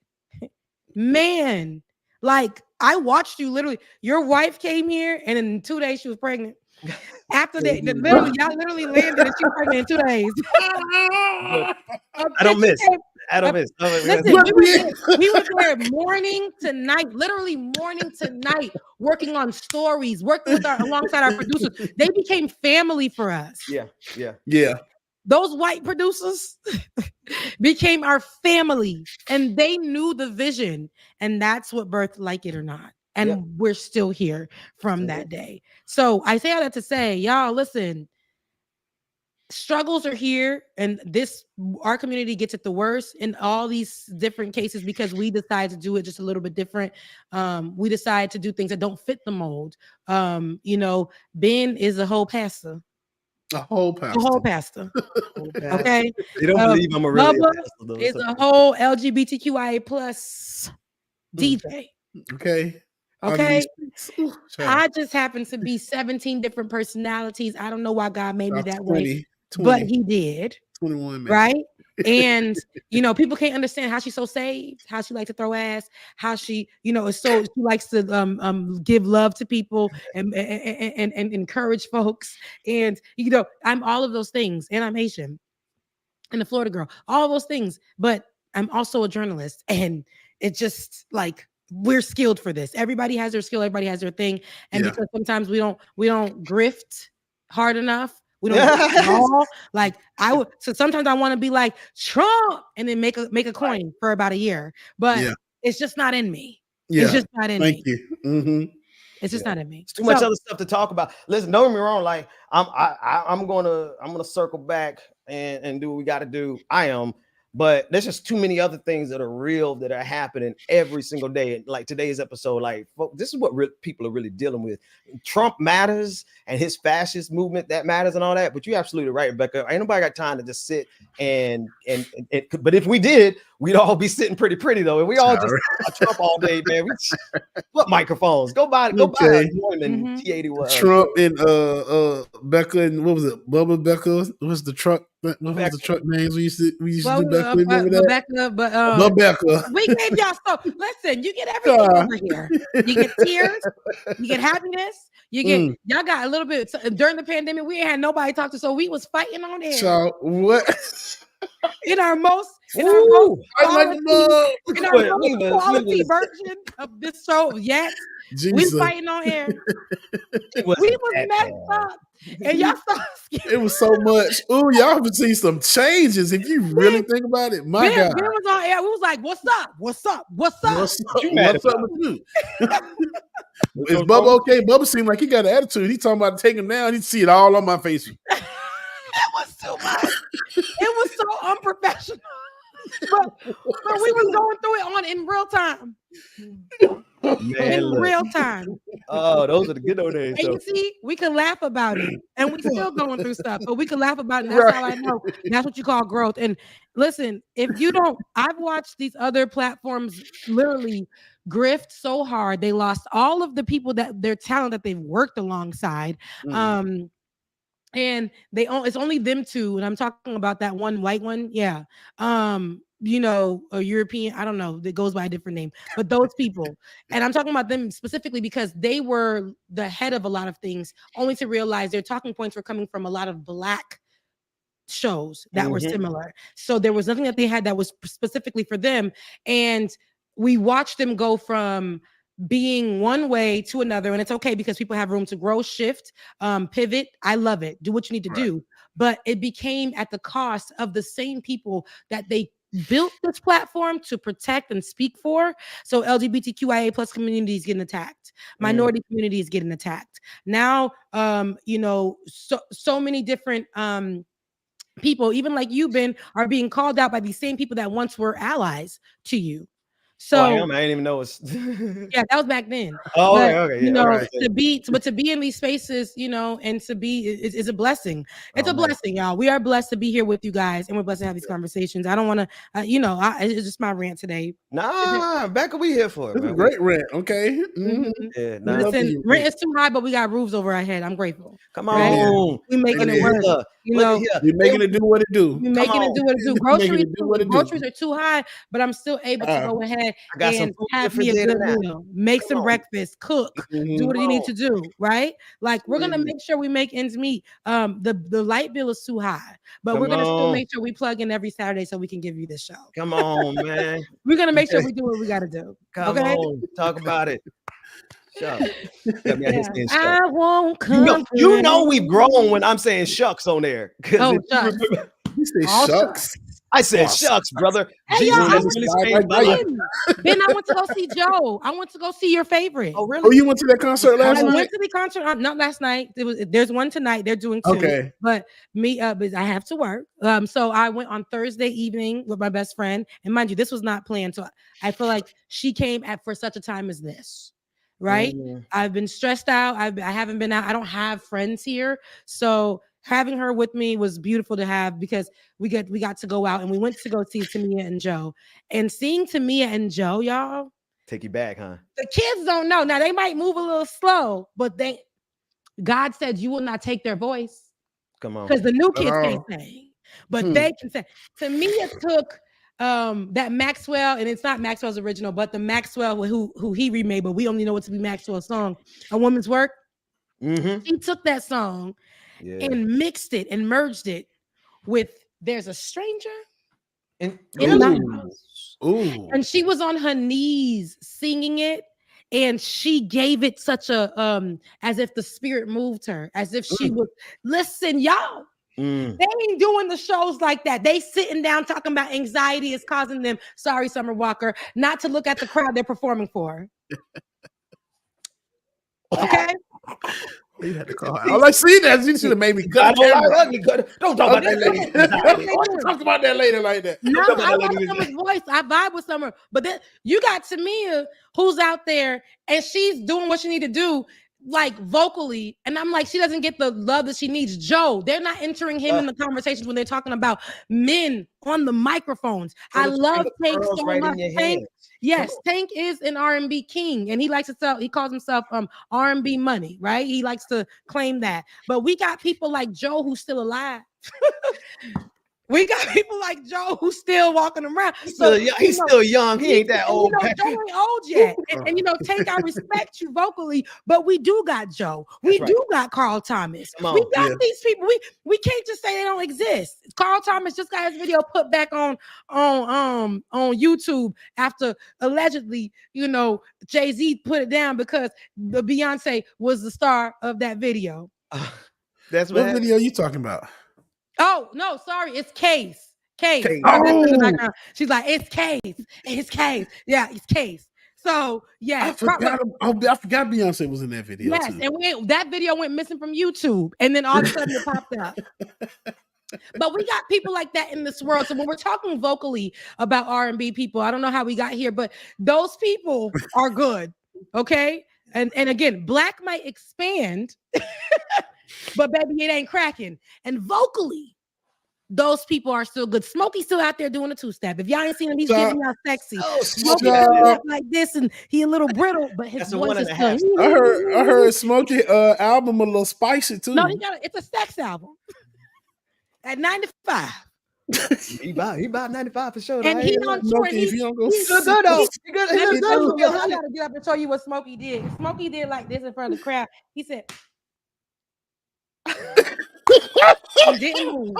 Man, like I watched you literally. Your wife came here and in 2 days she was pregnant. After that, y'all literally landed and she was pregnant in 2 days. I don't miss. Listen, we were there morning to night, literally morning to night, working on stories, working with alongside our producers. They became family for us. Yeah. Those white producers became our family, and they knew the vision, and that's what birthed Like It or Not. And we're still here from that day. So I say all that to say, y'all, listen, struggles are here, and our community gets it the worst in all these different cases because we decide to do it just a little bit different. We decide to do things that don't fit the mold. Ben is a whole pastor. A whole pastor. Okay. They don't believe I'm a really Bubba is a whole LGBTQIA plus DJ. Okay. I just happen to be 17 different personalities. I don't know why God made me that way, but He did. 21, man. Right? And people can't understand how she's so saved, how she likes to throw ass, how she, she likes to give love to people and encourage folks. And I'm all of those things, and I'm Haitian and a Florida girl, all those things. But I'm also a journalist, and it's just like we're skilled for this. Everybody has their skill, everybody has their thing, and because sometimes we don't grift hard enough. We don't all like I would. So sometimes I want to be like Trump and then make a coin for about a year, but it's just not in me. Yeah. It's just not in me. Thank you. Mm-hmm. It's just not in me. It's too much other stuff to talk about. Listen, don't get me wrong. Like I'm gonna circle back and do what we got to do. But there's just too many other things that are real that are happening every single day. And like today's episode, like this is what people are really dealing with. Trump matters and his fascist movement that matters and all that. But you're absolutely right, Rebecca. Ain't nobody got time to just sit and but if we did, we'd all be sitting pretty though. And we all just Trump all day, man. What microphones? Go buy a Neumann T81. Trump and Becca and what was it? Bubba Becca. What's the truck? What was the truck names we used to do? Becca, remember that? Rebecca. We gave y'all so. Listen, you get everything over here. You get tears. You get happiness. You get y'all got a little bit during the pandemic. We ain't had nobody talk to, so we was fighting on air. So what? In our most quality version of this show yet. We fighting on air. We was messed up. And y'all saw it was so much. Ooh, y'all have seen some changes if you really think about it. My God. Ben was on air. We was like, what's up? What's up? What's up? What's up with you? Is Bubba okay? Bubba seemed like he got an attitude. He talking about taking him down. He'd see it all on my face. It was too much. It was so unprofessional. but we was going through it in real time. Man, in real time. Oh, those are the good old days. And you see, we can laugh about it, and we still going through stuff, but we can laugh about it. And that's how I know that's what you call growth. And listen, if you don't, I've watched these other platforms literally grift so hard. They lost all of the people that their talent that they've worked alongside. And it's only them two, and I'm talking about that one white one, yeah. You know, a European, I don't know, that goes by a different name, but those people, and I'm talking about them specifically because they were the head of a lot of things, only to realize their talking points were coming from a lot of Black shows that were similar. So there was nothing that they had that was specifically for them, and we watched them go from being one way to another, and it's okay because people have room to grow, shift, pivot. I love it. Do what you need to do, but it became at the cost of the same people that they built this platform to protect and speak for. So LGBTQIA plus community is getting attacked, minority community is getting attacked now. You know, so many different people, even like you, Ben, are being called out by these same people that once were allies to you. So I didn't even know it's yeah, that was back then. Oh, but, okay, yeah, you know, right. to be in these spaces, you know, and to be is a blessing. It's a blessing, y'all. We are blessed to be here with you guys, and we're blessed to have these conversations. I don't want to, you know, it's just my rant today. Nah, Becca, we here for it. It's a great rant. Okay. Yeah, Listen, rent is too high, but we got roofs over our head. I'm grateful. Come on, we making it work. You know, we're making it do what it do. We're making it do what it do. Groceries are too high, but I'm still able to go ahead and have me a good meal, make some breakfast, cook, do what you need to do, right? Like we're gonna make sure we make ends meet. The light bill is too high, but we're gonna still make sure we plug in every Saturday so we can give you this show. Come on, man. We're gonna make sure we do what we gotta do. Come on, talk about it. I won't come. You know we've grown when I'm saying shucks on there. Oh, shucks. You say shucks. I said shucks, brother. Hey, Ben, I went to go see Joe. I went to go see your favorite. Oh, really? Oh, you went to that concert last night? I went to the concert, not last night. There's one tonight. They're doing two. Okay. But but I have to work. So I went on Thursday evening with my best friend. And mind you, this was not planned. So I feel like she came for such a time as this. Right? I've been stressed out. I haven't been out. I don't have friends here. So having her with me was beautiful to have because we got to go out and we went to go see Tamia and Joe. And seeing Tamia and Joe, y'all. Take you back, huh? The kids don't know. Now they might move a little slow, but God said you will not take their voice. Come on. Because the new kids can't sing. But they can sing. Tamia took that Maxwell, and it's not Maxwell's original, but the Maxwell who he remade, but we only know it to be Maxwell's song, A Woman's Work. He took that song and mixed it and merged it with There's a Stranger in My House. And she was on her knees singing it, and she gave it such a as if the spirit moved her, as if she was listen, y'all. They ain't doing the shows like that. They sitting down talking about anxiety is causing them, sorry, Summer Walker, not to look at the crowd they're performing for. Okay? You had to call her. I like see that. You should have made me cut. Don't talk about that lady. Don't talk about that later like that. No, I love Summer's voice. I vibe with Summer. But then you got Tamia who's out there and she's doing what she need to do, like vocally, and I'm like, she doesn't get the love that she needs. Joe, they're not entering him in the conversations when they're talking about men on the microphones. I love Tank so much. Tank, yes, Tank is an R&B king, and he likes to sell. He calls himself R&B money, right? He likes to claim that. But we got people like Joe who's still alive. We got people like Joe who's still walking around. He's still young. He ain't that old. Joe ain't old yet. And Tank, I respect you vocally, but we do got Joe. We do got Carl Thomas. We got these people. We can't just say they don't exist. Carl Thomas just got his video put back on YouTube after allegedly, Jay-Z put it down because the Beyonce was the star of that video. That's what video are you talking about? Oh, no, sorry. It's Case. Case. Oh. She's like, it's Case. It's Case. Yeah, it's Case. So, yeah. I forgot Beyonce was in that video. Yes, too. And that video went missing from YouTube. And then all of a sudden it popped up. But we got people like that in this world. So when we're talking vocally about R&B people, I don't know how we got here, but those people are good. Okay. And again, black might expand, but baby, it ain't cracking. And vocally, those people are still good. Smokey's still out there doing a two-step. If y'all ain't seen him, he's giving y'all sexy. Smokey like this, and he a little brittle, but his voice is still. I heard Smokey album a little spicy too. No, it's a sex album. At 95. he about 95 for sure. And he on tour. And he's good though. He good. I gotta get up and show you what Smokey did. Smokey did like this in front of the crowd. He said. He didn't move.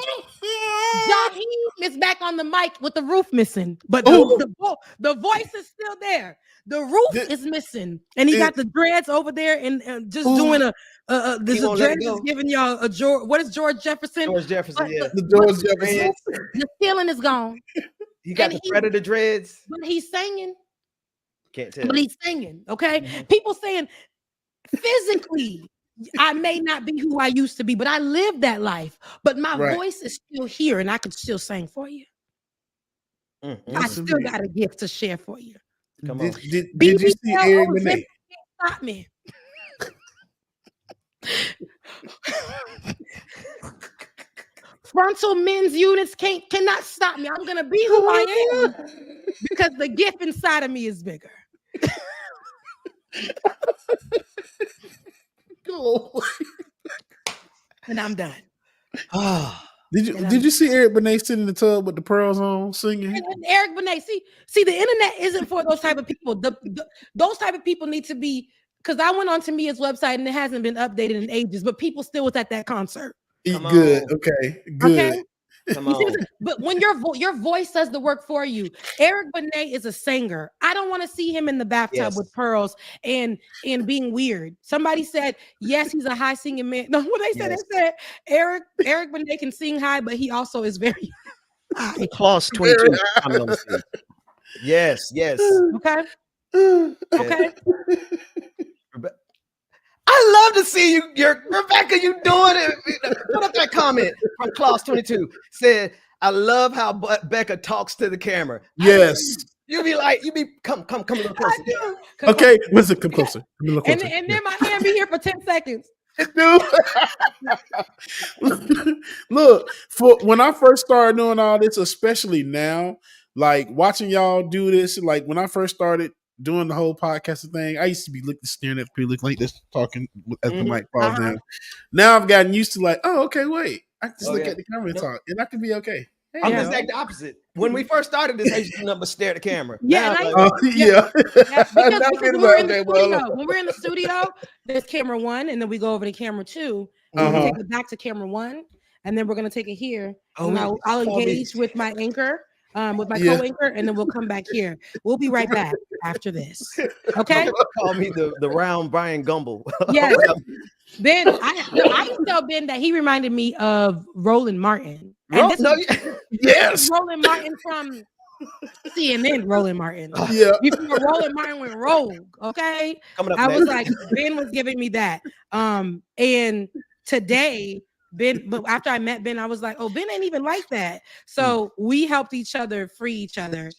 Jaheim is back on the mic with the roof missing, but the voice is still there. The roof is missing, and he got the dreads over there and just doing this is dread is giving y'all a George. What is George Jefferson? George Jefferson, yeah. The George Jefferson. The ceiling is gone. He got the Predator dreads, but he's singing. Can't tell. But he's singing. Okay, people saying physically. I may not be who I used to be, but I lived that life. But my voice is still here, and I can still sing for you. I still got a gift to share for you. Come on. Did you see Eric Bonnet? Stop me. Frontal men's units cannot stop me. I'm gonna be who I am because the gift inside of me is bigger. And I'm done. Did you see Eric Bonnet sitting in the tub with the pearls on singing? And Eric Bonnet, see, the internet isn't for those type of people. Those type of people need to be, because I went on to Mia's website and it hasn't been updated in ages, but people still was at that concert. Good. Okay. Good. Okay? But when your voice does the work for you, Eric Bonnet is a singer. I don't want to see him in the bathtub with pearls and being weird. Somebody said, yes, he's a high singing man. No, what they said, they said Eric Bonnet can sing high, but he also is very high. Clause 22. Yes. Okay. Okay. I love to see you, Rebecca. You doing it? Put up that comment from Clause 22. Said, "I love how Becca talks to the camera." Yes. You be come a little closer. Okay, listen, come closer. Come a little closer. And then my hand be here for 10 seconds. Look, for when I first started doing all this, especially now, like watching y'all do this, like when I first started doing the whole podcasting thing, I used to be staring at people looking like this, talking as the mic falls down. Now I've gotten used to like, oh, okay, wait. I can just look at the camera and talk, and I can be okay. Hey, I'm the exact opposite. When we first started this, I used to do nothing but stare at the camera. Yeah, because when we're in the studio, there's camera 1, and then we go over to camera 2, and we take it back to camera 1, and then we're gonna take it here. And I'll engage with my anchor. With my co-anchor, and then we'll come back here. We'll be right back after this. Okay? Call me the round Brian Gumble. Yes. Ben, I used to tell Ben that he reminded me of Roland Martin. Yes. Roland Martin from CNN. Roland Martin. Yeah. Before Roland Martin went rogue. Okay. I was like, Ben was giving me that. And today. Ben, but after I met Ben, I was like, oh, Ben ain't even like that. So we helped each other free each other.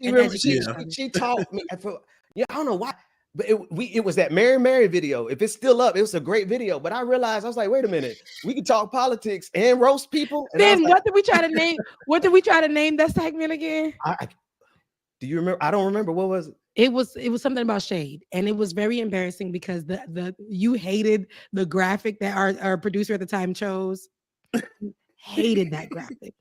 She taught me. I don't know why, but it was that Mary video. If it's still up, it was a great video. But I realized, I was like, wait a minute, we can talk politics and roast people. And Ben, what did we try to name? What did we try to name that segment again? Do you remember? I don't remember. What was it? It was something about shade, and it was very embarrassing because you hated the graphic that our producer at the time chose. Hated that graphic.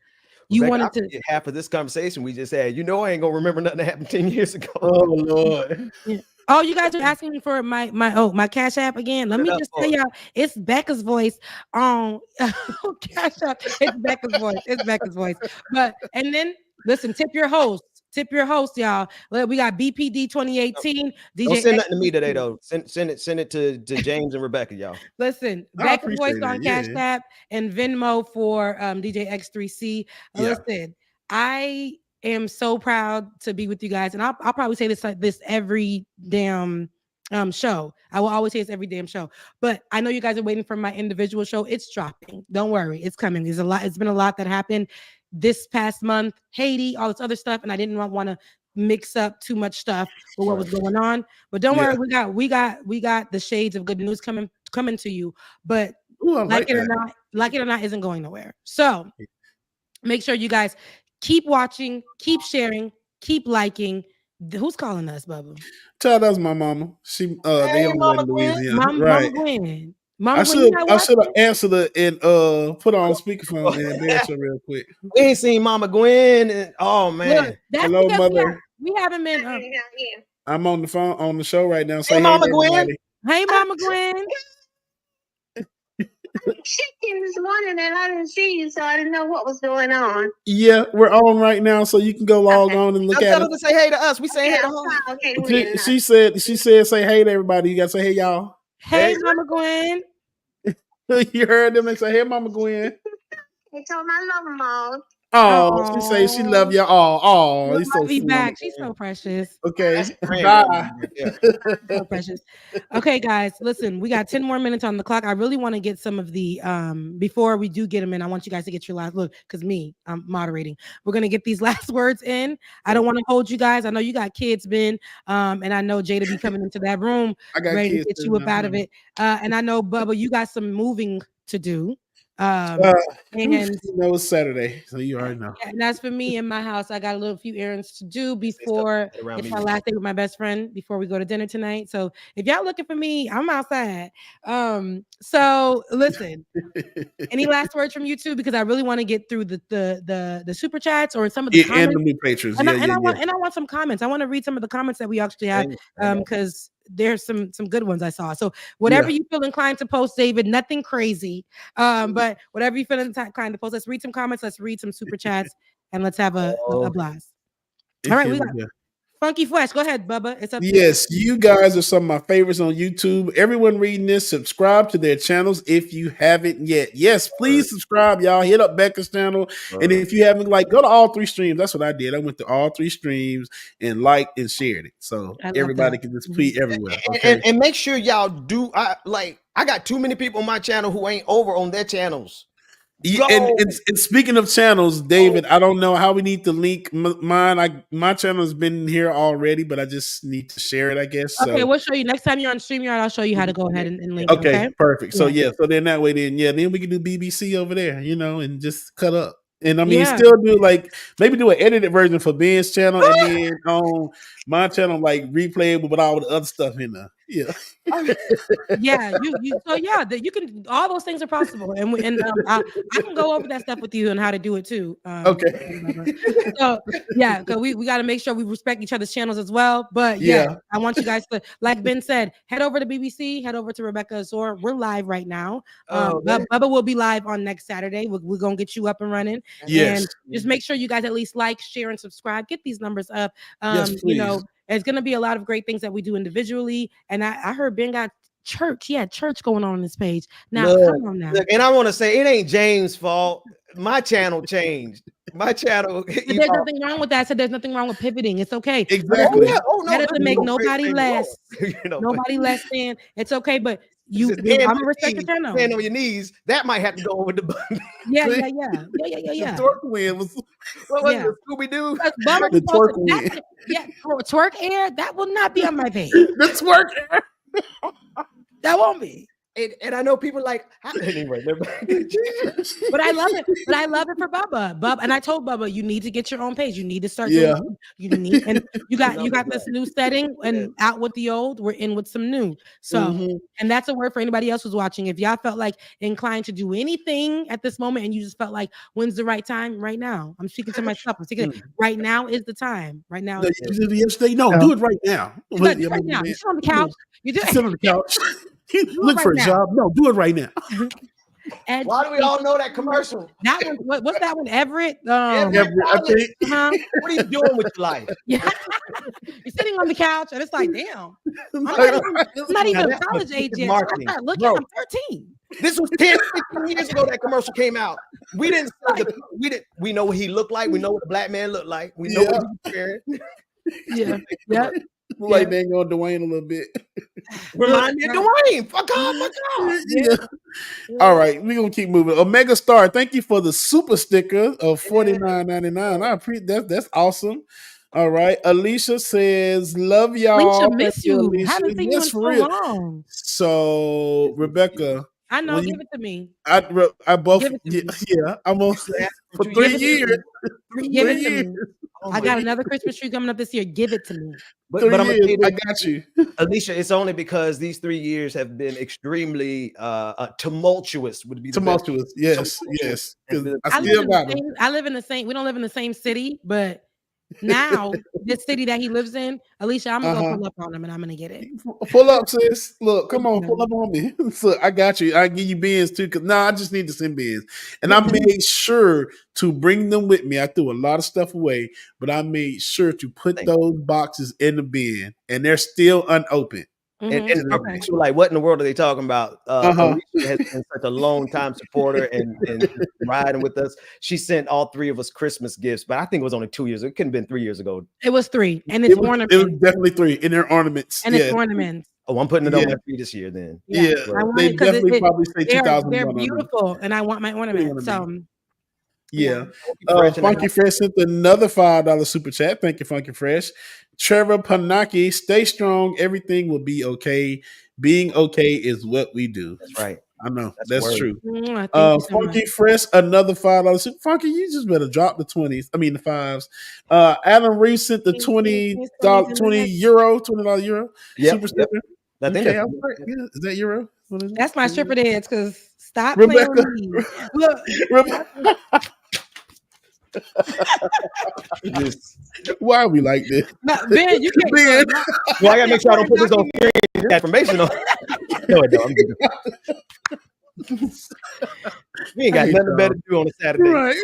You wanted to half of this conversation we just had. You know, I ain't gonna remember nothing that happened 10 years ago. Oh Lord. Yeah. Oh, you guys are asking me for my Cash App again. Let me just tell y'all, it's Becca's voice on Cash App. It's Becca's voice. It's Becca's voice. But and then listen, tip your host. Tip your host, y'all. We got BPD 2018. DJ Don't send nothing to me today, though. Send it to James and Rebecca, y'all. Listen, Becca voice on Cash App and Venmo for DJ X3C. Listen, I am so proud to be with you guys, and I'll probably say this every damn show. I will always say it's every damn show. But I know you guys are waiting for my individual show. It's dropping. Don't worry. It's coming. There's a lot. It's been a lot that happened this past month. Haiti, all this other stuff. And I didn't want to mix up too much stuff with what was going on. But don't worry, we got the shades of good news coming to you. But like it or not isn't going nowhere. So make sure you guys keep watching, keep sharing, keep liking. Who's calling us, Bubba? Child, that's my mama. She they on Mama Louisiana. Gwen. Right. Mama Gwen. I should have answered it and put her on speakerphone and embarrass her real quick. We ain't seen Mama Gwen. And, oh man. Look, that's hello, because mother. We haven't been. I'm on the phone on the show right now. Say hey, Mama Gwen. Everybody. Hey, Mama Gwen. Chicken this morning and I didn't see you, so I didn't know what was going on. Yeah, we're on right now, so you can go log on and look at her it. to say hey to us. We say hey to her. She said say hey to everybody. You gotta say hey, y'all. Hey, Mama Gwen. You heard them and say hey, Mama Gwen. They told me I love them all. Oh, she say she love you all. Oh, he's so sweet. Back. She's so precious. Okay, bye. So precious. Okay, guys, listen, we got 10 more minutes on the clock. I really want to get some of the before we do get them in. I want you guys to get your last look because I'm moderating. We're gonna get these last words in. I don't want to hold you guys. I know you got kids, Ben, and I know Jada be coming into that room ready to get you up out of it. And I know Bubba, you got some moving to do. And it's Saturday, so you already know. And that's for me in my house. I got a few errands to do before it's my last day with my best friend before we go to dinner tonight. So if y'all looking for me, I'm outside. So listen, any last words from you two? Because I really want to get through the super chats or some of the comments. And the new patrons. I want some comments. I want to read some of the comments that we actually have because there's some good ones I saw. So whatever you feel inclined to post, David, nothing crazy. But whatever you feel inclined to post, let's read some comments, let's read some super chats, and let's have a blast. All right, we got Funky Flesh. Go ahead, Bubba. It's up to you. Yes, you guys are some of my favorites on YouTube. Everyone reading this, subscribe to their channels if you haven't yet. Yes, please subscribe, y'all. Hit up Becca's channel. And if you haven't, go to all 3 streams. That's what I did. I went to all 3 streams and liked and shared it. So everybody can just tweet everywhere. Okay? And make sure y'all do. I got too many people on my channel who ain't over on their channels. Yeah, and speaking of channels, David, I don't know how we need to link mine. My channel has been here already, but I just need to share it, I guess. Okay, so. We'll show you next time you're on StreamYard. I'll show you how to go ahead and link. Okay, perfect. So so then that way, then we can do BBC over there, and just cut up. And I mean, still do maybe do an edited version for Ben's channel, and then on my channel replay it with all the other stuff in there. Yeah. You can. All those things are possible, and I can go over that stuff with you and how to do it too. Okay. So because we got to make sure we respect each other's channels as well. But I want you guys to, like Ben said, head over to BBC, head over to Rebecca Azor. We're live right now. Bubba will be live on next Saturday. We're gonna get you up and running. Yes. And just make sure you guys at least like, share, and subscribe. Get these numbers up. Yes, please. There's going to be a lot of great things that we do individually. And I heard Ben got church. He had church going on this page. Now, come on now. Look, and I want to say, it ain't James' fault. My channel changed. My channel. There's nothing wrong with that. I said there's nothing wrong with pivoting. It's okay. Exactly. That doesn't make nobody less. Nobody less than. It's okay, but I'm gonna respect your channel. Stand on your knees. That might have to go with the button. Yeah. The twerk win was what was it? Scooby Doo. The twerk win. Twerk air. That will not be on my page. The twerk air. That won't be. And I know people anyway. But I love it. But I love it for Bubba. And I told Bubba, you need to get your own page. You need to start. You need, and you got this new setting, and out with the old. We're in with some new. So, and that's a word for anybody else who's watching. If y'all felt inclined to do anything at this moment, and you just felt when's the right time? Right now. I'm speaking to myself. I'm speaking. Right now is the time. Right now. Do it right now. Right now. You sit on the couch. You sit on the couch. Look for a job. No, do it right now. And why do we all know that commercial? That one, what's that one? Everett. Everett, I think. What are you doing with your life? Yeah. You're sitting on the couch, and it's damn. I'm not even a college age yet. So I start looking. I'm 13. This was 10, 15 years ago that commercial came out. We didn't. We know what he looked like. We know what a black man looked like. We know what he was wearing. Yeah. They ain't going Dwayne a little bit. Remind me of Dwayne. Fuck off. Yeah. All right, we're gonna keep moving. Omega Star, thank you for the super sticker of $49.99. I appreciate that. That's awesome. All right. Alicia says, love Alicia, y'all. Thank miss you, you. Alicia. Haven't seen you Yes, in for so real. long. So, Rebecca, I know. when Give you it to me. I both Give it to me. yeah, I'm on for 3 Give it to years. me. Give 3 it to years. me. I got another Christmas tree coming up this year. Give it to me. But 3 I'm gonna years. say I this, got you. Alicia. It's only because these 3 years have been extremely tumultuous. Would be the best. Tumultuous. Yes, Tumultuous yes. has 'Cause been- I I live still in the got them. same. I live in the same. We don't live in the same city, but now this city that he lives in, Alicia, I'm gonna go pull up on him and I'm gonna get it. Pull up, sis. Look, come on, Yeah. pull up on me. So I got you. I give you bins too. Cause I just need to send bins. And I made sure to bring them with me. I threw a lot of stuff away, but I made sure to put those boxes in the bin, and they're still unopened. And, To and this day. people were like, what in the world are they talking about? Uh-huh. Alicia has been such a long time supporter and riding with us. She sent all 3 of us Christmas gifts, but I think it was only 2 years. It couldn't have been 3 years ago. It was 3, and it's It was ornaments. definitely 3 in their ornaments. And it's ornaments. Oh, I'm putting it on Yeah. my tree this year then. Yeah, I want they it because definitely probably say they're 2001 on them. beautiful, and I want my ornament. So Yeah. Fresh in the Funky Fresh sent another $5 super chat. Thank you, Funky Fresh. Trevor Panaki, stay strong. Everything will be okay. Being okay is what we do. That's right. I know. That's That's the word. true. thank you so Funky much. Fresh, another $5 super. Funky, you just better drop the 20s. I mean the 5s. Adam Reese sent the $20 $20 euro Yep, super sticker. I think Okay, that's- I was right. Yeah, is that euro? What is it? That's my stripper dance. Because stop Rebecca. playing with me. Look, Why are we like this? Ben, you can't. Ben. Well, I gotta make sure I don't put this on screen. Information on. No, it don't. I'm good. We ain't got nothing better to do on a Saturday. Right.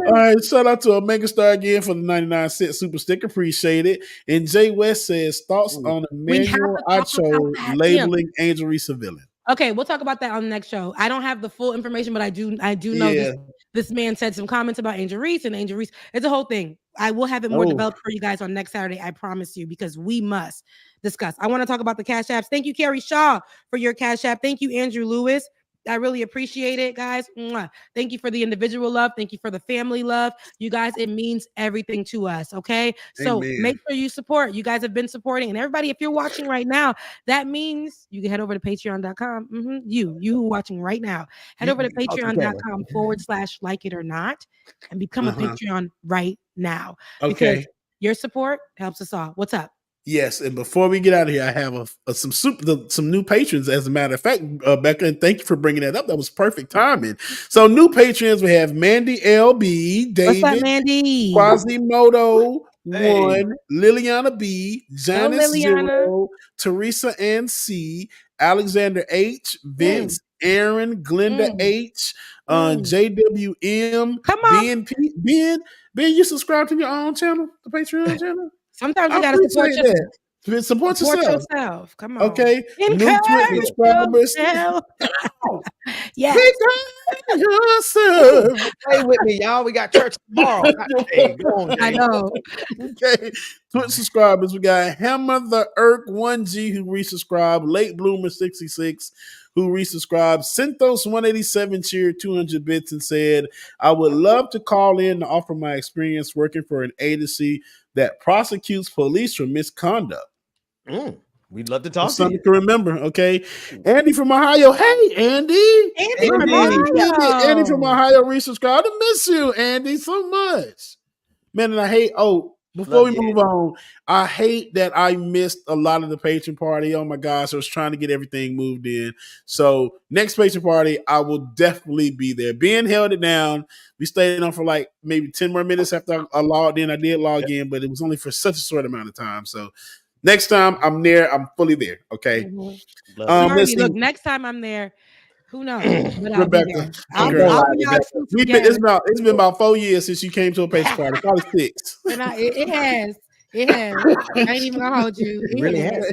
All right. Shout out to Omega Star again for the 99-cent super sticker. Appreciate it. And Jay West says thoughts on Emmanuel Acho labeling Angel Reese a villain. Okay, we'll talk about that on the next show. I don't have the full information, but I do know this man said some comments about Angel Reese, and Angel Reese. It's a whole thing. I will have it more developed for you guys on next Saturday. I promise you, because we must discuss. I want to talk about the Cash Apps. Thank you, Carrie Shaw, for your Cash App. Thank you, Andrew Lewis. I really appreciate it, guys. Mwah. Thank you for the individual love. Thank you for the family love. You guys, it means everything to us, okay? So make sure you support. You guys have been supporting. And everybody, if you're watching right now, that means you can head over to patreon.com. You who are watching right now, head over to patreon.com/like it or not and become a Patreon right now. Okay. Because your support helps us all. What's up? Yes, and before we get out of here, I have some new patrons. As a matter of fact, Becca, and thank you for bringing that up. That was perfect timing. So, new patrons, we have Mandy LB, David, What's up, Mandy? Quasimodo 1, Liliana B, Janice Liliana. 0, Teresa Ann C, Alexander H, Vince, Aaron, Glenda H, JWM, Come on. Ben P. Ben, you subscribe to your own channel, the Patreon channel? Sometimes you gotta support yourself. Support yourself. Come on. Okay. New Encourage Twitch subscribers. Yes. Yourself. Play with me, y'all. We got church tomorrow. Hey, go on, I know. Okay. Twitch subscribers. We got Hammer the Irk 1G who resubscribed. Late Bloomer 66 who resubscribed. Synthos 187 cheered 200 bits and said, I would love to call in to offer my experience working for an agency that prosecutes police for misconduct. We'd love to talk to Something you. to remember, okay? Andy from Ohio. Hey, Andy. Andy from Ohio. Andy from Ohio resubscribed. I miss you, Andy, so much. Man, and I hate, before we move on, I hate that I missed a lot of the patron party. Oh my gosh, I was trying to get everything moved in. So next patron party, I will definitely be there. Ben held it down. We stayed on for like maybe 10 more minutes after I logged in. I did log in, but it was only for such a short amount of time. So next time I'm there, I'm fully there. Okay. Look, next time I'm there, who knows? But I'll be there. I'll be out it's been about 4 years since you came to a patron party. Probably 6. And it has. I ain't even gonna hold you. It really has.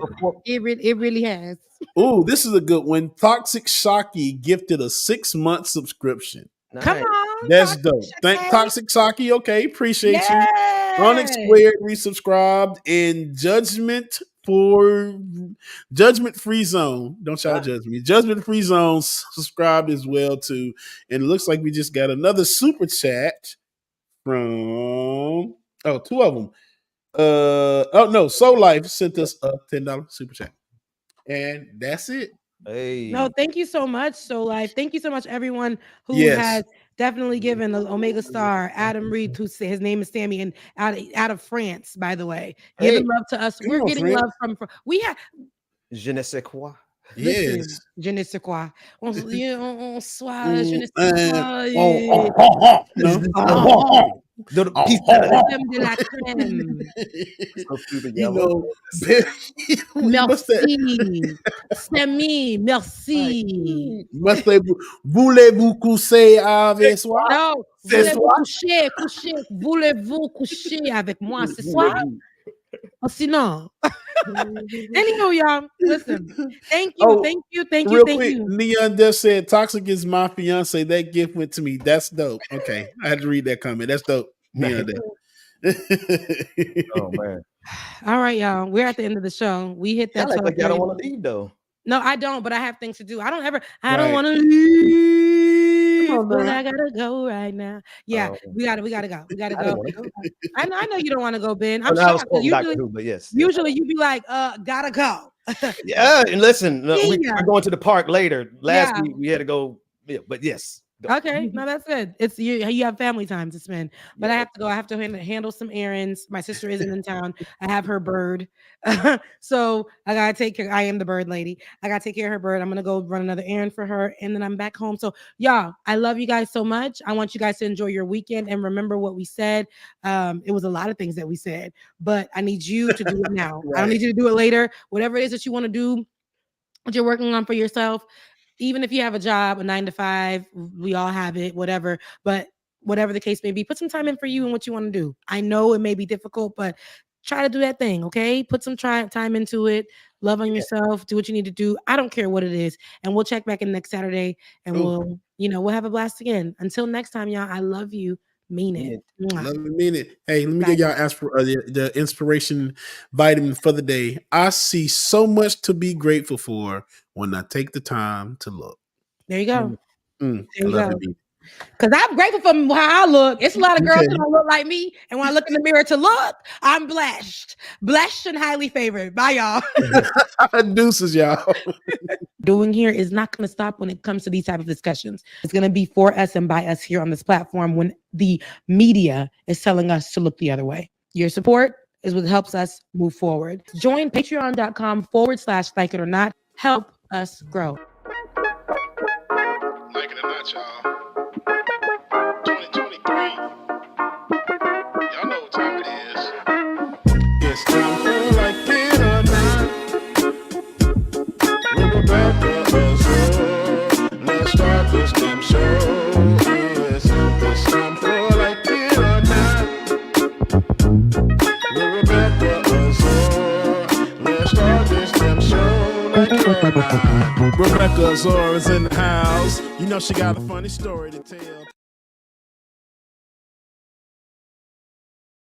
It really has. Ooh, this is a good one. Toxic Shocky gifted a 6-month subscription. Come on. That's dope. Thank Toxic Shocky. Okay, appreciate you. Onyx Squared resubscribed, and Judgment for Judgment Free Zone. Don't y'all judge me. Judgment Free Zone subscribed as well too. And it looks like we just got another super chat from two of them. Soul Life sent us a $10 super chat. And that's it. Hey. No, thank you so much, Soul Life. Thank you so much, everyone who has definitely given an Omega Star. Adam Reed, who his name is Sammy, and out of France, by the way, giving love to us. We're getting love from we have. Je ne sais quoi. Listen, Yes. je ne sais quoi. On soit, je ne sais quoi. De la crème. You know, merci. Sammy, merci. Voulez-vous coucher avec soi? Non, voulez-vous coucher avec moi ce soir? Or sinon. Anywho, y'all, listen. Thank you. Real quick, Neon just said, "Toxic is my fiance." That gift went to me. That's dope. Okay, I had to read that comment. That's dope. Neon. Oh man. All right, y'all. We're at the end of the show. We hit that. Like y'all don't want to leave though. No, I don't. But I have things to do. I don't want to leave. But I gotta go right now. Yeah, we gotta go. We gotta go. I know you don't want to go, Ben. I'm shocked. Usually you be like, gotta go. Yeah, and listen, we're going to the park later. Last week we had to go, but yes. Okay, no, that's good. It's you have family time to spend, but I have to go. I have to handle some errands. My sister isn't in town. I have her bird, so I gotta take care. I am the bird lady. I gotta take care of her bird. I'm gonna go run another errand for her, and then I'm back home. So y'all, I love you guys so much. I want you guys to enjoy your weekend and remember what we said. It was a lot of things that we said, but I need you to do it now. I don't need you to do it later. Whatever it is that you want to do, what you're working on for yourself. Even if you have a job, a 9-to-5, we all have it, whatever. But whatever the case may be, put some time in for you and what you want to do. I know it may be difficult, but try to do that thing, okay? Put some time into it. Love on yourself. Do what you need to do. I don't care what it is. And we'll check back in next Saturday, and we'll have a blast again. Until next time, y'all, I love you. Mean it. Love it, mean it. Hey, let me get y'all the inspiration vitamin for the day. I see so much to be grateful for when I take the time to look. There you go. There you go. Because I'm grateful for how I look. It's a lot of girls who don't look like me. And when I look in the mirror to look, I'm blessed. Blessed and highly favored. Bye, y'all. Deuces, y'all. Doing here is not going to stop when it comes to these type of discussions. It's going to be for us and by us here on this platform when the media is telling us to look the other way. Your support is what helps us move forward. Join patreon.com/like it or not. Help us grow. Like it or not, y'all. 2023. Y'all know what time it is. It's time for like it or not. We're back to us. Let's start this damn show. Yes, it's time for like it or not. We're back to us. Let's start this damn show. Rebecca Zora's in the house. You know she got a funny story to tell.